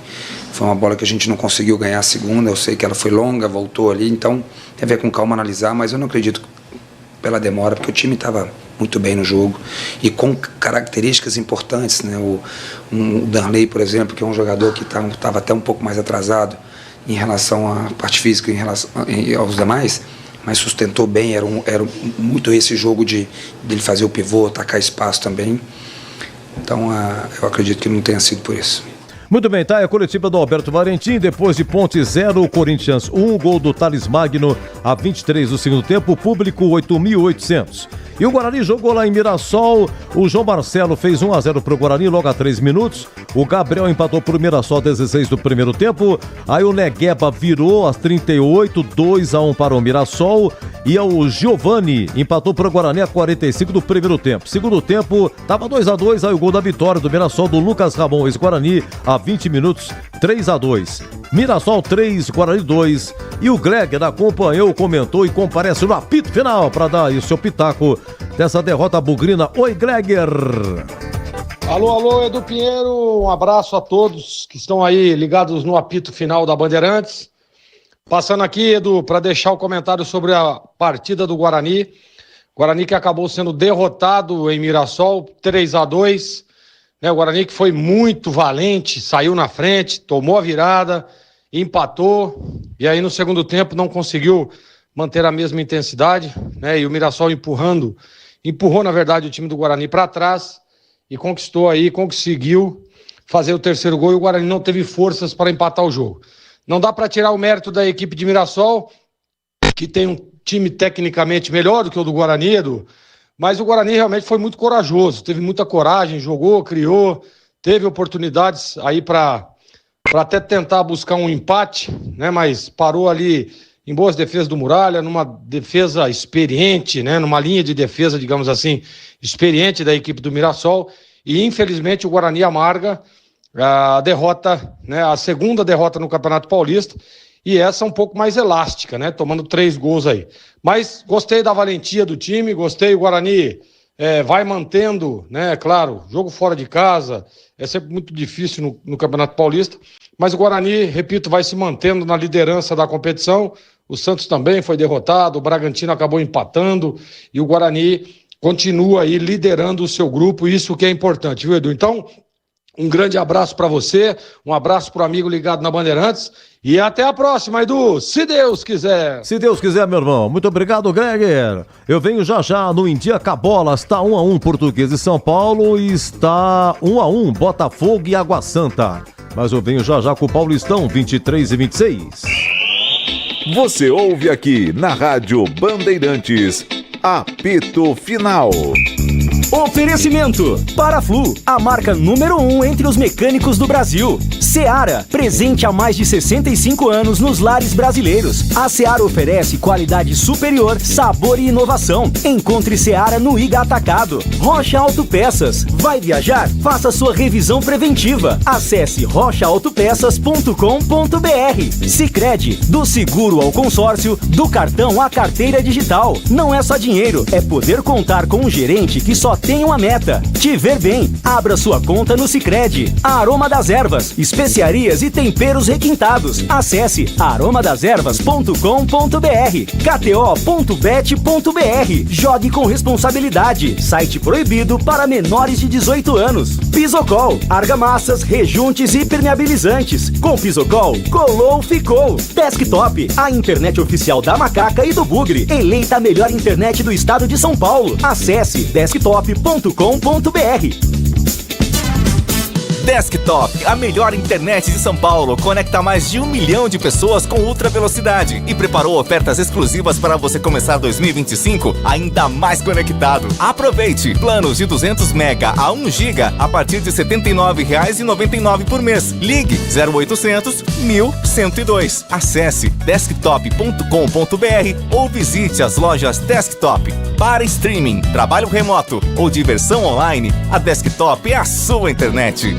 foi uma bola que a gente não conseguiu ganhar a segunda. Eu sei que ela foi longa, voltou ali, então tem a ver com calma analisar, mas eu não acredito pela demora, porque o time estava muito bem no jogo e com características importantes, né? O Darley, por exemplo, que é um jogador que estava até um pouco mais atrasado em relação à parte física, em relação aos demais, mas sustentou bem. Era muito esse jogo de ele fazer o pivô, atacar espaço também. Então eu acredito que não tenha sido por isso. Muito bem, tá? É a coletiva do Alberto Valentim. Depois de Ponte 0, Corinthians 1, gol do Thales Magno a 23 do segundo tempo, público 8.800. E o Guarani jogou lá em Mirassol. O João Marcelo fez 1-0 pro Guarani logo a 3 minutos. O Gabriel empatou pro Mirassol 16 do primeiro tempo. Aí o Negueba virou às 38, 2-1 para o Mirassol. E o Giovani empatou pro Guarani a 45 do primeiro tempo. Segundo tempo, tava 2-2. Aí o gol da vitória do Mirassol do Lucas Ramon, ex-Guarani, a 20 minutos, 3-2. Mirassol 3, Guarani 2. E o Gregor acompanhou, comentou e comparece no apito final para dar o seu pitaco dessa derrota bugrina. Oi, Gregor! Alô, Edu Pinheiro, um abraço a todos que estão aí ligados no apito final da Bandeirantes. Passando aqui, Edu, para deixar o comentário sobre a partida do Guarani. Guarani que acabou sendo derrotado em Mirassol, 3-2. O Guarani que foi muito valente, saiu na frente, tomou a virada, empatou, e aí no segundo tempo não conseguiu manter a mesma intensidade, né? E o Mirassol empurrou na verdade o time do Guarani para trás e conseguiu fazer o terceiro gol, e o Guarani não teve forças para empatar o jogo. Não dá para tirar o mérito da equipe de Mirassol, que tem um time tecnicamente melhor do que o do Guarani, Edu, mas o Guarani realmente foi muito corajoso, teve muita coragem, jogou, criou, teve oportunidades aí para até tentar buscar um empate, né? Mas parou ali em boas defesas do Muralha, numa defesa experiente, né? Numa linha de defesa, digamos assim, experiente da equipe do Mirassol, e infelizmente o Guarani amarga a derrota, né? A segunda derrota no Campeonato Paulista, e essa um pouco mais elástica, né? Tomando 3 gols aí. Mas gostei da valentia do time, gostei, o Guarani vai mantendo, né? Claro, jogo fora de casa é sempre muito difícil no Campeonato Paulista, mas o Guarani, repito, vai se mantendo na liderança da competição. O Santos também foi derrotado, o Bragantino acabou empatando, e o Guarani continua aí liderando o seu grupo, isso que é importante, viu, Edu? Então, um grande abraço para você, um abraço para o amigo ligado na Bandeirantes, e até a próxima, Edu, se Deus quiser. Se Deus quiser, meu irmão. Muito obrigado, Gregor. Eu venho já no Indica Bola. Está 1-1 Português e São Paulo, e está 1-1 Botafogo e Água Santa. Mas eu venho já com o Paulistão, 23 e 26. Você ouve aqui na Rádio Bandeirantes, apito final. Oferecimento Paraflu, a marca número 1 entre os mecânicos do Brasil. Seara, presente há mais de 65 anos nos lares brasileiros. A Seara oferece qualidade superior, sabor e inovação. Encontre Seara no Iga Atacado. Rocha Autopeças. Vai viajar? Faça sua revisão preventiva. Acesse rochaautopeças.com.br. Sicredi, do seguro ao consórcio, do cartão à carteira digital. Não é só dinheiro, é poder contar com um gerente que só tem uma meta: te ver bem. Abra sua conta no Sicredi. Aroma das Ervas, especiarias e temperos requintados. Acesse aromadeservas.com.br. kto.bet.br. Jogue com responsabilidade. Site proibido para menores de 18 anos. Pisocol, argamassas, rejuntes e permeabilizantes. Com Pisocol, colou, ficou. Desktop, a internet oficial da Macaca e do Bugre. Eleita a melhor internet do estado de São Paulo. Acesse desktop.com.br. Desktop, a melhor internet de São Paulo, conecta mais de 1 milhão de pessoas com ultra velocidade e preparou ofertas exclusivas para você começar 2025 ainda mais conectado. Aproveite! Planos de 200 mega a 1 giga a partir de R$ 79,99 por mês. Ligue 0800 1102. Acesse desktop.com.br ou visite as lojas Desktop. Para streaming, trabalho remoto ou diversão online, a Desktop é a sua internet.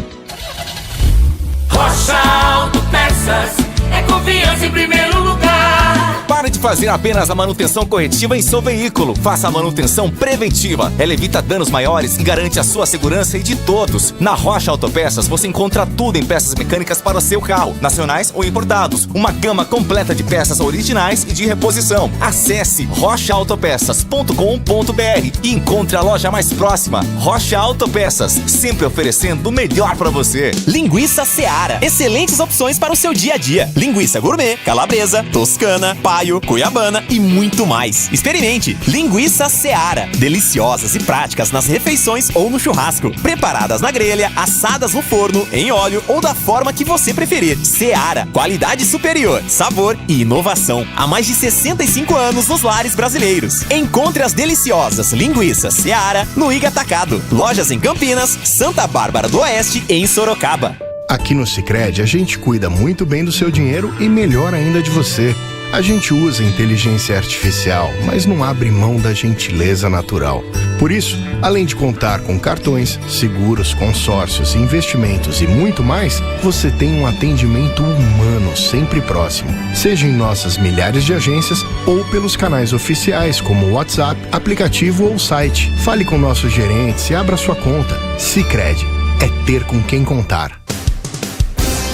Rocha Autopeças, é confiança em primeiro lugar. Pare de fazer apenas a manutenção corretiva em seu veículo. Faça a manutenção preventiva. Ela evita danos maiores e garante a sua segurança e de todos. Na Rocha Autopeças você encontra tudo em peças mecânicas para o seu carro, nacionais ou importados. Uma gama completa de peças originais e de reposição. Acesse rochaautopeças.com.br e encontre a loja mais próxima. Rocha Autopeças, sempre oferecendo o melhor para você. Linguiça Seara. Excelentes opções para o seu dia a dia. Linguiça gourmet, calabresa, toscana, paio, cuiabana e muito mais. Experimente Linguiça Seara. Deliciosas e práticas nas refeições ou no churrasco. Preparadas na grelha, assadas no forno, em óleo ou da forma que você preferir. Seara. Qualidade superior, sabor e inovação. Há mais de 65 anos nos lares brasileiros. Encontre as deliciosas linguiças Seara no Iga Atacado. Lojas em Campinas, Santa Bárbara do Oeste e em Sorocaba. Aqui no Sicredi a gente cuida muito bem do seu dinheiro e melhor ainda de você. A gente usa inteligência artificial, mas não abre mão da gentileza natural. Por isso, além de contar com cartões, seguros, consórcios, investimentos e muito mais, você tem um atendimento humano sempre próximo. Seja em nossas milhares de agências ou pelos canais oficiais como WhatsApp, aplicativo ou site. Fale com nossos gerentes e abra sua conta. Sicredi é ter com quem contar.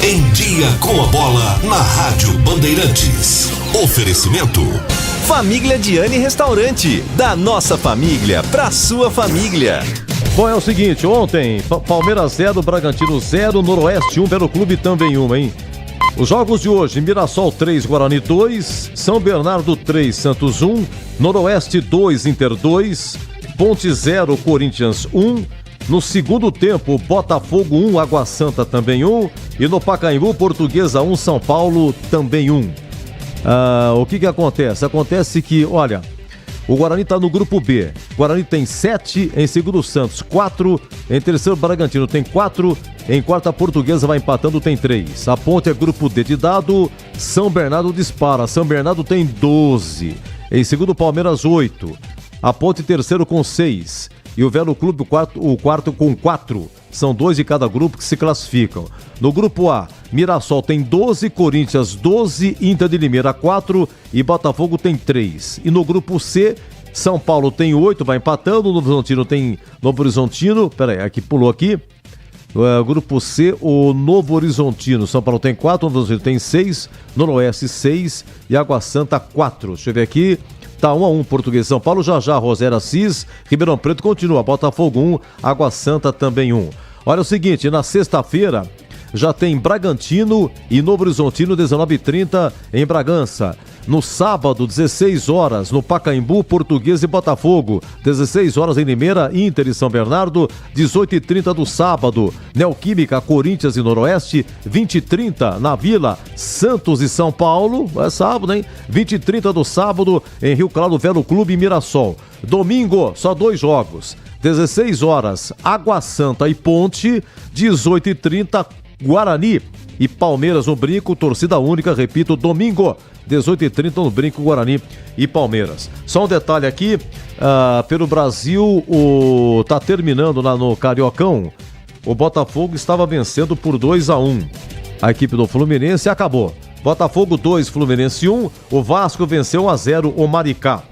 Em Dia com a Bola, na Rádio Bandeirantes. Oferecimento Família Diane Restaurante. Da nossa família pra sua família. Bom, é o seguinte, ontem, Palmeiras 0, Bragantino 0, Noroeste 1, Belo Clube também 1, hein? Os jogos de hoje, Mirassol 3, Guarani 2, São Bernardo 3, Santos 1, Noroeste 2, Inter 2, Ponte 0, Corinthians 1, no segundo tempo, Botafogo 1, Água Santa também 1, e no Pacaembu, Portuguesa 1, São Paulo também 1. O que acontece? Acontece que, olha, o Guarani está no grupo B. O Guarani tem 7, em segundo Santos 4, em terceiro Bragantino tem 4, em quarta Portuguesa vai empatando, tem 3. A Ponte é grupo D de dado, São Bernardo dispara, São Bernardo tem 12, em segundo Palmeiras 8, a Ponte terceiro com 6, e o Velo Clube o quarto com 4. São 2 de cada grupo que se classificam. No grupo A, Mirassol tem 12, Corinthians 12, Inter de Limeira 4 e Botafogo tem 3. E no grupo C, São Paulo tem 8, vai empatando, Novo Horizontino, peraí, aqui pulou aqui. Grupo C, o Novo Horizontino. São Paulo tem 4, Novo Horizontino tem 6, Noroeste 6 e Água Santa 4. Deixa eu ver aqui. Tá 1-1, Português São Paulo, já, Rosério Assis, Ribeirão Preto continua, Botafogo 1, Água Santa também 1. Olha o seguinte, na sexta-feira já tem Bragantino e Novo Horizontino 19h30 em Bragança. No sábado, 16 horas, no Pacaembu, Portuguesa e Botafogo. 16 horas em Limeira, Inter e São Bernardo. 18h30 do sábado, Neoquímica, Corinthians e Noroeste. 20h30 na Vila, Santos e São Paulo. É sábado, hein? 20h30 do sábado, em Rio Claro, Velo Clube e Mirassol. Domingo, só 2 jogos. 16 horas, Água Santa e Ponte. 18h30, Guarani e Palmeiras no Brinco, torcida única, repito, domingo, 18h30 no Brinco, Guarani e Palmeiras. Só um detalhe aqui, pelo Brasil, tá terminando lá no Cariocão, o Botafogo estava vencendo por 2-1. A equipe do Fluminense acabou. Botafogo 2, Fluminense 1, o Vasco venceu 1-0 o Maricá.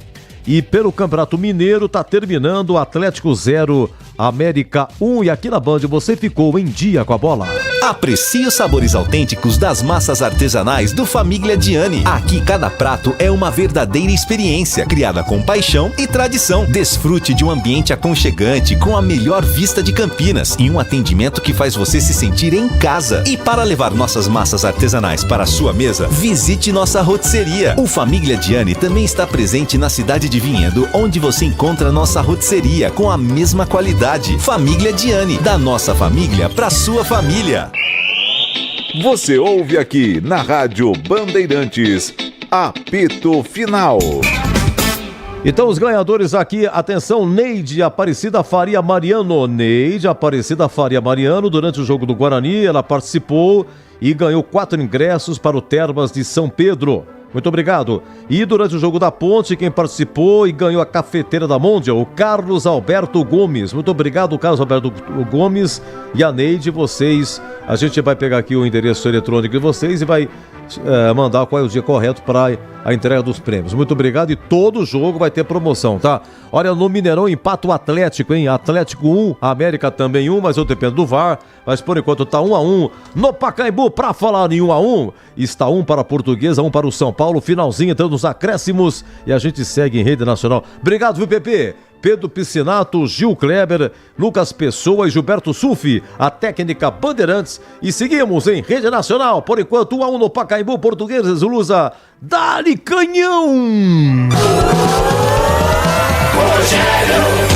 E pelo Campeonato Mineiro tá terminando, Atlético 0, América 1. E aqui na Band você ficou em dia com a bola. Aprecie os sabores autênticos das massas artesanais do Família Diani. Aqui cada prato é uma verdadeira experiência, criada com paixão e tradição. Desfrute de um ambiente aconchegante com a melhor vista de Campinas e um atendimento que faz você se sentir em casa. E para levar nossas massas artesanais para a sua mesa, visite nossa rotisseria. O Família Diani também está presente na cidade de Vinhedo, onde você encontra nossa rotisseria com a mesma qualidade. Família Diani, da nossa família para sua família. Você ouve aqui na Rádio Bandeirantes, Apito Final. Então os ganhadores aqui, atenção, Neide Aparecida Faria Mariano. Neide Aparecida Faria Mariano, durante o jogo do Guarani, ela participou e ganhou 4 ingressos para o Termas de São Pedro. Muito obrigado. E durante o jogo da Ponte, quem participou e ganhou a cafeteira da Mondia, o Carlos Alberto Gomes. Muito obrigado, Carlos Alberto Gomes e a Neide, vocês. A gente vai pegar aqui o endereço eletrônico de vocês e vai mandar qual é o dia correto para a entrega dos prêmios. Muito obrigado e todo jogo vai ter promoção, tá? Olha, no Mineirão empata o Atlético, hein? Atlético 1, América também 1, mas eu dependo do VAR. Mas por enquanto tá 1-1. No Pacaembu, pra falar em 1-1, está 1 para a Portuguesa, 1 para o São Paulo. Finalzinho entrando nos acréscimos e a gente segue em rede nacional. Obrigado, viu, Pepe? Pedro Piscinato, Gil Kleber, Lucas Pessoa e Gilberto Sufi, a técnica Bandeirantes. E seguimos em rede nacional. Por enquanto, 1-1 no Pacaembu, Portugueses, Lusa, dá-lhe canhão! Rogério!